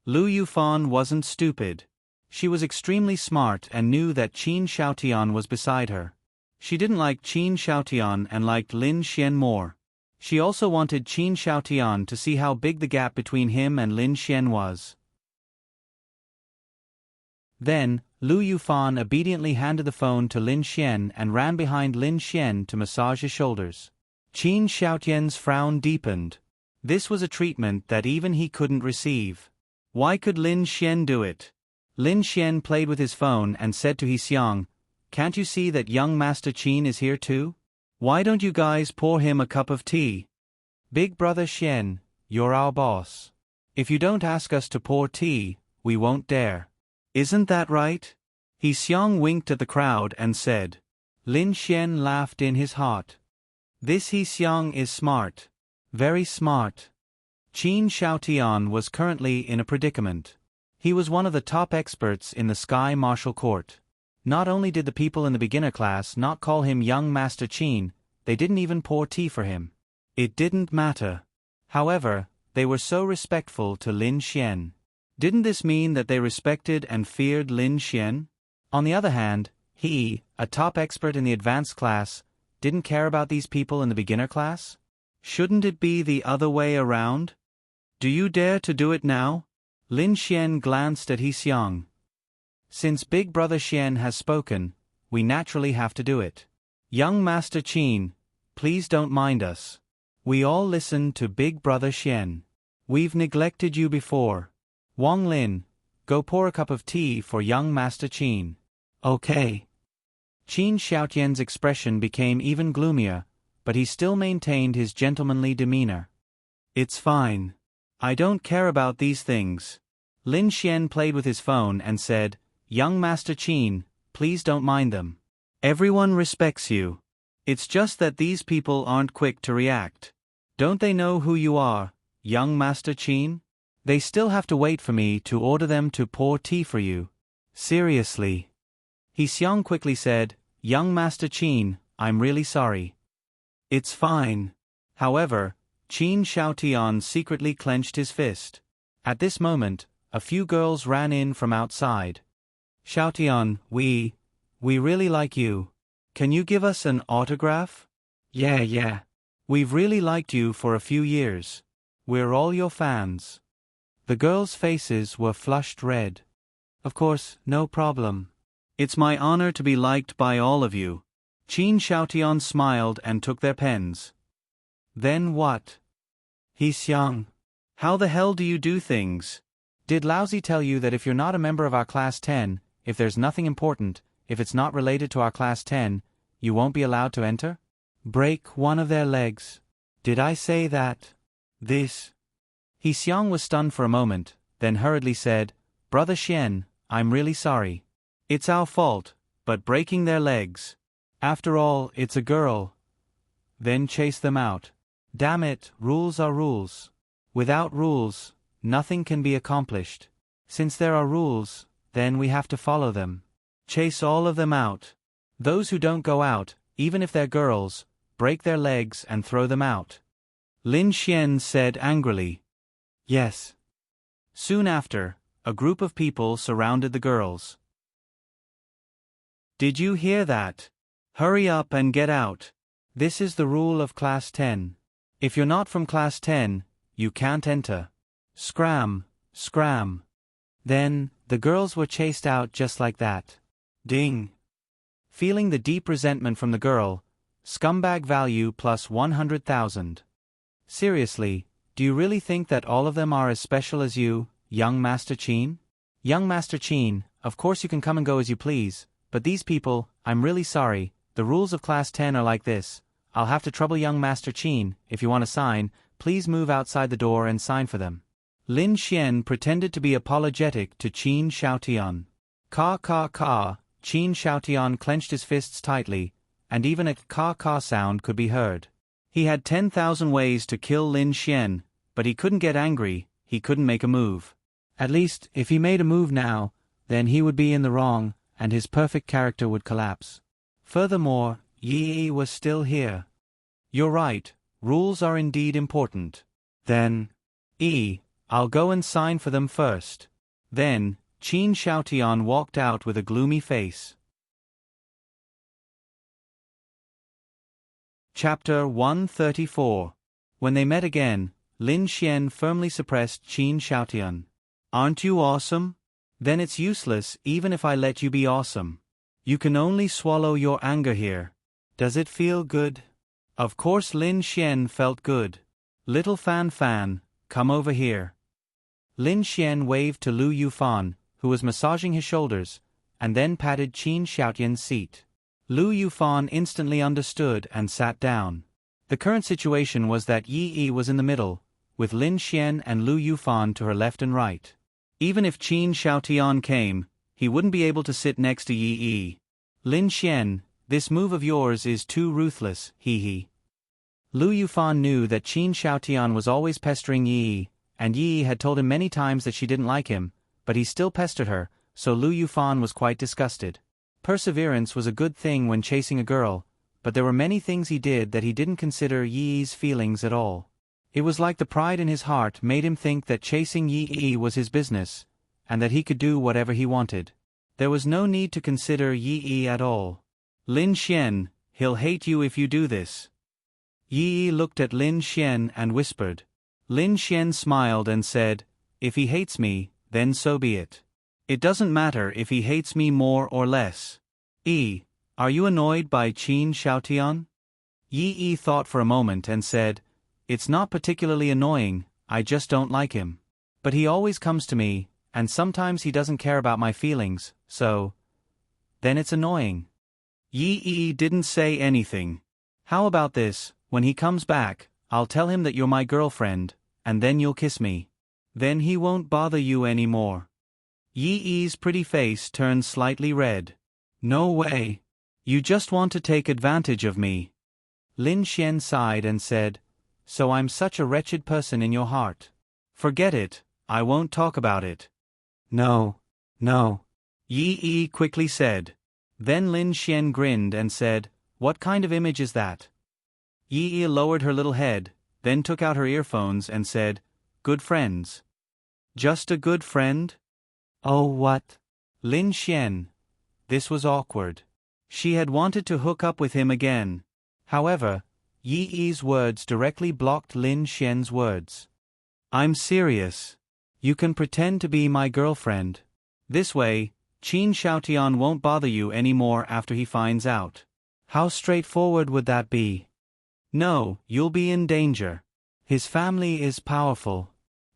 Lu Yufan wasn't stupid. She was extremely smart and knew that Qin Xiaotian was beside her. She didn't like Qin Xiaotian and liked Lin Xian more. She also wanted Qin Xiaotian to see how big the gap between him and Lin Xian was. Then, Lu Yufan obediently handed the phone to Lin Xian and ran behind Lin Xian to massage his shoulders. Qin Xiaotian's frown deepened. This was a treatment that even he couldn't receive. Why could Lin Xian do it? Lin Xian played with his phone and said to Xiang, "Can't you see that young Master Qin is here too? Why don't you guys pour him a cup of tea? Big brother Xian, you're our boss. If you don't ask us to pour tea, we won't dare. Isn't that right?" Xiang winked at the crowd and said. Lin Xian laughed in his heart. This Xiang is smart. Very smart. Qin Xiaotian was currently in a predicament. He was one of the top experts in the Sky Martial Court. Not only did the people in the beginner class not call him young Master Qin, they didn't even pour tea for him. It didn't matter. However, they were so respectful to Lin Xian. Didn't this mean that they respected and feared Lin Xian? On the other hand, he, a top expert in the advanced class, didn't care about these people in the beginner class? Shouldn't it be the other way around? Do you dare to do it now? Lin Xian glanced at Xiang. Since Big Brother Xian has spoken, we naturally have to do it. Young Master Qin, please don't mind us. We all listen to Big Brother Xian. We've neglected you before. Wang Lin, go pour a cup of tea for young Master Qin. Okay. Qin Xiaotian's expression became even gloomier, but he still maintained his gentlemanly demeanor. It's fine. I don't care about these things. Lin Xian played with his phone and said, Young Master Qin, please don't mind them. Everyone respects you. It's just that these people aren't quick to react. Don't they know who you are, young Master Qin? They still have to wait for me to order them to pour tea for you. Seriously. Xiang quickly said, Young Master Qin, I'm really sorry. It's fine. However, Qin Xiaotian secretly clenched his fist. At this moment, a few girls ran in from outside. Xiaotian, we really like you. Can you give us an autograph? Yeah. We've really liked you for a few years. We're all your fans. The girls' faces were flushed red. Of course, no problem. It's my honor to be liked by all of you. Qin Xiaotian smiled and took their pens. Then what? Xiang. How the hell do you do things? Did Laozi tell you that if you're not a member of our Class 10, if there's nothing important, if it's not related to our Class 10, you won't be allowed to enter? Break one of their legs. Did I say that? This. Xiang was stunned for a moment, then hurriedly said, Brother Xian, I'm really sorry. It's our fault, but breaking their legs. After all, it's a girl. Then chase them out. Damn it, rules are rules. Without rules, nothing can be accomplished. Since there are rules, then we have to follow them. Chase all of them out. Those who don't go out, even if they're girls, break their legs and throw them out. Lin Xian said angrily. Yes. Soon after, a group of people surrounded the girls. Did you hear that? Hurry up and get out. This is the rule of Class 10. If you're not from Class 10, you can't enter. Scram. Then, the girls were chased out just like that. Ding. Feeling the deep resentment from the girl, scumbag value plus 100,000. Seriously, do you really think that all of them are as special as you, young Master Qin? Young Master Qin, of course you can come and go as you please, but these people, I'm really sorry, the rules of Class 10 are like this. I'll have to trouble young Master Qin. If you want to sign, please move outside the door and sign for them. Lin Xian pretended to be apologetic to Qin Xiaotian. Ka. Qin Xiaotian clenched his fists tightly, and even a ka sound could be heard. He had 10,000 ways to kill Lin Xian, but he couldn't get angry, he couldn't make a move. At least, if he made a move now, then he would be in the wrong, and his perfect character would collapse. Furthermore, Yi was still here. You're right, rules are indeed important. Then, I'll go and sign for them first. Then, Qin Xiaotian walked out with a gloomy face. Chapter 134. When they met again, Lin Xian firmly suppressed Qin Xiaotian. Aren't you awesome? Then it's useless even if I let you be awesome. You can only swallow your anger here. Does it feel good? Of course Lin Xian felt good. Little Fan, come over here. Lin Xian waved to Lu Yufan, who was massaging his shoulders, and then patted Qin Xiaotian's seat. Lu Yufan instantly understood and sat down. The current situation was that Yi was in the middle, with Lin Xian and Lu Yufan to her left and right. Even if Qin Xiaotian came, he wouldn't be able to sit next to Yi. Lin Xian, this move of yours is too ruthless, he. Lu Yufan knew that Qin Xiaotian was always pestering Yi, and Yi had told him many times that she didn't like him, but he still pestered her, so Lu Yufan was quite disgusted. Perseverance was a good thing when chasing a girl, but there were many things he did that he didn't consider Yi's feelings at all. It was like the pride in his heart made him think that chasing Yi was his business, and that he could do whatever he wanted. There was no need to consider Yi at all. Lin Xian, he'll hate you if you do this. Yi looked at Lin Xian and whispered. Lin Xian smiled and said, if he hates me, then so be it. It doesn't matter if he hates me more or less. Are you annoyed by Qin Xiaotian? Yi thought for a moment and said, it's not particularly annoying, I just don't like him. But he always comes to me, and sometimes he doesn't care about my feelings, so… then it's annoying. Yi didn't say anything. How about this, when he comes back, I'll tell him that you're my girlfriend, and then you'll kiss me. Then he won't bother you anymore. Yi's pretty face turned slightly red. No way. You just want to take advantage of me. Lin Xian sighed and said, so I'm such a wretched person in your heart. Forget it, I won't talk about it. No. Yi quickly said. Then Lin Xian grinned and said, what kind of image is that? Yi lowered her little head, then took out her earphones and said, good friends. Just a good friend? Oh what? Lin Xian. This was awkward. She had wanted to hook up with him again. However, Yi's words directly blocked Lin Xian's words. I'm serious. You can pretend to be my girlfriend. This way, Qin Xiaotian won't bother you anymore after he finds out. How straightforward would that be? No, you'll be in danger. His family is powerful.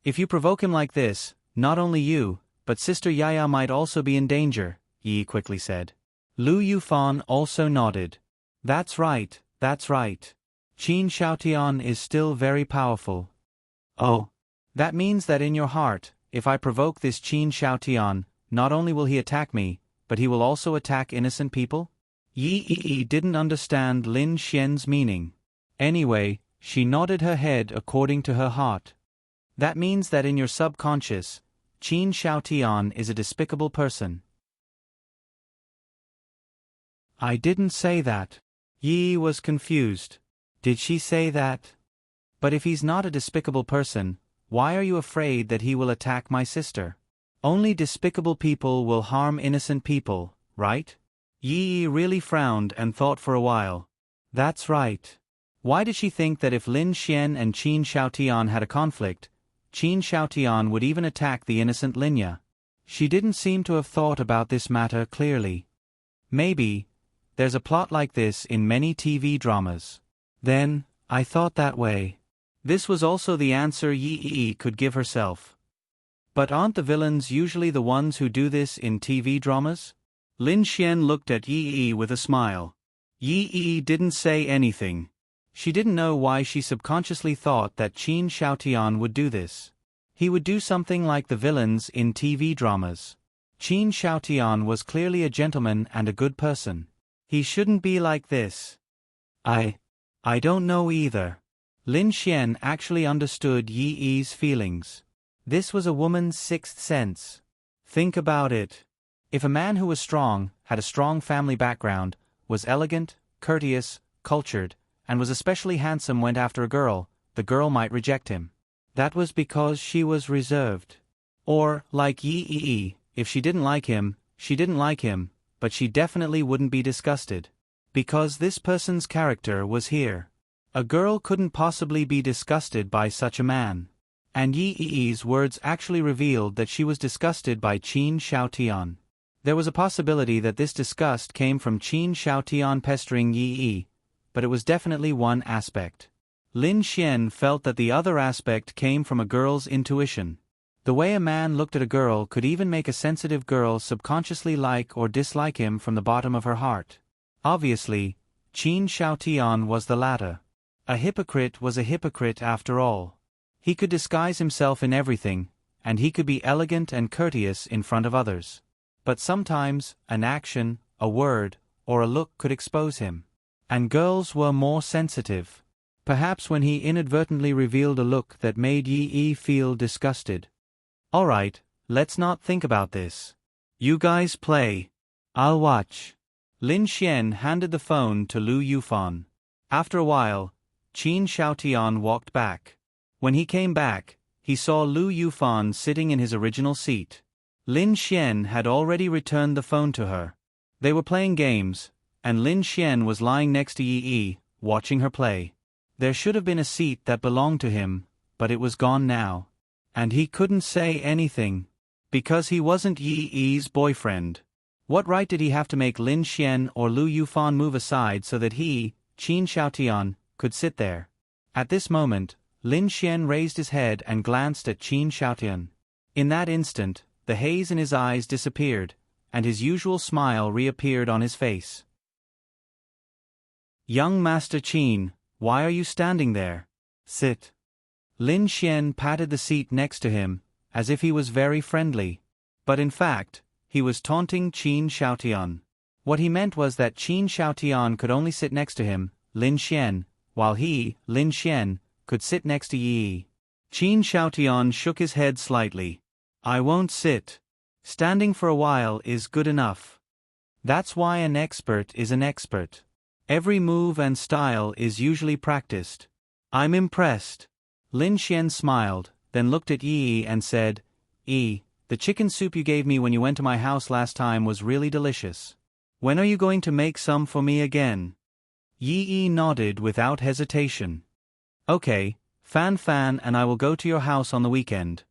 If you provoke him like this, not only you, but Sister Yaya might also be in danger, Yi quickly said. Lu Yufan also nodded. That's right. Qin Xiaotian is still very powerful. Oh. That means that in your heart, if I provoke this Qin Xiaotian, not only will he attack me, but he will also attack innocent people? Yi didn't understand Lin Xian's meaning. Anyway, she nodded her head according to her heart. That means that in your subconscious, Qin Xiaotian is a despicable person. I didn't say that. Yi was confused. Did she say that? But if he's not a despicable person, why are you afraid that he will attack my sister? Only despicable people will harm innocent people, right? Yi really frowned and thought for a while. That's right. Why did she think that if Lin Xian and Qin Xiaotian had a conflict, Qin Xiaotian would even attack the innocent Linya? She didn't seem to have thought about this matter clearly. Maybe there's a plot like this in many TV dramas. Then, I thought that way. This was also the answer Yi could give herself. But aren't the villains usually the ones who do this in TV dramas? Lin Xian looked at Yi with a smile. Yi didn't say anything. She didn't know why she subconsciously thought that Qin Xiaotian would do this. He would do something like the villains in TV dramas. Qin Xiaotian was clearly a gentleman and a good person. He shouldn't be like this. I don't know either. Lin Xian actually understood Yi's feelings. This was a woman's sixth sense. Think about it. If a man who was strong, had a strong family background, was elegant, courteous, cultured, and was especially handsome went after a girl, the girl might reject him. That was because she was reserved. Or, like Yee, if she didn't like him, she didn't like him, but she definitely wouldn't be disgusted. Because this person's character was here. A girl couldn't possibly be disgusted by such a man. And Yee's words actually revealed that she was disgusted by Qin Xiaotian. There was a possibility that this disgust came from Qin Xiaotian pestering Yee, but it was definitely one aspect. Lin Xian felt that the other aspect came from a girl's intuition. The way a man looked at a girl could even make a sensitive girl subconsciously like or dislike him from the bottom of her heart. Obviously, Qin Xiaotian was the latter. A hypocrite was a hypocrite after all. He could disguise himself in everything, and he could be elegant and courteous in front of others. But sometimes, an action, a word, or a look could expose him. And girls were more sensitive. Perhaps when he inadvertently revealed a look that made Yee feel disgusted. Alright, let's not think about this. You guys play. I'll watch. Lin Xian handed the phone to Lu Yufan. After a while, Qin Xiaotian walked back. When he came back, he saw Lu Yufan sitting in his original seat. Lin Xian had already returned the phone to her. They were playing games, and Lin Xian was lying next to Yee, watching her play. There should have been a seat that belonged to him, but it was gone now. And he couldn't say anything. Because he wasn't Yee's boyfriend. What right did he have to make Lin Xian or Lu Yufan move aside so that he, Qin Xiaotian, could sit there? At this moment, Lin Xian raised his head and glanced at Qin Xiaotian. In that instant, the haze in his eyes disappeared, and his usual smile reappeared on his face. Young Master Qin, why are you standing there? Sit. Lin Xian patted the seat next to him, as if he was very friendly. But in fact, he was taunting Qin Xiaotian. What he meant was that Qin Xiaotian could only sit next to him, Lin Xian, while he, Lin Xian, could sit next to Yi. Qin Xiaotian shook his head slightly. I won't sit. Standing for a while is good enough. That's why an expert is an expert. Every move and style is usually practiced. I'm impressed. Lin Xian smiled, then looked at Yi and said, the chicken soup you gave me when you went to my house last time was really delicious. When are you going to make some for me again? Yi nodded without hesitation. Okay, Fan and I will go to your house on the weekend.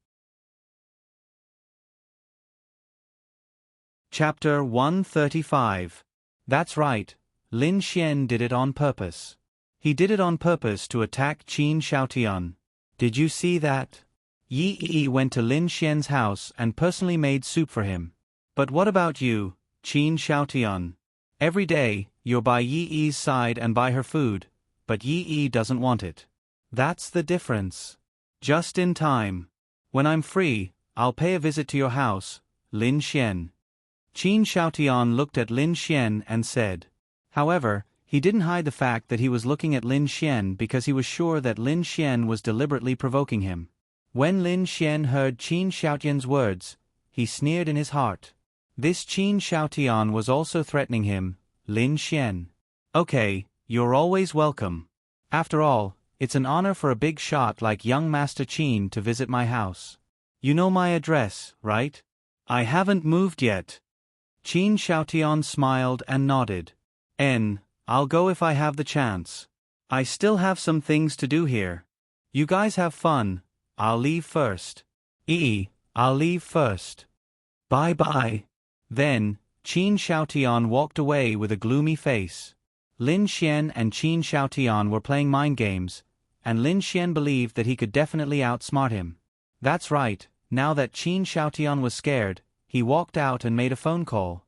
Chapter 135. That's right, Lin Xian did it on purpose. He did it on purpose to attack Qin Xiaotian. Did you see that? Yi went to Lin Xian's house and personally made soup for him. But what about you, Qin Xiaotian? Every day, you're by Yi's side and by her food, but Yi doesn't want it. That's the difference. Just in time. When I'm free, I'll pay a visit to your house, Lin Xian. Qin Xiaotian looked at Lin Xian and said. However, he didn't hide the fact that he was looking at Lin Xian because he was sure that Lin Xian was deliberately provoking him. When Lin Xian heard Qin Xiaotian's words, he sneered in his heart. This Qin Xiaotian was also threatening him, Lin Xian. Okay, you're always welcome. After all, it's an honor for a big shot like young Master Qin to visit my house. You know my address, right? I haven't moved yet. Qin Xiaotian smiled and nodded. I'll go if I have the chance. I still have some things to do here. You guys have fun. I'll leave first. I'll leave first. Bye-bye. Then, Qin Xiaotian walked away with a gloomy face. Lin Xian and Qin Xiaotian were playing mind games, and Lin Xian believed that he could definitely outsmart him. That's right, now that Qin Xiaotian was scared, he walked out and made a phone call.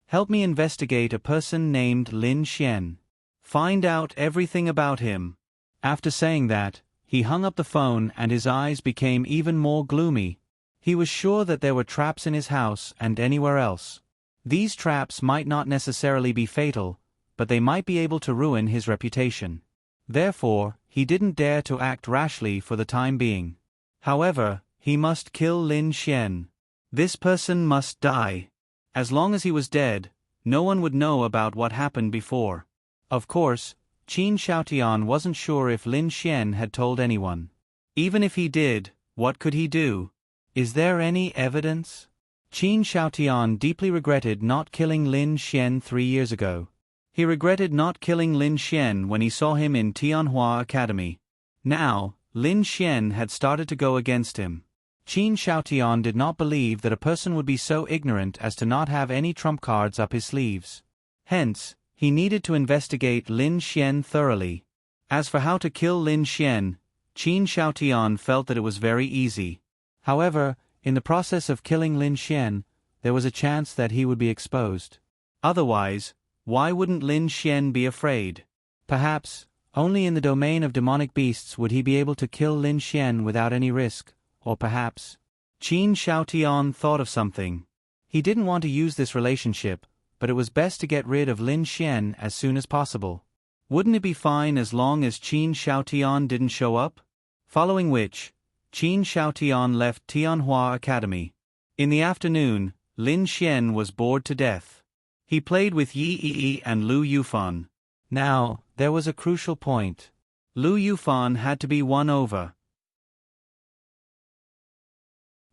Help me investigate a person named Lin Xian. Find out everything about him. After saying that, he hung up the phone and his eyes became even more gloomy. He was sure that there were traps in his house and anywhere else. These traps might not necessarily be fatal, but they might be able to ruin his reputation. Therefore, he didn't dare to act rashly for the time being. However, he must kill Lin Xian. This person must die. As long as he was dead, no one would know about what happened before. Of course, Qin Xiaotian wasn't sure if Lin Xian had told anyone. Even if he did, what could he do? Is there any evidence? Qin Xiaotian deeply regretted not killing Lin Xian 3 years ago. He regretted not killing Lin Xian when he saw him in Tianhua Academy. Now, Lin Xian had started to go against him. Qin Xiaotian did not believe that a person would be so ignorant as to not have any trump cards up his sleeves. Hence, he needed to investigate Lin Xian thoroughly. As for how to kill Lin Xian, Qin Xiaotian felt that it was very easy. However, in the process of killing Lin Xian, there was a chance that he would be exposed. Otherwise, why wouldn't Lin Xian be afraid? Perhaps, only in the domain of demonic beasts would he be able to kill Lin Xian without any risk, or perhaps... Qin Xiaotian thought of something. He didn't want to use this relationship, but it was best to get rid of Lin Xian as soon as possible. Wouldn't it be fine as long as Qin Xiaotian didn't show up? Following which, Qin Xiaotian left Tianhua Academy. In the afternoon, Lin Xian was bored to death. He played with Yi Yi and Lu Yufan. Now, there was a crucial point. Lu Yufan had to be won over.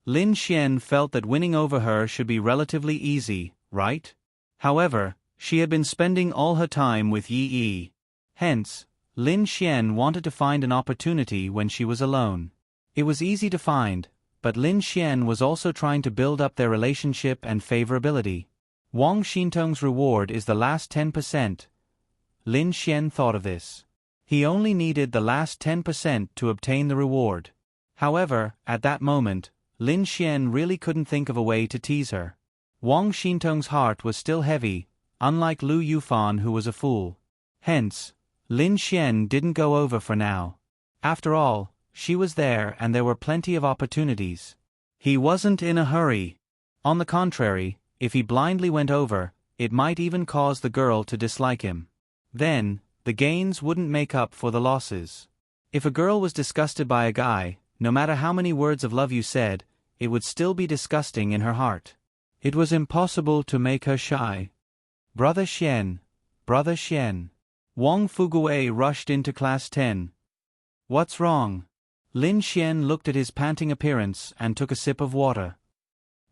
Lin Xian felt that winning over her should be relatively easy, right? However, she had been spending all her time with Yi Yi. Hence, Lin Xian wanted to find an opportunity when she was alone. It was easy to find, but Lin Xian was also trying to build up their relationship and favorability. Wang Xintong's reward is the last 10%. Lin Xian thought of this. He only needed the last 10% to obtain the reward. However, at that moment, Lin Xian really couldn't think of a way to tease her. Wang Xintong's heart was still heavy, unlike Lu Yufan who was a fool. Hence, Lin Xian didn't go over for now. After all, she was there and there were plenty of opportunities. He wasn't in a hurry. On the contrary, if he blindly went over, it might even cause the girl to dislike him. Then, the gains wouldn't make up for the losses. If a girl was disgusted by a guy, no matter how many words of love you said, it would still be disgusting in her heart. It was impossible to make her shy. Brother Xian, Brother Xian. Wang Fuguei rushed into class 10. What's wrong? Lin Xian looked at his panting appearance and took a sip of water.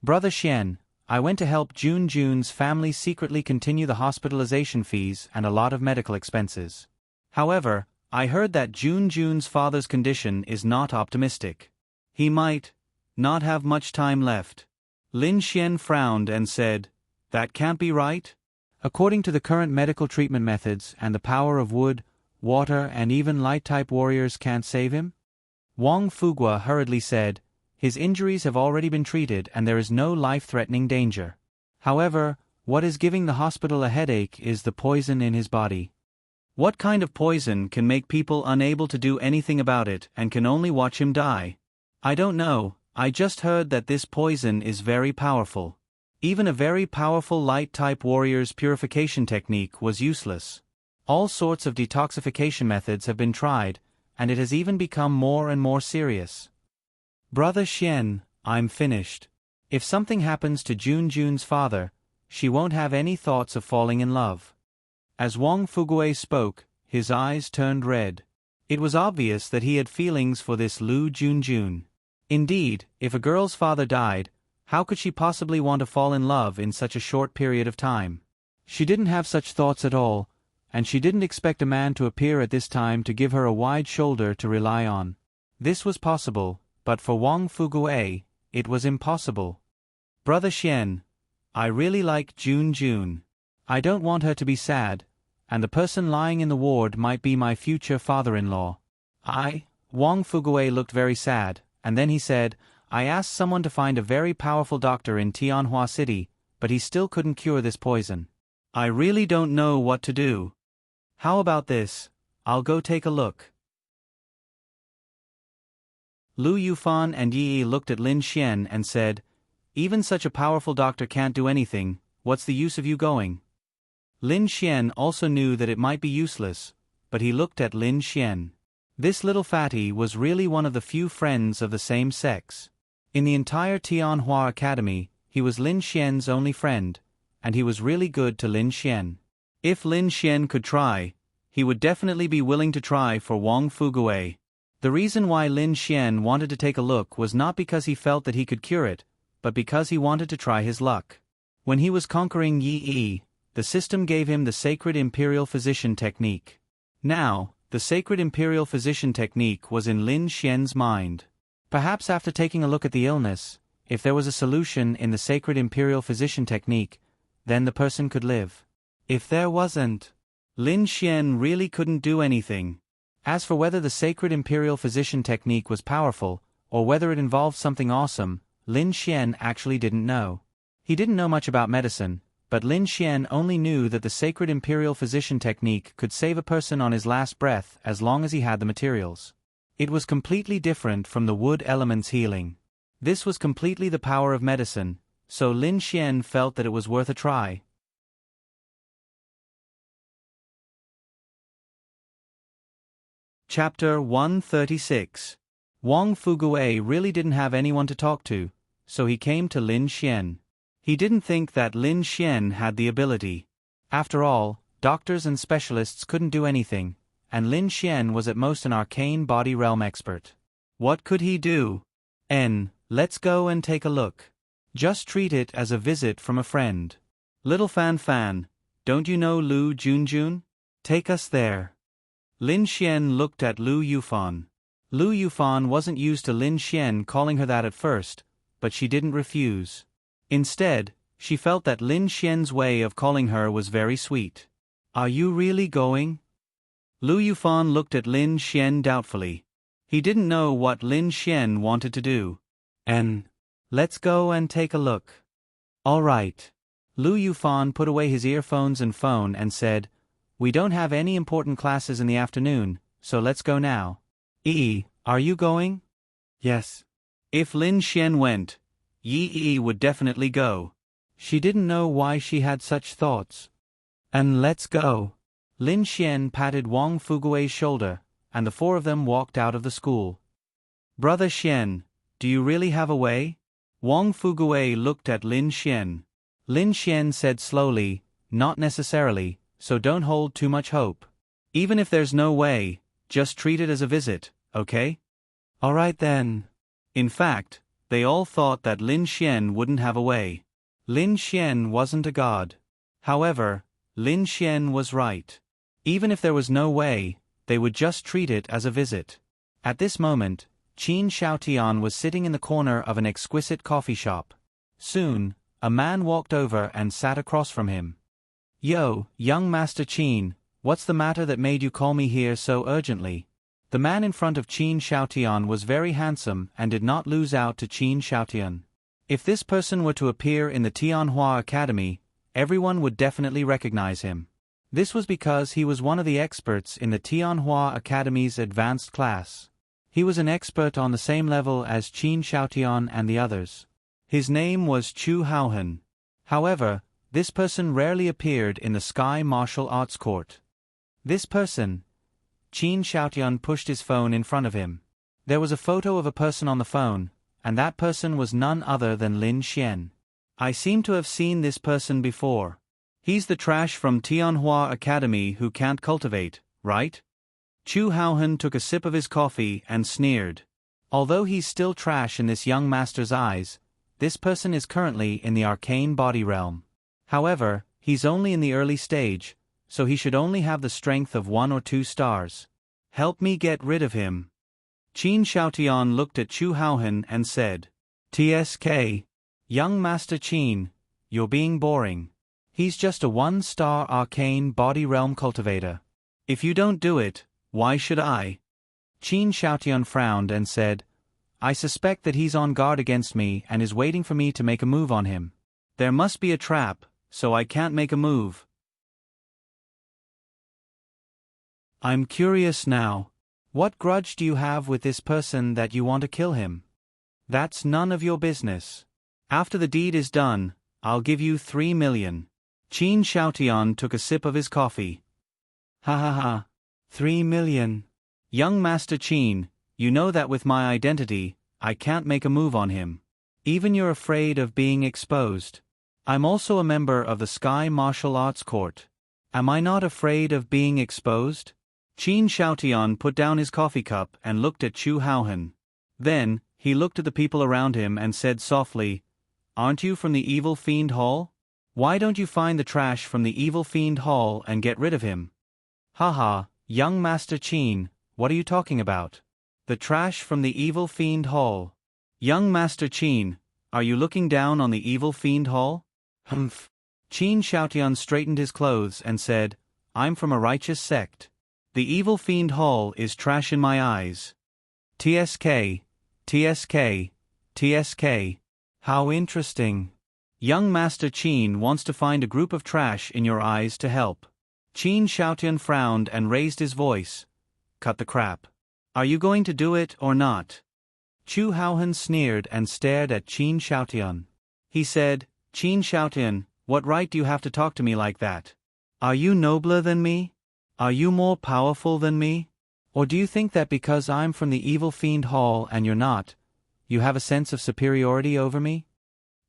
Brother Xian, I went to help Jun Jun's family secretly continue the hospitalization fees and a lot of medical expenses. However, I heard that Jun Jun's father's condition is not optimistic. He might not have much time left. Lin Xian frowned and said, That can't be right? According to the current medical treatment methods and the power of wood, water and even light-type warriors can't save him? Wang Fugua hurriedly said, His injuries have already been treated and there is no life-threatening danger. However, what is giving the hospital a headache is the poison in his body. What kind of poison can make people unable to do anything about it and can only watch him die? I don't know, I just heard that this poison is very powerful. Even a very powerful light-type warrior's purification technique was useless. All sorts of detoxification methods have been tried, and it has even become more and more serious. Brother Xian, I'm finished. If something happens to Jun Jun's father, she won't have any thoughts of falling in love. As Wang Fuguei spoke, his eyes turned red. It was obvious that he had feelings for this Lu Junjun. Indeed, if a girl's father died, how could she possibly want to fall in love in such a short period of time? She didn't have such thoughts at all, and she didn't expect a man to appear at this time to give her a wide shoulder to rely on. This was possible, but for Wang Fuguei, it was impossible. Brother Xian, I really like Jun Jun. I don't want her to be sad, and the person lying in the ward might be my future father-in-law. Wang Fuguei looked very sad, and then he said, I asked someone to find a very powerful doctor in Tianhua City, but he still couldn't cure this poison. I really don't know what to do. How about this? I'll go take a look. Lu Yufan and Yi looked at Lin Xian and said, Even such a powerful doctor can't do anything, what's the use of you going? Lin Xian also knew that it might be useless, but he looked at Lin Xian. This little fatty was really one of the few friends of the same sex. In the entire Tianhua Academy, he was Lin Xian's only friend, and he was really good to Lin Xian. If Lin Xian could try, he would definitely be willing to try for Wang Fugui. The reason why Lin Xian wanted to take a look was not because he felt that he could cure it, but because he wanted to try his luck. When he was conquering Yi Yi, the system gave him the Sacred Imperial Physician Technique. Now, the Sacred Imperial Physician Technique was in Lin Xian's mind. Perhaps after taking a look at the illness, if there was a solution in the Sacred Imperial Physician Technique, then the person could live. If there wasn't, Lin Xian really couldn't do anything. As for whether the Sacred Imperial Physician Technique was powerful, or whether it involved something awesome, Lin Xian actually didn't know. He didn't know much about medicine, but Lin Xian only knew that the Sacred Imperial Physician Technique could save a person on his last breath as long as he had the materials. It was completely different from the wood element's healing. This was completely the power of medicine, so Lin Xian felt that it was worth a try. Chapter 136. Wang Fugui really didn't have anyone to talk to, so he came to Lin Xian. He didn't think that Lin Xian had the ability. After all, doctors and specialists couldn't do anything, and Lin Xian was at most an arcane body realm expert. What could he do? Let's go and take a look. Just treat it as a visit from a friend. Little Fan Fan, don't you know Lu Junjun? Take us there. Lin Xian looked at Lu Yufan. Lu Yufan wasn't used to Lin Xian calling her that at first, but she didn't refuse. Instead, she felt that Lin Xian's way of calling her was very sweet. Are you really going? Lu Yufan looked at Lin Xian doubtfully. He didn't know what Lin Xian wanted to do. Let's go and take a look. All right. Lu Yufan put away his earphones and phone and said, "We don't have any important classes in the afternoon, so let's go now." Are you going? Yes. If Lin Xian went, Yi would definitely go. She didn't know why she had such thoughts. Let's go. Lin Xian patted Wang Fugui's shoulder, and the four of them walked out of the school. Brother Xian, do you really have a way? Wang Fugui looked at Lin Xian. Lin Xian said slowly, not necessarily, so don't hold too much hope. Even if there's no way, just treat it as a visit, okay? All right then. In fact, they all thought that Lin Xian wouldn't have a way. Lin Xian wasn't a god. However, Lin Xian was right. Even if there was no way, they would just treat it as a visit. At this moment, Qin Xiaotian was sitting in the corner of an exquisite coffee shop. Soon, a man walked over and sat across from him. Yo, young Master Qin, what's the matter that made you call me here so urgently? The man in front of Qin Xiaotian was very handsome and did not lose out to Qin Xiaotian. If this person were to appear in the Tianhua Academy, everyone would definitely recognize him. This was because he was one of the experts in the Tianhua Academy's advanced class. He was an expert on the same level as Qin Xiaotian and the others. His name was Chu Haohan. However, this person rarely appeared in the Sky Martial Arts Court. This person. Qin Xiaotian pushed his phone in front of him. There was a photo of a person on the phone, and that person was none other than Lin Xian. I seem to have seen this person before. He's the trash from Tianhua Academy who can't cultivate, right? Chu Haohan took a sip of his coffee and sneered. Although he's still trash in this young master's eyes, this person is currently in the arcane body realm. However, he's only in the early stage, so he should only have the strength of 1 or 2 stars. Help me get rid of him. Qin Xiaotian looked at Chu Haohan and said, "TSK. Young Master Qin, you're being boring. He's just a 1-star arcane body realm cultivator. If you don't do it, why should I?" Qin Xiaotian frowned and said, "I suspect that he's on guard against me and is waiting for me to make a move on him. There must be a trap, so I can't make a move. I'm curious now. What grudge do you have with this person that you want to kill him? That's none of your business. After the deed is done, I'll give you 3 million. Qin Xiaotian took a sip of his coffee. Ha ha ha. 3 million. Young Master Qin, you know that with my identity, I can't make a move on him. Even you're afraid of being exposed. I'm also a member of the Sky Martial Arts Court. Am I not afraid of being exposed? Qin Xiaotian put down his coffee cup and looked at Chu Haohan. Then, he looked at the people around him and said softly, "Aren't you from the Evil Fiend Hall? Why don't you find the trash from the Evil Fiend Hall and get rid of him?" "Haha, young Master Qin, what are you talking about? The trash from the Evil Fiend Hall? Young Master Qin, are you looking down on the Evil Fiend Hall?" "Humph." Qin Xiaotian straightened his clothes and said, "I'm from a righteous sect. The Evil Fiend Hall is trash in my eyes." TSK, TSK, TSK. How interesting. Young Master Qin wants to find a group of trash in your eyes to help. Qin Xiaotian frowned and raised his voice. "Cut the crap. Are you going to do it or not?" Chu Haohan sneered and stared at Qin Xiaotian. He said, "Qin Xiaotian, what right do you have to talk to me like that? Are you nobler than me? Are you more powerful than me? Or do you think that because I'm from the Evil Fiend Hall and you're not, you have a sense of superiority over me?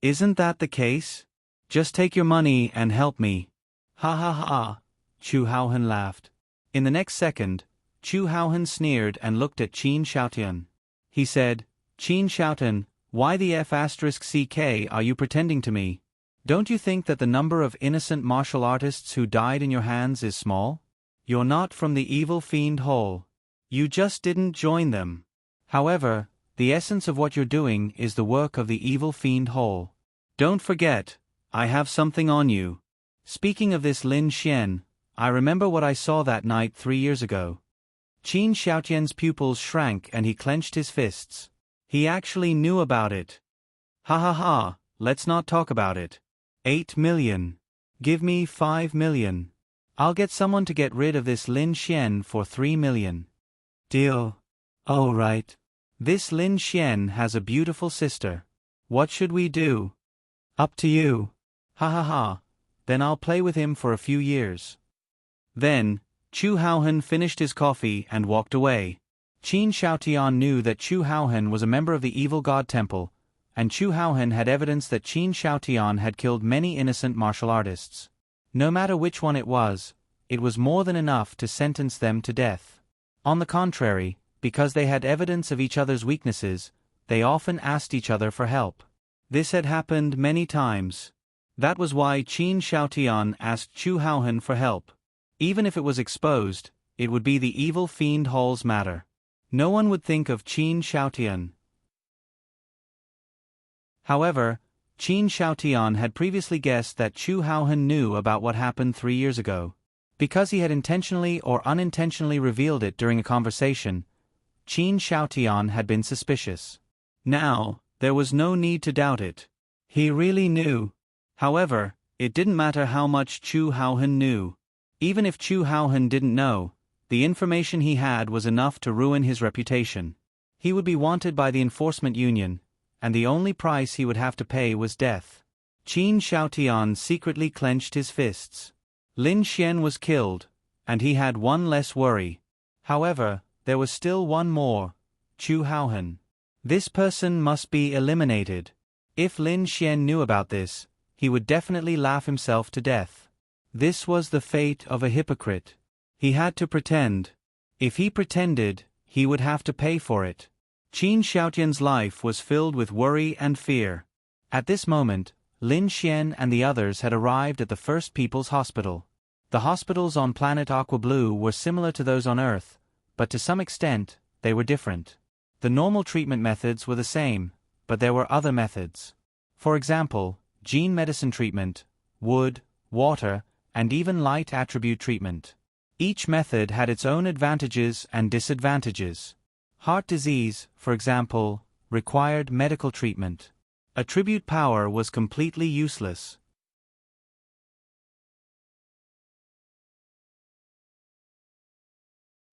Isn't that the case? Just take your money and help me." "Ha ha ha," Chu Haohan laughed. In the next second, Chu Haohan sneered and looked at Qin Xiaotian. He said, "Qin Xiaotian, why the F*ck are you pretending to me? Don't you think that the number of innocent martial artists who died in your hands is small? You're not from the Evil Fiend Hall. You just didn't join them. However, the essence of what you're doing is the work of the Evil Fiend Hall. Don't forget, I have something on you. Speaking of this Lin Xian, I remember what I saw that night 3 years ago." Qin Xiaotian's pupils shrank and he clenched his fists. He actually knew about it. "Ha ha ha, let's not talk about it. 8 million. Give me 5 million. I'll get someone to get rid of this Lin Xian for 3 million. Deal." "Oh right. This Lin Xian has a beautiful sister. What should we do?" "Up to you." "Ha ha ha. Then I'll play with him for a few years." Then, Chu Haohan finished his coffee and walked away. Qin Xiaotian knew that Chu Haohan was a member of the Evil God Temple, and Chu Haohan had evidence that Qin Xiaotian had killed many innocent martial artists. No matter which one it was more than enough to sentence them to death. On the contrary, because they had evidence of each other's weaknesses, they often asked each other for help. This had happened many times. That was why Qin Xiaotian asked Chu Haohan for help. Even if it was exposed, it would be the Evil Fiend Hall's matter. No one would think of Qin Xiaotian. However, Qin Xiaotian had previously guessed that Chu Haohan knew about what happened 3 years ago. Because he had intentionally or unintentionally revealed it during a conversation, Qin Xiaotian had been suspicious. Now, there was no need to doubt it. He really knew. However, it didn't matter how much Chu Haohan knew. Even if Chu Haohan didn't know, the information he had was enough to ruin his reputation. He would be wanted by the enforcement union, and the only price he would have to pay was death. Qin Xiaotian secretly clenched his fists. Lin Xian was killed, and he had one less worry. However, there was still one more, Chu Haohan. This person must be eliminated. If Lin Xian knew about this, he would definitely laugh himself to death. This was the fate of a hypocrite. He had to pretend. If he pretended, he would have to pay for it. Qin Xiaotian's life was filled with worry and fear. At this moment, Lin Xian and the others had arrived at the First People's Hospital. The hospitals on planet Aqua Blue were similar to those on Earth, but to some extent, they were different. The normal treatment methods were the same, but there were other methods. For example, gene medicine treatment, wood, water, and even light attribute treatment. Each method had its own advantages and disadvantages. Heart disease, for example, required medical treatment. Attribute power was completely useless.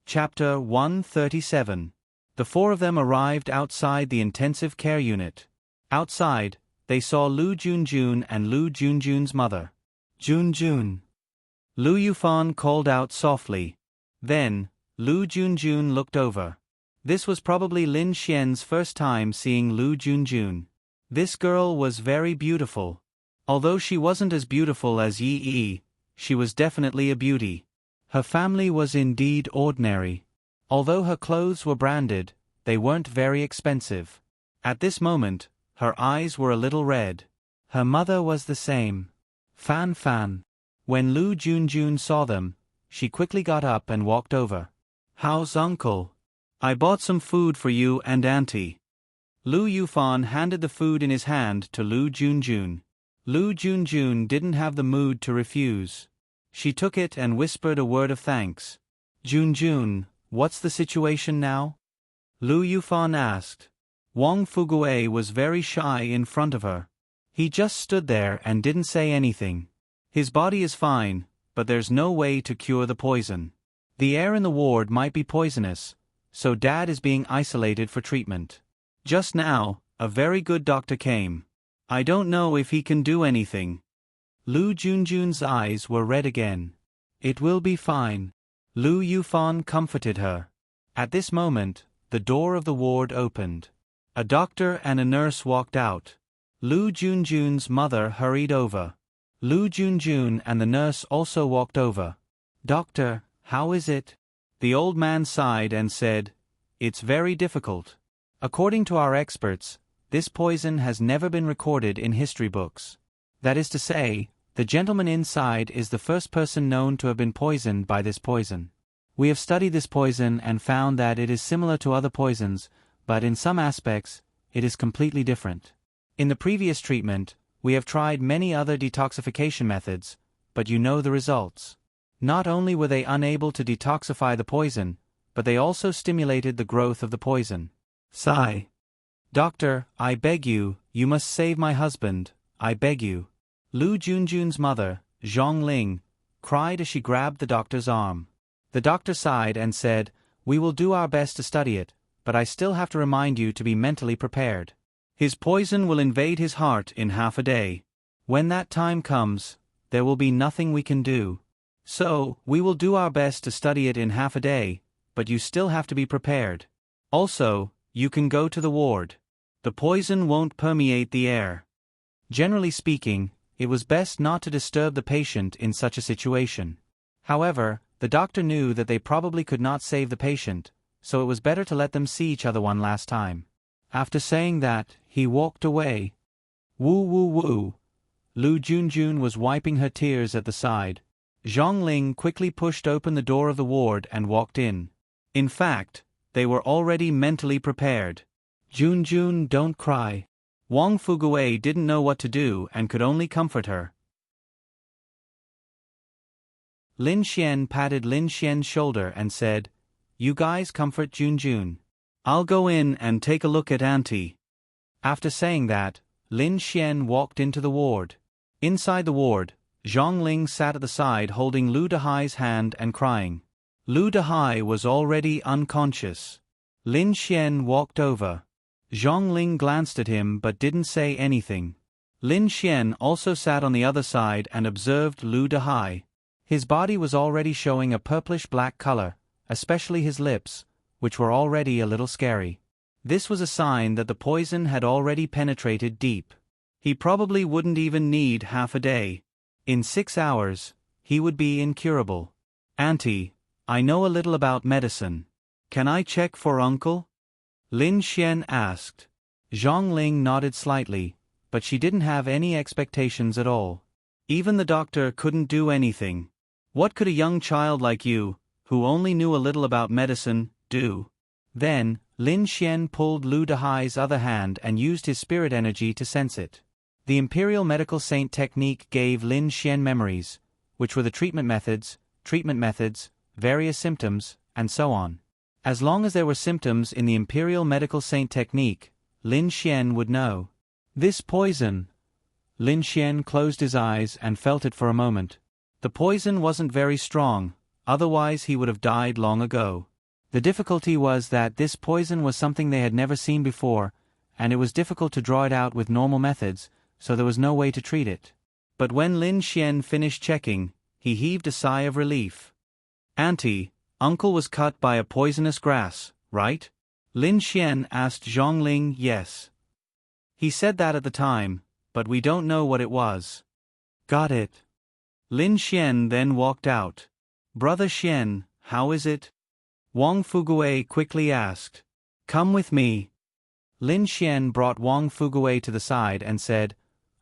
Chapter 137. The four of them arrived outside the intensive care unit. Outside, they saw Lu Junjun and Lu Junjun's mother. "Junjun." Lu Yufan called out softly. Then, Lu Junjun looked over. This was probably Lin Xian's first time seeing Lu Junjun. This girl was very beautiful. Although she wasn't as beautiful as Yi Yi, she was definitely a beauty. Her family was indeed ordinary. Although her clothes were branded, they weren't very expensive. At this moment, her eyes were a little red. Her mother was the same. Fan Fan. When Lu Junjun saw them, she quickly got up and walked over. "How's uncle? I bought some food for you and auntie." Lu Yufan handed the food in his hand to Lu Junjun. Lu Junjun didn't have the mood to refuse. She took it and whispered a word of thanks. "Junjun, what's the situation now?" Lu Yufan asked. Wang Fugue was very shy in front of her. He just stood there and didn't say anything. His body is fine, but there's no way to cure the poison. The air in the ward might be poisonous, so Dad is being isolated for treatment. Just now, a very good doctor came. I don't know if he can do anything. Lu Junjun's eyes were red again. "It will be fine." Lu Yufan comforted her. At this moment, the door of the ward opened. A doctor and a nurse walked out. Lu Junjun's mother hurried over. Lu Junjun and the nurse also walked over. "Doctor, how is it?" The old man sighed and said, "It's very difficult. According to our experts, this poison has never been recorded in history books. That is to say, the gentleman inside is the first person known to have been poisoned by this poison. We have studied this poison and found that it is similar to other poisons, but in some aspects, it is completely different. In the previous treatment, we have tried many other detoxification methods, but you know the results. Not only were they unable to detoxify the poison, but they also stimulated the growth of the poison." Sigh. "Doctor, I beg you, you must save my husband, I beg you." Lu Junjun's mother, Zhong Ling, cried as she grabbed the doctor's arm. The doctor sighed and said, "We will do our best to study it, but I still have to remind you to be mentally prepared. His poison will invade his heart in half a day. When that time comes, there will be nothing we can do. So, we will do our best to study it in half a day, but you still have to be prepared. Also, you can go to the ward. The poison won't permeate the air." Generally speaking, it was best not to disturb the patient in such a situation. However, the doctor knew that they probably could not save the patient, so it was better to let them see each other one last time. After saying that, he walked away. Woo woo woo. Lu Junjun was wiping her tears at the side. Zhong Ling quickly pushed open the door of the ward and walked in. In fact, they were already mentally prepared. "Junjun, don't cry." Wang Fugue didn't know what to do and could only comfort her. Lin Xian patted Lin Xian's shoulder and said, "You guys comfort Junjun. I'll go in and take a look at auntie." After saying that, Lin Xian walked into the ward. Inside the ward, Zhong Ling sat at the side holding Lu Dehai's hand and crying. Lu Dehai was already unconscious. Lin Xian walked over. Zhong Ling glanced at him but didn't say anything. Lin Xian also sat on the other side and observed Lu Dehai. His body was already showing a purplish-black color, especially his lips, which were already a little scary. This was a sign that the poison had already penetrated deep. He probably wouldn't even need half a day. In 6 hours, he would be incurable. "Auntie, I know a little about medicine. Can I check for uncle?" Lin Xian asked. Zhong Ling nodded slightly, but she didn't have any expectations at all. Even the doctor couldn't do anything. What could a young child like you, who only knew a little about medicine, do? Then, Lin Xian pulled Lu Dehai's other hand and used his spirit energy to sense it. The Imperial Medical Saint technique gave Lin Xian memories, which were the treatment methods, various symptoms, and so on. As long as there were symptoms in the Imperial Medical Saint technique, Lin Xian would know. This poison. Lin Xian closed his eyes and felt it for a moment. The poison wasn't very strong, otherwise he would have died long ago. The difficulty was that this poison was something they had never seen before, and it was difficult to draw it out with normal methods, so there was no way to treat it. But when Lin Xian finished checking, he heaved a sigh of relief. "Auntie, uncle was cut by a poisonous grass, right?" Lin Xian asked Zhong Ling. "Yes." He said that at the time, but we don't know what it was. Got it. Lin Xian then walked out. Brother Xian, how is it? Wang Fugui quickly asked. Come with me. Lin Xian brought Wang Fugui to the side and said,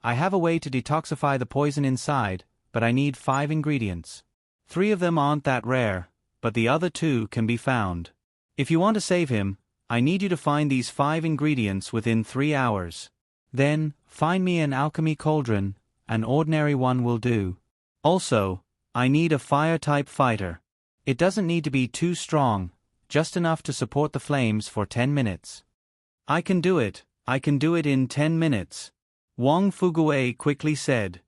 I have a way to detoxify the poison inside, but I need 5 ingredients. 3 of them aren't that rare, but the other 2 can be found. If you want to save him, I need you to find these 5 ingredients within 3 hours. Then, find me an alchemy cauldron, an ordinary one will do. Also, I need a fire-type fighter. It doesn't need to be too strong, just enough to support the flames for 10 minutes. I can do it in 10 minutes. Wang Fugui quickly said.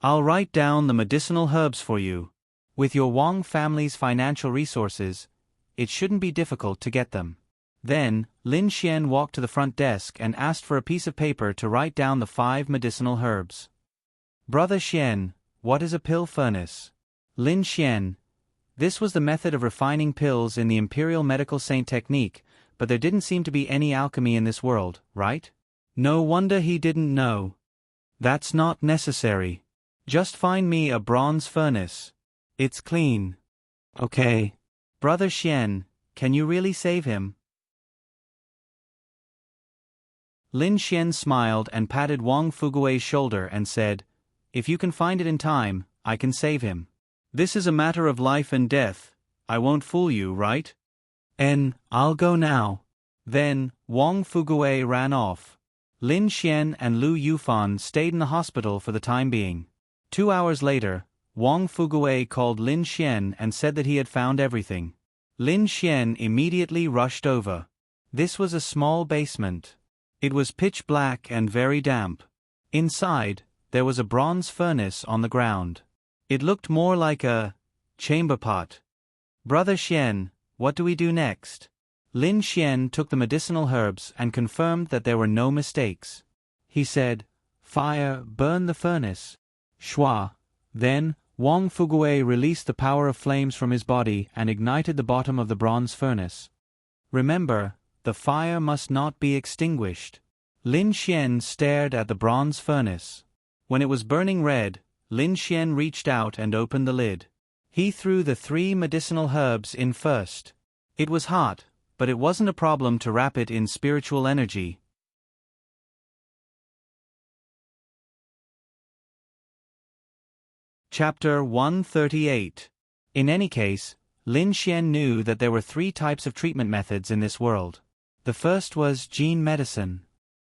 I'll write down the medicinal herbs for you. With your Wang family's financial resources, it shouldn't be difficult to get them. Then, Lin Xian walked to the front desk and asked for a piece of paper to write down the 5 medicinal herbs. Brother Xian, what is a pill furnace? Lin Xian. This was the method of refining pills in the Imperial Medical Saint technique, but there didn't seem to be any alchemy in this world, right? No wonder he didn't know. That's not necessary. Just find me a bronze furnace. It's clean. Okay. Brother Xian, can you really save him? Lin Xian smiled and patted Wang Fugui's shoulder and said, If you can find it in time, I can save him. This is a matter of life and death. I won't fool you, right? I'll go now. Then, Wang Fugui ran off. Lin Xian and Lu Yufan stayed in the hospital for the time being. 2 hours later, Wang Fugui called Lin Xian and said that he had found everything. Lin Xian immediately rushed over. This was a small basement. It was pitch black and very damp. Inside, there was a bronze furnace on the ground. It looked more like a chamber pot. Brother Xian, what do we do next? Lin Xian took the medicinal herbs and confirmed that there were no mistakes. He said, Fire, burn the furnace. Shua. Then, Wang Fugui released the power of flames from his body and ignited the bottom of the bronze furnace. Remember, the fire must not be extinguished. Lin Xian stared at the bronze furnace. When it was burning red, Lin Xian reached out and opened the lid. He threw the 3 medicinal herbs in first. It was hot, but it wasn't a problem to wrap it in spiritual energy. Chapter 138. In any case, Lin Xian knew that there were 3 types of treatment methods in this world. The first was gene medicine.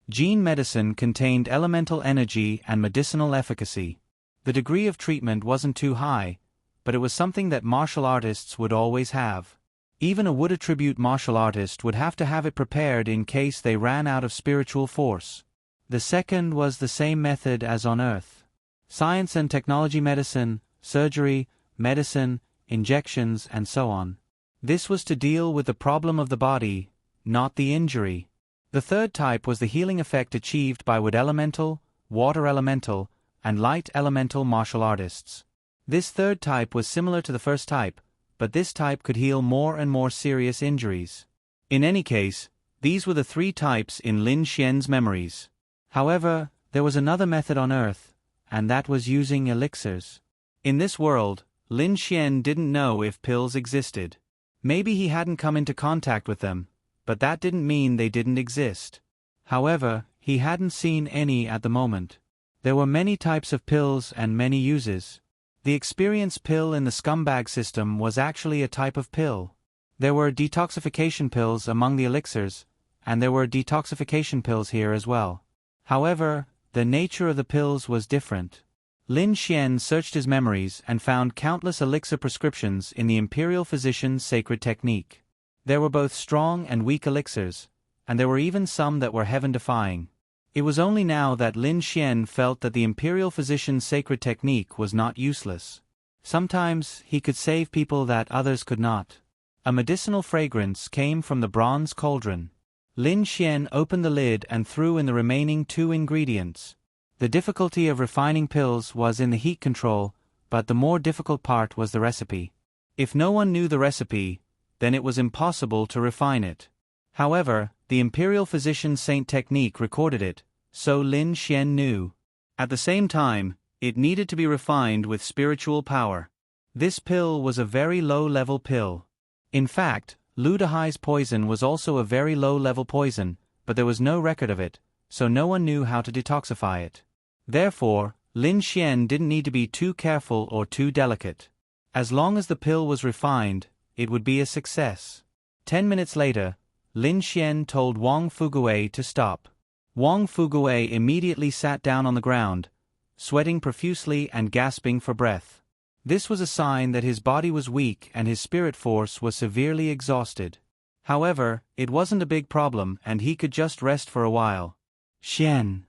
Gene medicine contained elemental energy and medicinal efficacy. The degree of treatment wasn't too high, but it was something that martial artists would always have. Even a wood attribute martial artist would have to have it prepared in case they ran out of spiritual force. The second was the same method as on Earth. Science and technology medicine, surgery, medicine, injections, and so on. This was to deal with the problem of the body, not the injury. The third type was the healing effect achieved by wood elemental, water elemental, and light elemental martial artists. This third type was similar to the first type, but this type could heal more and more serious injuries. In any case, these were the 3 types in Lin Xian's memories. However, there was another method on Earth, and that was using elixirs. In this world, Lin Xian didn't know if pills existed. Maybe he hadn't come into contact with them, but that didn't mean they didn't exist. However, he hadn't seen any at the moment. There were many types of pills and many uses. The experience pill in the scumbag system was actually a type of pill. There were detoxification pills among the elixirs, and there were detoxification pills here as well. However, the nature of the pills was different. Lin Xian searched his memories and found countless elixir prescriptions in the Imperial Physician's sacred technique. There were both strong and weak elixirs, and there were even some that were heaven-defying. It was only now that Lin Xian felt that the Imperial Physician's sacred technique was not useless. Sometimes he could save people that others could not. A medicinal fragrance came from the bronze cauldron. Lin Xian opened the lid and threw in the remaining 2 ingredients. The difficulty of refining pills was in the heat control, but the more difficult part was the recipe. If no one knew the recipe, then it was impossible to refine it. However, the Imperial Physician's Saint technique recorded it, so Lin Xian knew. At the same time, it needed to be refined with spiritual power. This pill was a very low-level pill. In fact, Lu Dehai's poison was also a very low-level poison, but there was no record of it, so no one knew how to detoxify it. Therefore, Lin Xian didn't need to be too careful or too delicate. As long as the pill was refined, it would be a success. 10 minutes later, Lin Xian told Wang Fugui to stop. Wang Fugui immediately sat down on the ground, sweating profusely and gasping for breath. This was a sign that his body was weak and his spirit force was severely exhausted. However, it wasn't a big problem and he could just rest for a while. Xian.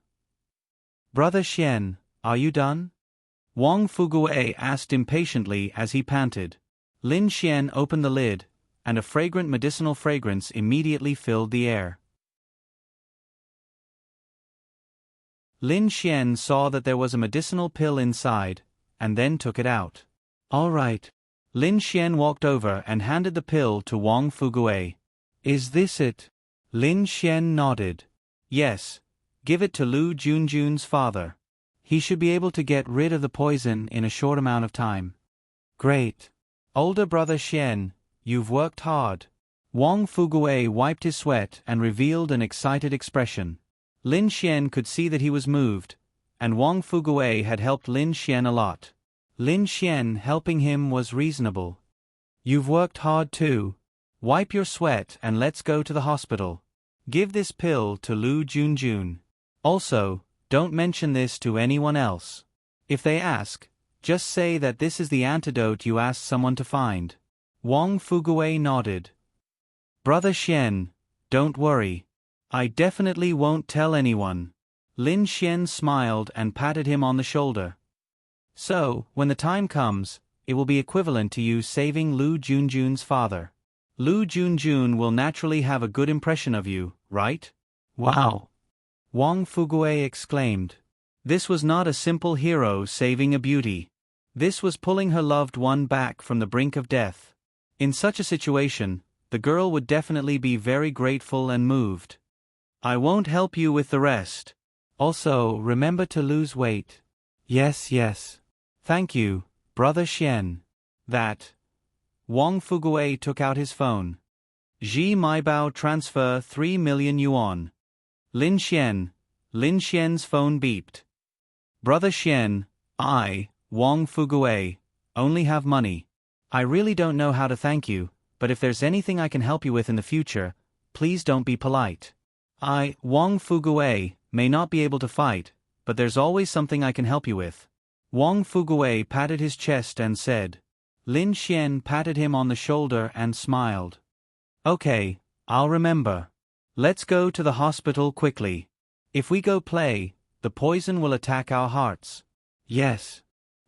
Brother Xian, are you done? Wang Fugui asked impatiently as he panted. Lin Xian opened the lid, and a fragrant medicinal fragrance immediately filled the air. Lin Xian saw that there was a medicinal pill inside, and then took it out. All right. Lin Xian walked over and handed the pill to Wang Fugui. Is this it? Lin Xian nodded. Yes. Give it to Lu Junjun's father. He should be able to get rid of the poison in a short amount of time. Great. Older brother Xian, you've worked hard. Wang Fugui wiped his sweat and revealed an excited expression. Lin Xian could see that he was moved, and Wang Fugui had helped Lin Xian a lot. Lin Xian helping him was reasonable. You've worked hard too. Wipe your sweat and let's go to the hospital. Give this pill to Lu Junjun. Also, don't mention this to anyone else. If they ask, just say that this is the antidote you asked someone to find. Wang Fugui nodded. Brother Xian, don't worry. I definitely won't tell anyone. Lin Xian smiled and patted him on the shoulder. So, when the time comes, it will be equivalent to you saving Lu Junjun's father. Lu Junjun will naturally have a good impression of you, right? Wow! Wang Fugui exclaimed. This was not a simple hero saving a beauty. This was pulling her loved one back from the brink of death. In such a situation, the girl would definitely be very grateful and moved. I won't help you with the rest. Also, remember to lose weight. Yes. Thank you, brother Xian. That. Wang Fugui took out his phone. Ji Maibao transfer 3 million yuan. Lin Xian's phone beeped. Brother Xian, I, Wang Fugui, only have money. I really don't know how to thank you, but if there's anything I can help you with in the future, please don't be polite. I, Wang Fugui, may not be able to fight, but there's always something I can help you with. Wang Fugui patted his chest and said. Lin Xian patted him on the shoulder and smiled. Okay, I'll remember. Let's go to the hospital quickly. If we go play, the poison will attack our hearts. Yes.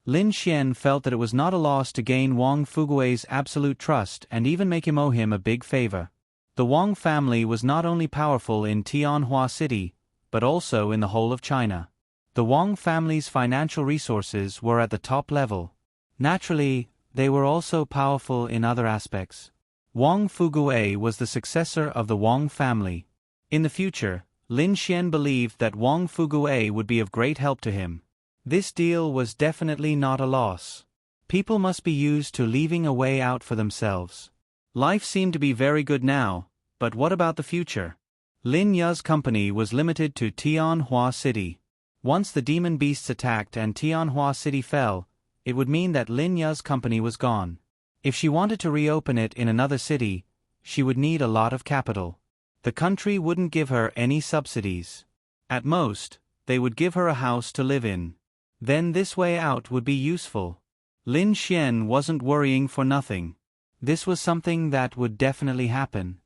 Lin Xian felt that it was not a loss to gain Wang Fugui's absolute trust and even make him owe him a big favor. The Wang family was not only powerful in Tianhua City, but also in the whole of China. The Wang family's financial resources were at the top level. Naturally, they were also powerful in other aspects. Wang Fugui was the successor of the Wang family. In the future, Lin Xian believed that Wang Fugui would be of great help to him. This deal was definitely not a loss. People must be used to leaving a way out for themselves. Life seemed to be very good now, but what about the future? Lin Ya's company was limited to Tianhua City. Once the demon beasts attacked and Tianhua City fell, it would mean that Lin Ya's company was gone. If she wanted to reopen it in another city, she would need a lot of capital. The country wouldn't give her any subsidies. At most, they would give her a house to live in. Then this way out would be useful. Lin Xian wasn't worrying for nothing. This was something that would definitely happen.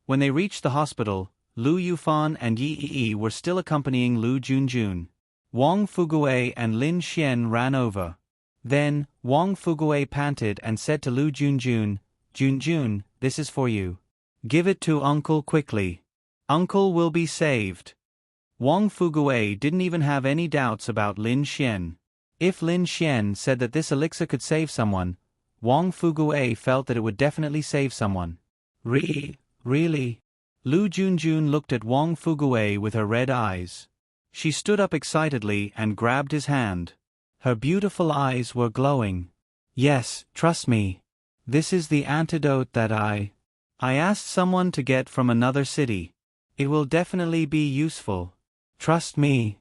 When they reached the hospital, Lu Yufan and Yi Yi were still accompanying Lu Junjun. Wang Fugui and Lin Xian ran over. Then, Wang Fugui panted and said to Lu Junjun, Junjun, this is for you. Give it to Uncle quickly. Uncle will be saved. Wang Fugui didn't even have any doubts about Lin Xian. If Lin Xian said that this elixir could save someone, Wang Fugui felt that it would definitely save someone. Really? Lu Junjun looked at Wang Fugui with her red eyes. She stood up excitedly and grabbed his hand. Her beautiful eyes were glowing. Yes, trust me. This is the antidote that I asked someone to get from another city. It will definitely be useful. Trust me.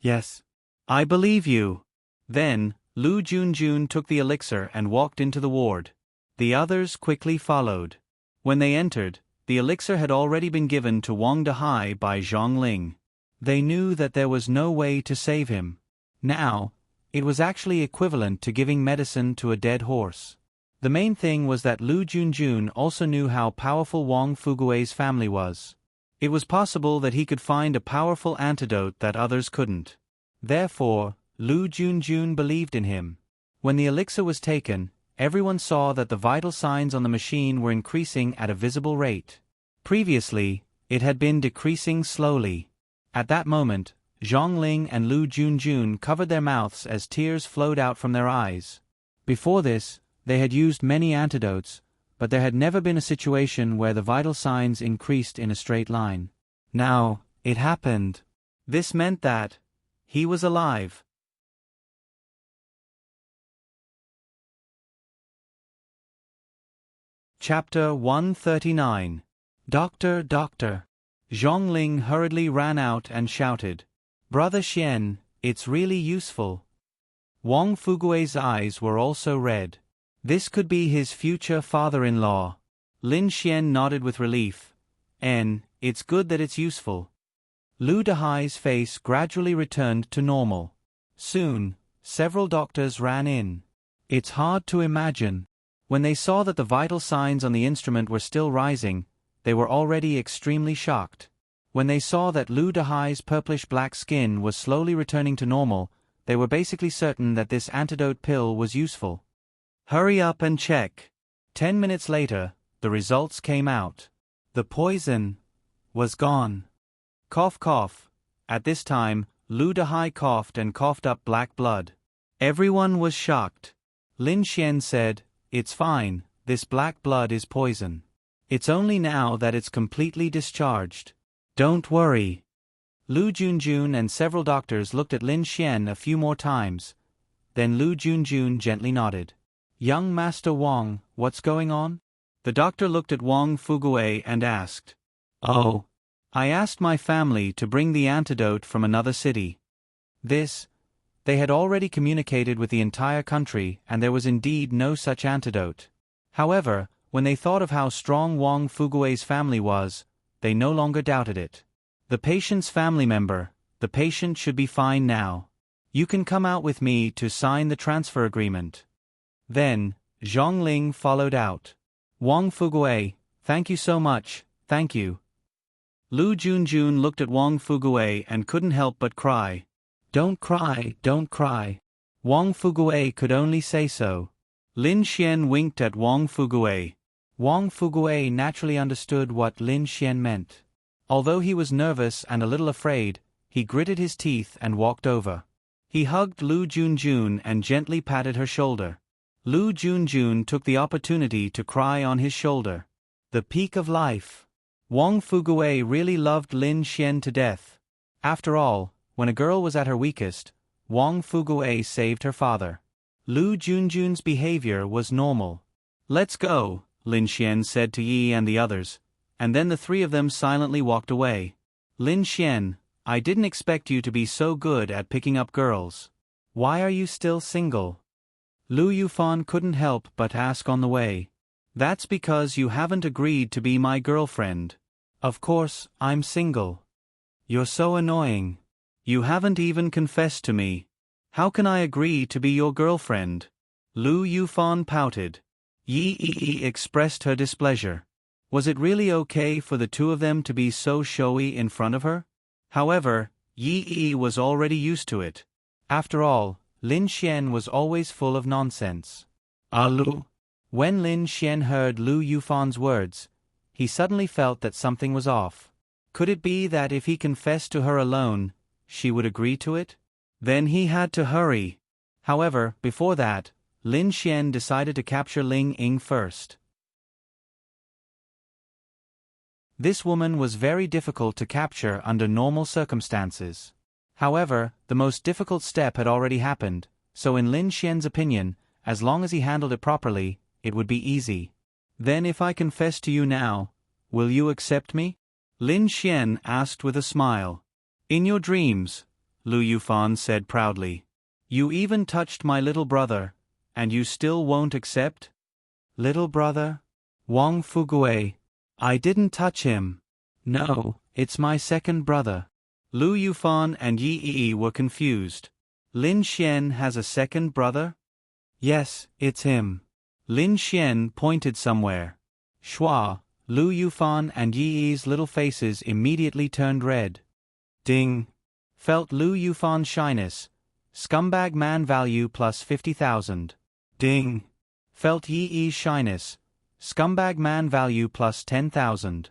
Yes. I believe you. Then, Lu Junjun took the elixir and walked into the ward. The others quickly followed. When they entered, the elixir had already been given to Wang Dehai by Zhang Ling. They knew that there was no way to save him. Now, it was actually equivalent to giving medicine to a dead horse. The main thing was that Lu Junjun also knew how powerful Wang Fugui's family was. It was possible that he could find a powerful antidote that others couldn't. Therefore, Lu Junjun believed in him. When the elixir was taken, everyone saw that the vital signs on the machine were increasing at a visible rate. Previously, it had been decreasing slowly. At that moment, Zhang Ling and Lu Junjun covered their mouths as tears flowed out from their eyes. Before this, they had used many antidotes, but there had never been a situation where the vital signs increased in a straight line. Now, it happened. This meant that he was alive. Chapter 139. Doctor, Doctor. Zhang Ling hurriedly ran out and shouted, Brother Xian, it's really useful. Wang Fugui's eyes were also red. This could be his future father-in-law. Lin Xian nodded with relief. It's good that it's useful. Lu Dehai's face gradually returned to normal. Soon, several doctors ran in. It's hard to imagine. When they saw that the vital signs on the instrument were still rising, they were already extremely shocked. When they saw that Lu Dehai's purplish-black skin was slowly returning to normal, they were basically certain that this antidote pill was useful. Hurry up and check. 10 minutes later, the results came out. The poison was gone. Cough cough. At this time, Lu Dehai coughed and coughed up black blood. Everyone was shocked. Lin Xian said, It's fine, this black blood is poison. It's only now that it's completely discharged. Don't worry. Lu Junjun and several doctors looked at Lin Xian a few more times. Then Lu Junjun gently nodded. Young Master Wang, what's going on? The doctor looked at Wang Fugui and asked. Oh. I asked my family to bring the antidote from another city. They had already communicated with the entire country and there was indeed no such antidote. However, when they thought of how strong Wang Fugui's family was, they no longer doubted it. The patient's family member, the patient should be fine now. You can come out with me to sign the transfer agreement. Then, Zhang Ling followed out. Wang Fugui, thank you so much, thank you. Lu Junjun looked at Wang Fugui and couldn't help but cry. Don't cry, don't cry. Wang Fugui could only say so. Lin Xian winked at Wang Fugui. Wang Fugui naturally understood what Lin Xian meant. Although he was nervous and a little afraid, he gritted his teeth and walked over. He hugged Lu Junjun and gently patted her shoulder. Lu Junjun took the opportunity to cry on his shoulder. The peak of life. Wang Fugui really loved Lin Xian to death. After all, when a girl was at her weakest, Wang Fugui saved her father. Lu Junjun's behavior was normal. Let's go, Lin Xian said to Yi and the others, and then the three of them silently walked away. Lin Xian, I didn't expect you to be so good at picking up girls. Why are you still single? Lu Yufan couldn't help but ask on the way. That's because you haven't agreed to be my girlfriend. Of course, I'm single. You're so annoying. You haven't even confessed to me. How can I agree to be your girlfriend? Lu Yufan pouted. Yi expressed her displeasure. Was it really okay for the two of them to be so showy in front of her? However, Yi was already used to it. After all, Lin Xian was always full of nonsense. Lu. When Lin Xian heard Lu Yufan's words, he suddenly felt that something was off. Could it be that if he confessed to her alone, she would agree to it? Then he had to hurry. However, before that, Lin Xian decided to capture Ling Ying first. This woman was very difficult to capture under normal circumstances. However, the most difficult step had already happened, so in Lin Xian's opinion, as long as he handled it properly, it would be easy. Then if I confess to you now, will you accept me? Lin Xian asked with a smile. In your dreams, Lu Yufan said proudly. You even touched my little brother, and you still won't accept? Little brother? Wang Fugui. I didn't touch him. No, it's my second brother. Lu Yufan and Yi Yi were confused. Lin Xian has a second brother? Yes, it's him. Lin Xian pointed somewhere. Shua, Lu Yufan and Yi Yi's little faces immediately turned red. Ding. Felt Lu Yufan's shyness. Scumbag man value plus 50,000. Ding. Felt Yi Yi's shyness. Scumbag man value plus 10,000.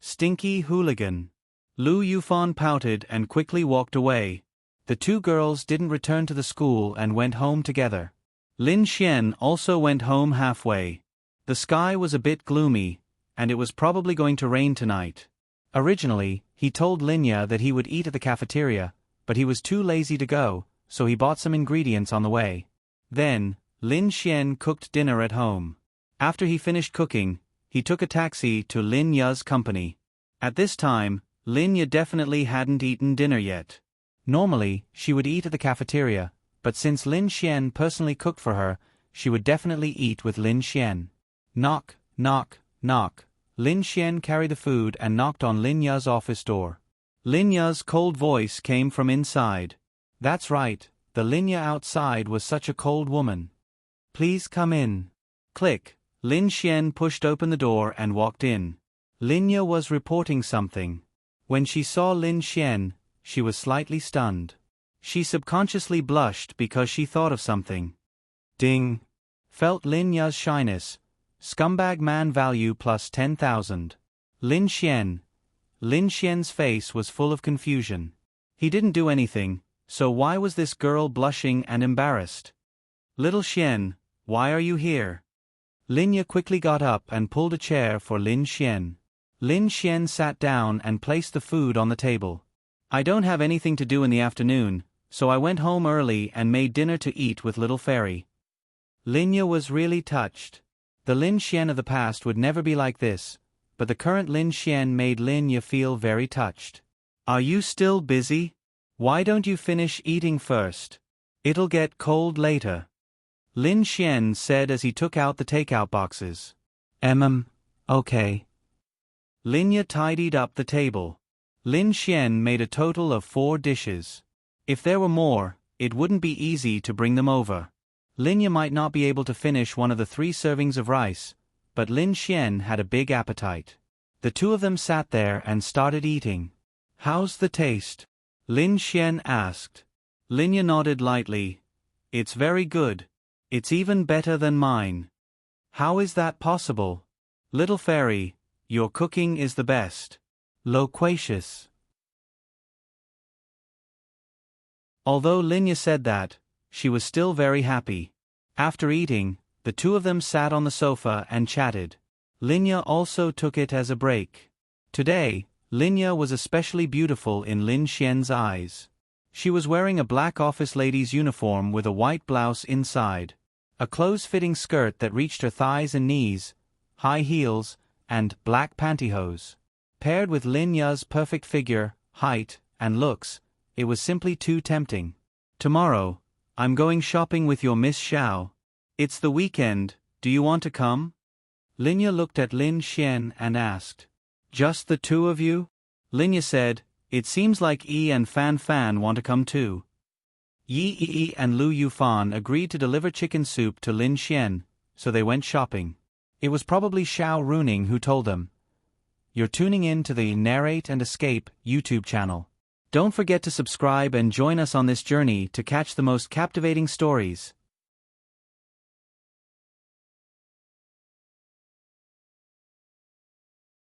Stinky hooligan. Lu Yufan pouted and quickly walked away. The two girls didn't return to the school and went home together. Lin Xian also went home halfway. The sky was a bit gloomy, and it was probably going to rain tonight. Originally, he told Linya that he would eat at the cafeteria, but he was too lazy to go, so he bought some ingredients on the way. Then, Lin Xian cooked dinner at home. After he finished cooking, he took a taxi to Lin Ya's company. At this time, Lin Ya definitely hadn't eaten dinner yet. Normally, she would eat at the cafeteria, but since Lin Xian personally cooked for her, she would definitely eat with Lin Xian. Knock, knock, knock. Lin Xian carried the food and knocked on Lin Ya's office door. Lin Ya's cold voice came from inside. That's right, the Lin Ya outside was such a cold woman. Please come in. Click. Lin Xian pushed open the door and walked in. Lin Ya was reporting something. When she saw Lin Xian, she was slightly stunned. She subconsciously blushed because she thought of something. Ding. Felt Lin Ya's shyness. Scumbag man value plus 10,000. Lin Xian. Lin Xian's face was full of confusion. He didn't do anything, so why was this girl blushing and embarrassed? Little Xian, why are you here? Lin Ya quickly got up and pulled a chair for Lin Xian. Lin Xian sat down and placed the food on the table. I don't have anything to do in the afternoon, so I went home early and made dinner to eat with little fairy. Lin Ya was really touched. The Lin Xian of the past would never be like this, but the current Lin Xian made Lin Ya feel very touched. Are you still busy? Why don't you finish eating first? It'll get cold later. Lin Xian said as he took out the takeout boxes. Okay. Lin Ya tidied up the table. Lin Xian made a total of 4 dishes. If there were more, it wouldn't be easy to bring them over. Lin Ya might not be able to finish one of the 3 servings of rice, but Lin Xian had a big appetite. The two of them sat there and started eating. How's the taste? Lin Xian asked. Lin Ya nodded lightly. It's very good. It's even better than mine. How is that possible? Little fairy, your cooking is the best. Loquacious. Although Lin Ya said that, she was still very happy. After eating, the two of them sat on the sofa and chatted. Lin Ya also took it as a break. Today, Lin Ya was especially beautiful in Lin Xian's eyes. She was wearing a black office lady's uniform with a white blouse inside, a close-fitting skirt that reached her thighs and knees, high heels, and black pantyhose. Paired with Lin Ya's perfect figure, height, and looks, it was simply too tempting. Tomorrow, I'm going shopping with your Miss Xiao. It's the weekend, do you want to come? Lin Ya looked at Lin Xian and asked. Just the two of you? Lin Ya said, it seems like Yi and Fan Fan want to come too. Yi Yi and Lu Yufan agreed to deliver chicken soup to Lin Xian, so they went shopping. It was probably Xiao Runing who told them. You're tuning in to the Narrate and Escape YouTube channel. Don't forget to subscribe and join us on this journey to catch the most captivating stories.